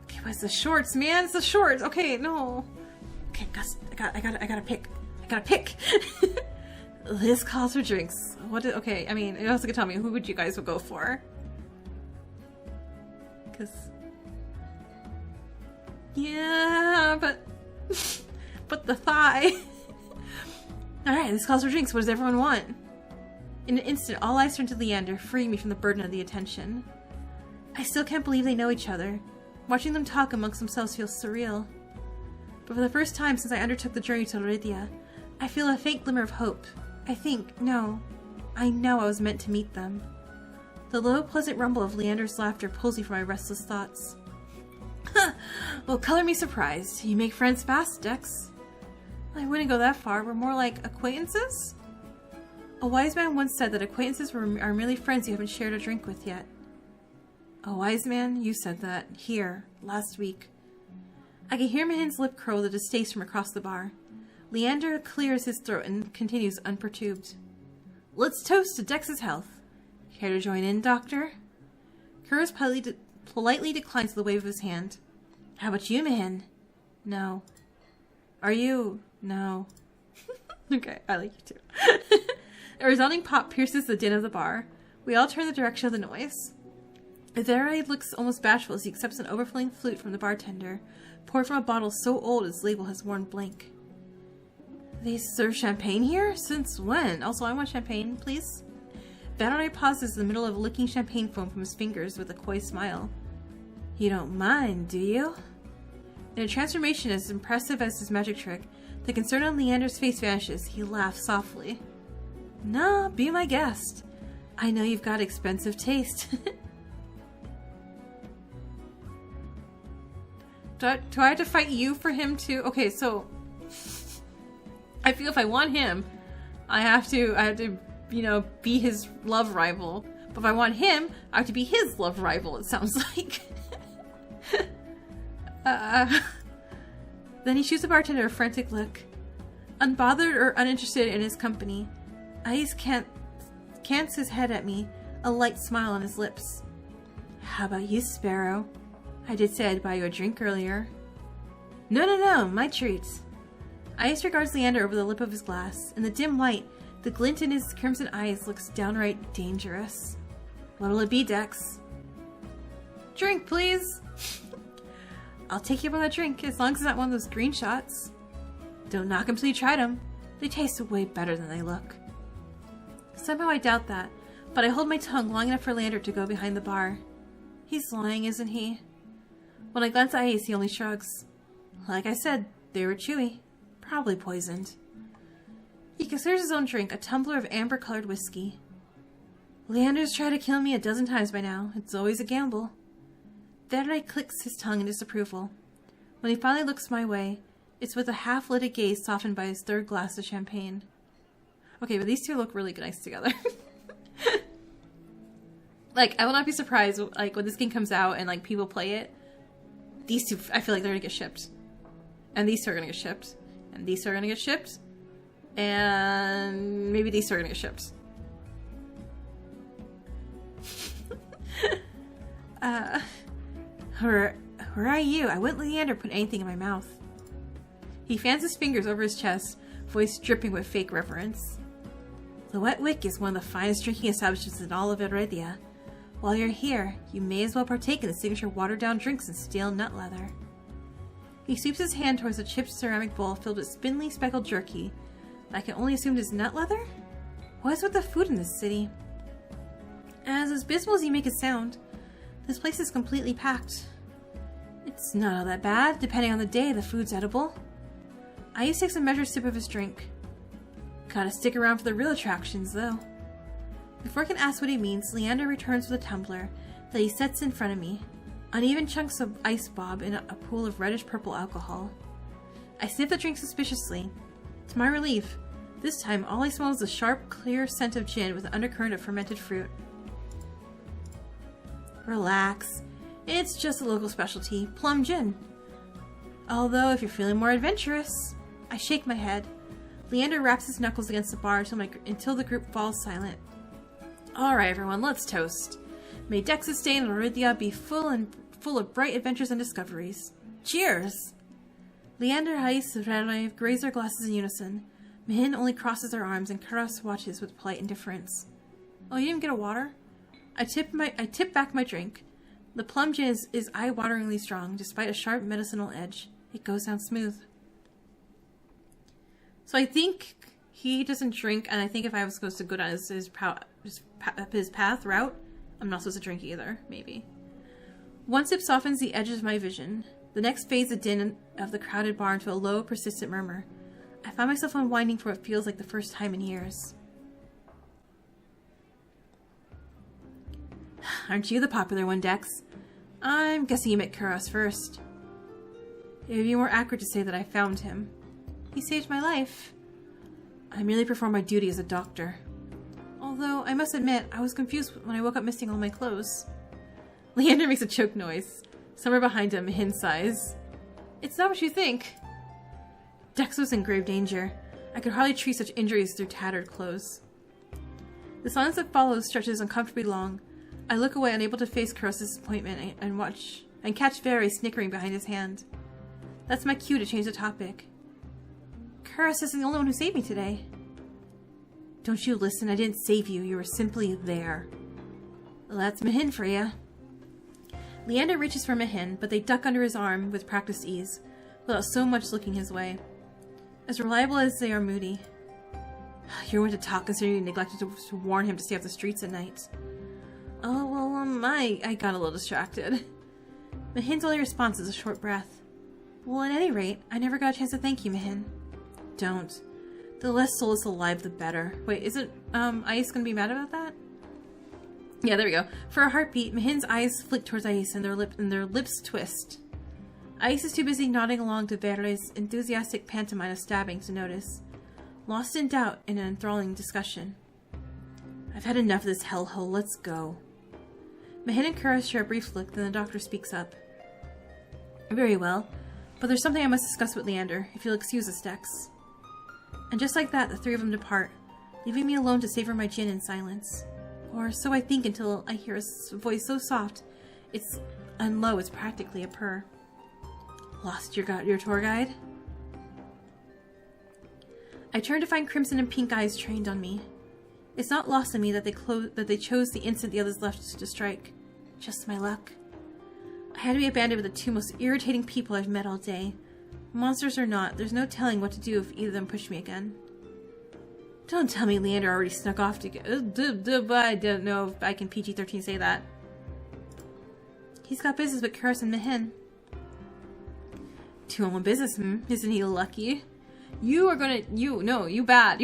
Speaker 1: Okay, what's the shorts, man? It's the shorts. Okay, no. Okay, Gus, I gotta pick. I gotta pick. Liz calls for drinks. Okay, I mean, you also could tell me who would you guys go for? Cause yeah, but the thigh. Alright, this calls for drinks. What does everyone want? In an instant, all eyes turn to Leander, freeing me from the burden of the attention. I still can't believe they know each other. Watching them talk amongst themselves feels surreal. But for the first time since I undertook the journey to Eridia, I feel a faint glimmer of hope. I know I was meant to meet them. The low, pleasant rumble of Leander's laughter pulls me from my restless thoughts. Well, color me surprised. You make friends fast, Dex. I wouldn't go that far. We're more like acquaintances? A wise man once said that acquaintances are merely friends you haven't shared a drink with yet. A wise man? You said that. Here. Last week. I can hear Mahin's lip curl with a distaste from across the bar. Leander clears his throat and continues unperturbed. Let's toast to Dex's health. Care to join in, Doctor? Kuros politely declines the wave of his hand. How about you, Mahin? No. Are you? No. Okay, I like you too. A resounding pop pierces the din of the bar. We all turn the direction of the noise. Ithera looks almost bashful as he accepts an overflowing flute from the bartender, poured from a bottle so old its label has worn blank. They serve champagne here? Since when? Also, I want champagne, please. Valerie pauses in the middle of licking champagne foam from his fingers with a coy smile. You don't mind, do you? In a transformation as impressive as his magic trick, the concern on Leander's face vanishes. He laughs softly. Nah, be my guest. I know you've got expensive taste. Do I have to fight you for him too? Okay, so I feel if I want him, I have to, you know, be his love rival. But if I want him, I have to be his love rival, it sounds like. Then he shoots the bartender a frantic look. Unbothered or uninterested in his company, Ice cants his head at me, a light smile on his lips. How about you, Sparrow? I did say I'd buy you a drink earlier. No, my treat. Ice regards Leander over the lip of his glass. In the dim light, the glint in his crimson eyes looks downright dangerous. What'll it be, Dex? Drink, please! I'll take you up on that drink, as long as it's not one of those green shots. Don't knock them till you tried them. They taste way better than they look. Somehow I doubt that, but I hold my tongue long enough for Leander to go behind the bar. He's lying, isn't he? When I glance at Ice, he only shrugs. Like I said, they were chewy. Probably poisoned. He considers his own drink, a tumbler of amber-colored whiskey. Leander's tried to kill me 12 times by now. It's always a gamble. Valerie clicks his tongue in disapproval. When he finally looks my way, it's with a half-lidded gaze softened by his third glass of champagne. Okay, but these two look really nice together. Like, I will not be surprised, like, when this game comes out and, like, people play it. These two, I feel like they're gonna get shipped. And these two are gonna get shipped. And these two are gonna get shipped. And maybe these two are gonna get shipped. Where are you? I wouldn't let Leander put anything in my mouth. He fans his fingers over his chest, voice dripping with fake reverence. The Wet Wick is one of the finest drinking establishments in all of Eridia. While you're here, you may as well partake in the signature watered-down drinks and stale nut leather. He sweeps his hand towards a chipped ceramic bowl filled with spindly speckled jerky. I can only assume it is nut leather? What is with the food in this city? As abysmal as you make it sound, this place is completely packed. It's not all that bad. Depending on the day, the food's edible. Ice takes a measured sip of his drink. Gotta stick around for the real attractions, though. Before I can ask what he means, Leander returns with a tumbler that he sets in front of me. Uneven chunks of ice bob in a pool of reddish-purple alcohol. I sniff the drink suspiciously. To my relief, This time, all I smell is the sharp, clear scent of gin with an undercurrent of fermented fruit. Relax. It's just a local specialty, plum gin. Although, if you're feeling more adventurous... I shake my head. Leander wraps his knuckles against the bar until the group falls silent. Alright everyone, let's toast. May Dex's stay in Eridia be full of bright adventures and discoveries. Cheers! Leander, Hais, and Ranoy raise their glasses in unison. Mihin only crosses her arms and Kuros watches with polite indifference. Oh, you didn't get a water? I tip back my drink. The plum gin is eye-wateringly strong, despite a sharp medicinal edge. It goes down smooth. So I think he doesn't drink, and I think if I was supposed to go down his route, I'm not supposed to drink either, maybe. One sip softens the edges of my vision. The next fades the din of the crowded bar into a low, persistent murmur. I find myself unwinding for what feels like the first time in years. Aren't you the popular one, Dex? I'm guessing you met Kuros first. It would be more accurate to say that I found him. He saved my life. I merely performed my duty as a doctor. Although, I must admit, I was confused when I woke up missing all my clothes. Leander makes a choke noise. Somewhere behind him, Mihin sighs. It's not what you think. Dex was in grave danger. I could hardly treat such injuries through tattered clothes. The silence that follows stretches uncomfortably long. I look away, unable to face Kuros' disappointment, and catch Very snickering behind his hand. That's my cue to change the topic. Kuros isn't the only one who saved me today. Don't you listen, I didn't save you, you were simply there. Well, that's Mihin for ya. Leander reaches for Mihin, but they duck under his arm with practiced ease, without so much looking his way. As reliable as they are moody. You're one to talk considering you neglected to warn him to stay off the streets at night. Oh, well, I got a little distracted. Mihin's only response is a short breath. Well, at any rate, I never got a chance to thank you, Mihin. Don't. The less soulless alive, the better. Wait, isn't, Ice gonna be mad about that? Yeah, there we go. For a heartbeat, Mihin's eyes flick towards Ice and their lips twist. Ice is too busy nodding along to Verre's enthusiastic pantomime of stabbing to notice. Lost in doubt in an enthralling discussion. I've had enough of this hellhole, let's go. Mihin and Kuros share a brief look, then the doctor speaks up. Very well, but there's something I must discuss with Leander, if you'll excuse us, Dex. And just like that, the three of them depart, leaving me alone to savor my gin in silence. Or so I think until I hear a voice so soft, and low, it's practically a purr. Lost your tour guide? I turn to find Crimson and Pink eyes trained on me. It's not lost on me that they chose the instant the others left to strike. Just my luck. I had to be abandoned with the two most irritating people I've met all day. Monsters or not, there's no telling what to do if either of them push me again. Don't tell me Leander already snuck off to go. I don't know if I can PG-13 say that. He's got business with Kuros and Mihin. Two on one business, Isn't he lucky? You bad.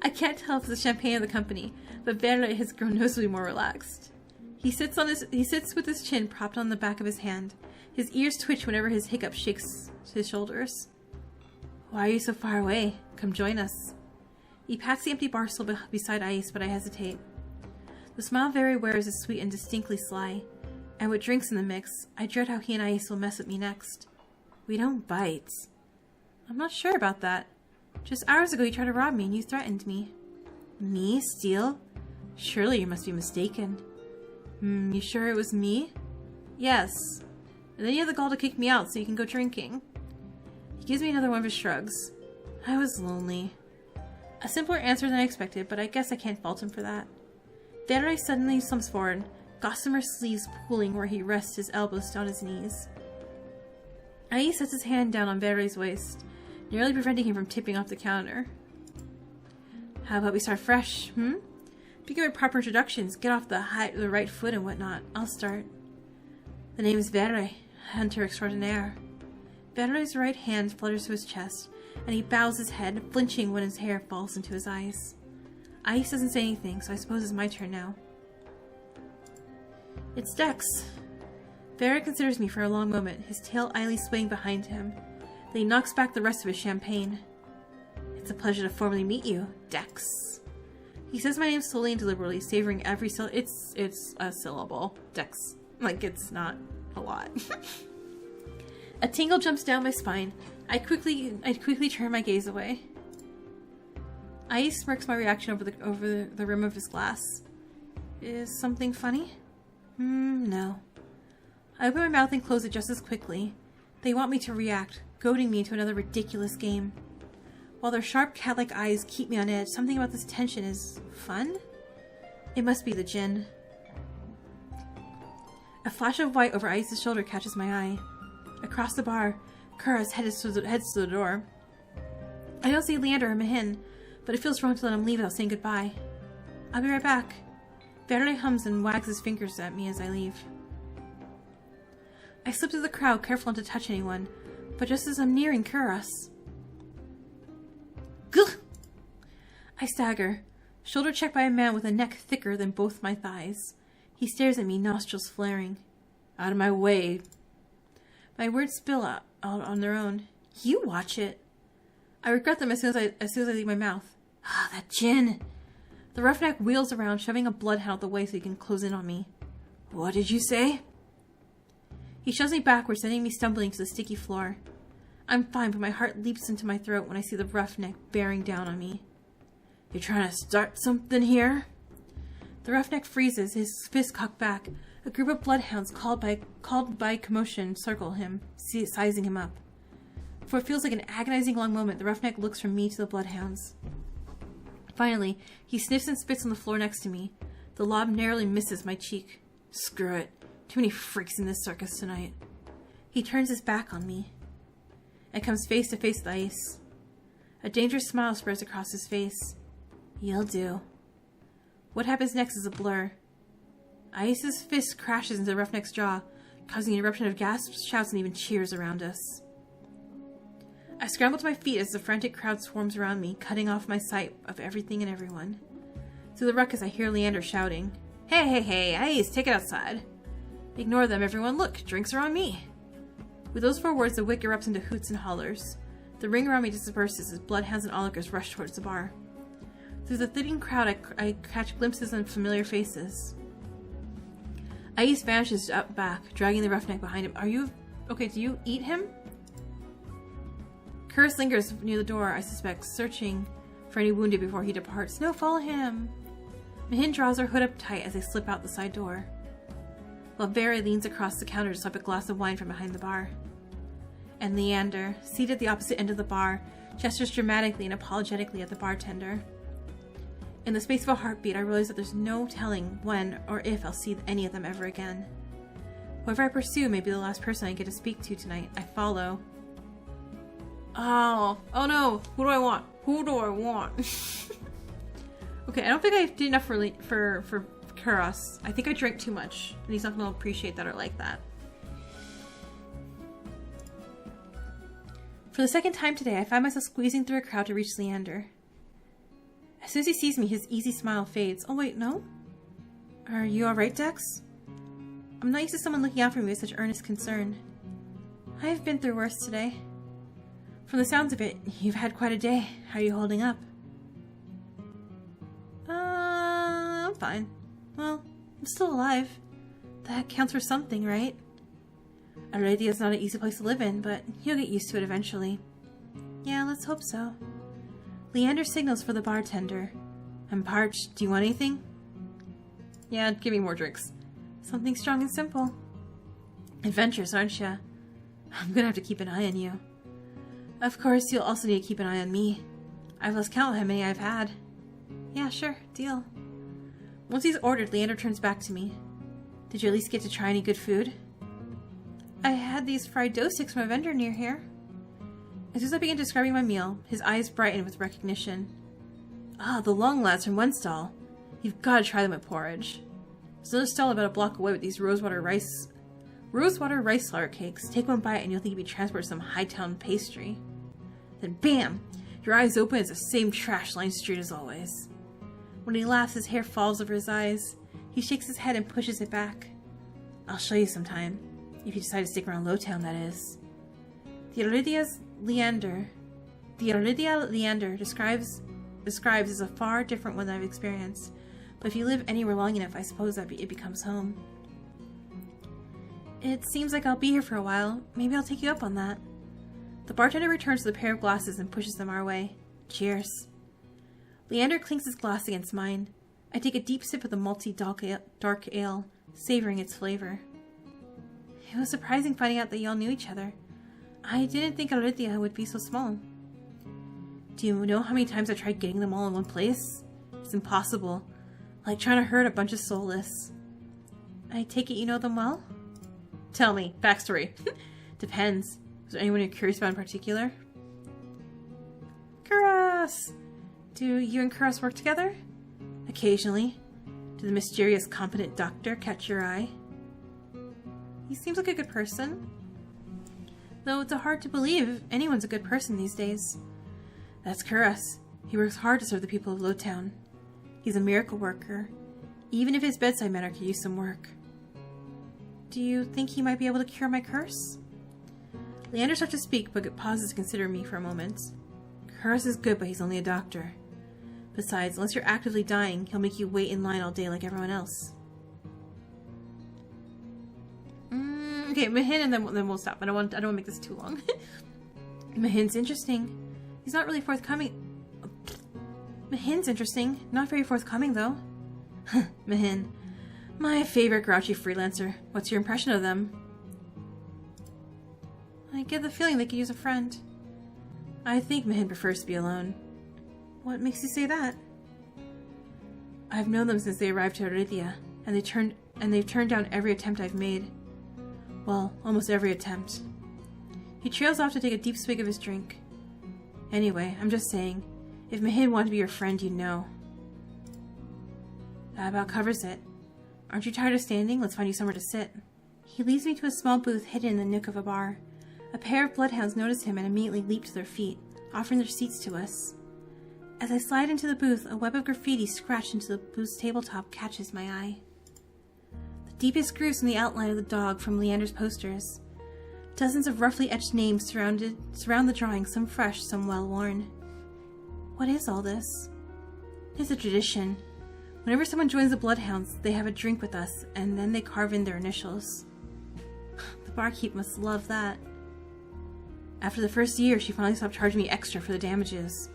Speaker 1: I can't tell if it's the champagne of the company, but Verre has grown noticeably more relaxed. He sits with his chin propped on the back of his hand. His ears twitch whenever his hiccup shakes his shoulders. Why are you so far away? Come join us. He pats the empty bar stool beside Ice, but I hesitate. The smile Verre wears is sweet and distinctly sly, and with drinks in the mix, I dread how he and Ice will mess with me next. We don't bite. I'm not sure about that. Just hours ago you tried to rob me and you threatened me. Me? Steal? Surely you must be mistaken. You sure it was me? Yes. And then you have the gall to kick me out so you can go drinking. He gives me another one of his shrugs. I was lonely. A simpler answer than I expected, but I guess I can't fault him for that. Verre suddenly slumps forward, gossamer sleeves pooling where he rests his elbows on his knees. Ice sets his hand down on Verre's waist, nearly preventing him from tipping off the counter. How about we start fresh, Speaking of proper introductions, get off the right foot and whatnot. I'll start. The name is Verre, hunter extraordinaire. Verre's right hand flutters to his chest, and he bows his head, flinching when his hair falls into his eyes. Ice doesn't say anything, so I suppose it's my turn now. It's Dex. Verre considers me for a long moment, his tail idly swaying behind him. Then he knocks back the rest of his champagne. It's a pleasure to formally meet you, Dex. He says my name slowly and deliberately, savoring every syllable. It's a syllable. Dex. Like, it's not a lot. A tingle jumps down my spine. I quickly turn my gaze away. Ice smirks my reaction over the rim of his glass. Is something funny? No. I open my mouth and close it just as quickly. They want me to react, goading me into another ridiculous game. While their sharp cat-like eyes keep me on edge, something about this tension is fun? It must be the gin. A flash of white over Ice's shoulder catches my eye. Across the bar, Kuros heads to the door. I don't see Leander or Mahin, but it feels wrong to let him leave without saying goodbye. I'll be right back. Verde hums and wags his fingers at me as I leave. I slip through the crowd, careful not to touch anyone, but just as I'm nearing Kuros... Gugh! I stagger, shoulder checked by a man with a neck thicker than both my thighs. He stares at me, nostrils flaring. Out of my way. My words spill out on their own. You watch it. I regret them as soon as I leave my mouth. Ah, that gin. The roughneck wheels around, shoving a bloodhound out the way so he can close in on me. What did you say? He shoves me backwards, sending me stumbling to the sticky floor. I'm fine, but my heart leaps into my throat when I see the roughneck bearing down on me. You're trying to start something here? The roughneck freezes, his fist cocked back. A group of bloodhounds called by commotion circle him, sizing him up. For it feels like an agonizing long moment, the roughneck looks from me to the bloodhounds. Finally, he sniffs and spits on the floor next to me. The lob narrowly misses my cheek. Screw it. Too many freaks in this circus tonight. He turns his back on me and comes face to face with Ice. A dangerous smile spreads across his face. You'll do. What happens next is a blur. Ice's fist crashes into the roughneck's jaw, causing an eruption of gasps, shouts, and even cheers around us. I scramble to my feet as the frantic crowd swarms around me, cutting off my sight of everything and everyone. Through the ruckus, I hear Leander shouting, Hey, Ice, take it outside. Ignore them, everyone. Look, drinks are on me. With those 4 words, the wick erupts into hoots and hollers. The ring around me disperses as bloodhounds and onlookers rush towards the bar. Through the thinning crowd, I catch glimpses of familiar faces. Ice vanishes up back, dragging the roughneck behind him. Are you... okay, do you eat him? Kuros lingers near the door, I suspect, searching for any wounded before he departs. No, follow him! Mahin draws her hood up tight as they slip out the side door. While Vera leans across the counter to slip a glass of wine from behind the bar. And Leander, seated at the opposite end of the bar, gestures dramatically and apologetically at the bartender. In the space of a heartbeat, I realize that there's no telling when or if I'll see any of them ever again. Whoever I pursue may be the last person I get to speak to tonight. I follow. Oh no! Who do I want? Okay, I don't think I did enough for Kuros. I think I drank too much, and he's not going to appreciate that or like that. For the second time today, I find myself squeezing through a crowd to reach Leander. As soon as he sees me, his easy smile fades. Oh wait, no? Are you alright, Dex? I'm not used to someone looking out for me with such earnest concern. I've been through worse today. From the sounds of it, you've had quite a day. How are you holding up? I'm fine. Well, I'm still alive. That counts for something, right? Eridia's not an easy place to live in, but you'll get used to it eventually. Yeah, let's hope so. Leander signals for the bartender. I'm parched. Do you want anything? Yeah, give me more drinks. Something strong and simple. Adventures, aren't ya? I'm gonna have to keep an eye on you. Of course, you'll also need to keep an eye on me. I've lost count of how many I've had. Yeah, sure. Deal. Once he's ordered, Leander turns back to me. Did you at least get to try any good food? I had these fried dough sticks from a vendor near here. As soon as I began describing my meal, his eyes brightened with recognition. Ah, the long lads from one stall. You've got to try them with porridge. There's another stall about a block away with these rosewater rice flour cakes. Take one bite and you'll think you'll be transported to some high-town pastry. Then bam! Your eyes open, it's the same trash-lined street as always. When he laughs, his hair falls over his eyes. He shakes his head and pushes it back. I'll show you sometime. If you decide to stick around Lowtown, that is. The Eridia's Leander The Eridia Leander describes is a far different one than I've experienced. But if you live anywhere long enough, I suppose that it becomes home. It seems like I'll be here for a while. Maybe I'll take you up on that. The bartender returns with a pair of glasses and pushes them our way. Cheers. Leander clinks his glass against mine. I take a deep sip of the malty dark ale, savoring its flavor. It was surprising finding out that y'all knew each other. I didn't think Eridia would be so small. Do you know how many times I tried getting them all in one place? It's impossible. Like trying to herd a bunch of soulless. I take it you know them well? Tell me. Backstory. Depends. Is there anyone you're curious about in particular? Kuros! Do you and Kuros work together? Occasionally. Did the mysterious competent doctor catch your eye? He seems like a good person. Though it's hard to believe anyone's a good person these days. That's Kuros. He works hard to serve the people of Lowtown. He's a miracle worker, even if his bedside manner could use some work. Do you think he might be able to cure my curse? Leander starts to speak, but pauses to consider me for a moment. Kuros is good, but he's only a doctor. Besides, unless you're actively dying, he'll make you wait in line all day like everyone else. Okay, Mahin, and then we'll stop. I don't want to make this too long. Mahin's interesting. He's not really forthcoming. Mahin's interesting. Not very forthcoming, though. Mahin. My favorite grouchy freelancer. What's your impression of them? I get the feeling they could use a friend. I think Mahin prefers to be alone. What makes you say that? I've known them since they arrived to Eridia, and they've turned down every attempt I've made. Well, almost every attempt. He trails off to take a deep swig of his drink. Anyway, I'm just saying, if Mahin wanted to be your friend, you'd know. That about covers it. Aren't you tired of standing? Let's find you somewhere to sit. He leads me to a small booth hidden in the nook of a bar. A pair of bloodhounds notice him and immediately leap to their feet, offering their seats to us. As I slide into the booth, a web of graffiti scratched into the booth's tabletop catches my eye. The deepest grooves in the outline of the dog from Leander's posters. Dozens of roughly etched names surround the drawing, some fresh, some well-worn. What is all this? It's a tradition. Whenever someone joins the Bloodhounds, they have a drink with us, and then they carve in their initials. The barkeep must love that. After the first year, she finally stopped charging me extra for the damages.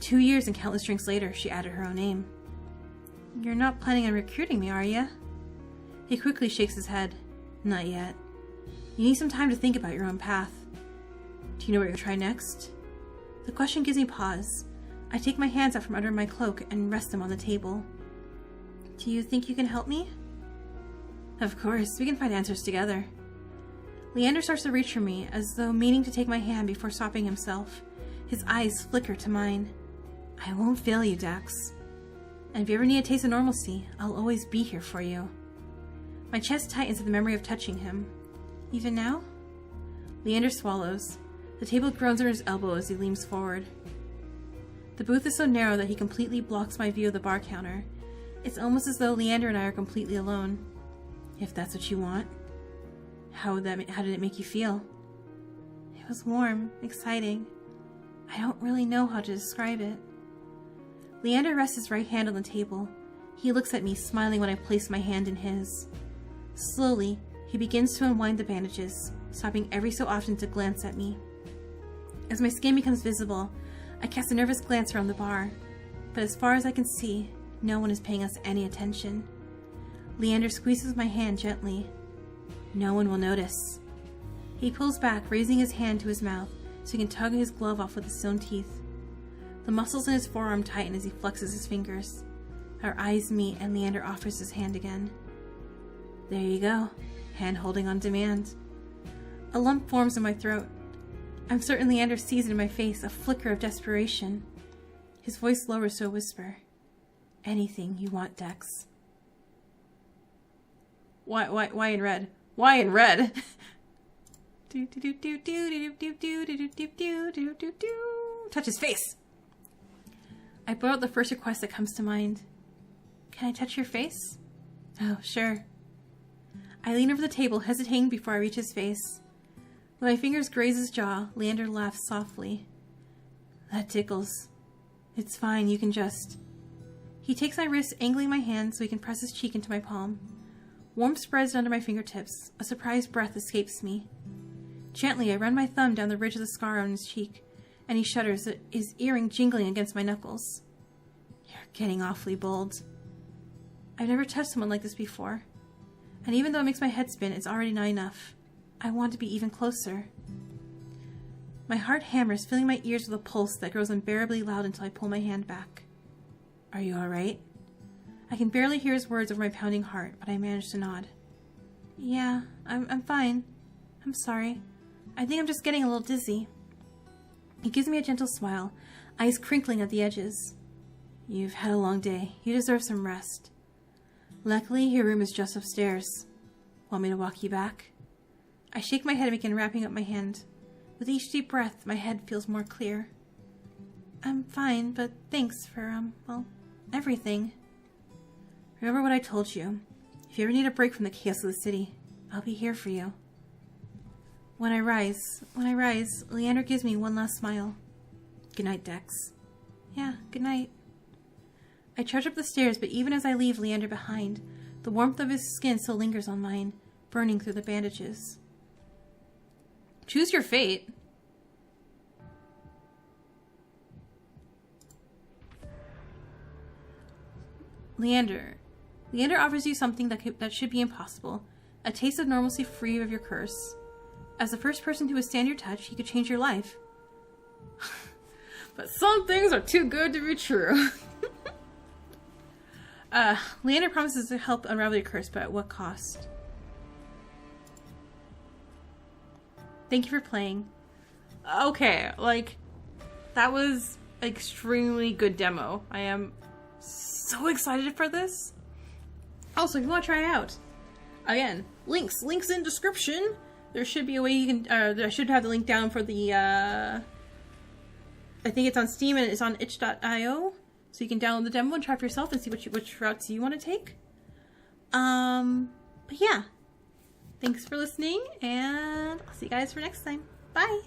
Speaker 1: 2 years and countless drinks later, she added her own name. You're not planning on recruiting me, are you? He quickly shakes his head. Not yet. You need some time to think about your own path. Do you know what you'll try next? The question gives me pause. I take my hands out from under my cloak and rest them on the table. Do you think you can help me? Of course, we can find answers together. Leander starts to reach for me, as though meaning to take my hand before stopping himself. His eyes flicker to mine. I won't fail you, Dax. And if you ever need a taste of normalcy, I'll always be here for you. My chest tightens at the memory of touching him. Even now? Leander swallows. The table groans under his elbow as he leans forward. The booth is so narrow that he completely blocks my view of the bar counter. It's almost as though Leander and I are completely alone. If that's what you want. How did it make you feel? It was warm, exciting. I don't really know how to describe it. Leander rests his right hand on the table. He looks at me, smiling when I place my hand in his. Slowly, he begins to unwind the bandages, stopping every so often to glance at me. As my skin becomes visible, I cast a nervous glance around the bar, but as far as I can see, no one is paying us any attention. Leander squeezes my hand gently. No one will notice. He pulls back, raising his hand to his mouth so he can tug his glove off with his own teeth. The muscles in his forearm tighten as he flexes his fingers. Our eyes meet and Leander offers his hand again. There you go. Hand holding on demand. A lump forms in my throat. I'm certain Leander sees it in my face, a flicker of desperation. His voice lowers to a whisper. Anything you want, Dex. Why in red? Why in red? Touch his face. I blurt out the first request that comes to mind. Can I touch your face? Oh, sure. I lean over the table, hesitating before I reach his face. When my fingers graze his jaw, Leander laughs softly. That tickles. It's fine, you can just... He takes my wrist, angling my hand so he can press his cheek into my palm. Warmth spreads under my fingertips. A surprised breath escapes me. Gently, I run my thumb down the ridge of the scar on his cheek, and he shudders, his earring jingling against my knuckles. You're getting awfully bold. I've never touched someone like this before. And even though it makes my head spin, it's already not enough. I want to be even closer. My heart hammers, filling my ears with a pulse that grows unbearably loud until I pull my hand back. Are you alright? I can barely hear his words over my pounding heart, but I manage to nod. Yeah, I'm fine. I'm sorry. I think I'm just getting a little dizzy. He gives me a gentle smile, eyes crinkling at the edges. You've had a long day. You deserve some rest. Luckily, your room is just upstairs. Want me to walk you back? I shake my head and begin wrapping up my hand. With each deep breath, my head feels more clear. I'm fine, but thanks for, well, everything. Remember what I told you. If you ever need a break from the chaos of the city, I'll be here for you. When I rise, Leander gives me one last smile. Good night, Dex. Yeah, good night. I trudge up the stairs, but even as I leave Leander behind, the warmth of his skin still lingers on mine, burning through the bandages. Choose your fate. Leander. Leander offers you something that should be impossible. A taste of normalcy free of your curse. As the first person to withstand your touch, he could change your life. But some things are too good to be true. Leander promises to help unravel your curse, but at what cost? Thank you for playing. Okay, like, that was an extremely good demo. I am so excited for this. Also, if you want to try it out, again, links in description. There should be a way you can, I should have the link down for the, I think it's on Steam and it's on itch.io. So you can download the demo and try for yourself and see which routes you want to take. But yeah. Thanks for listening, and I'll see you guys for next time. Bye!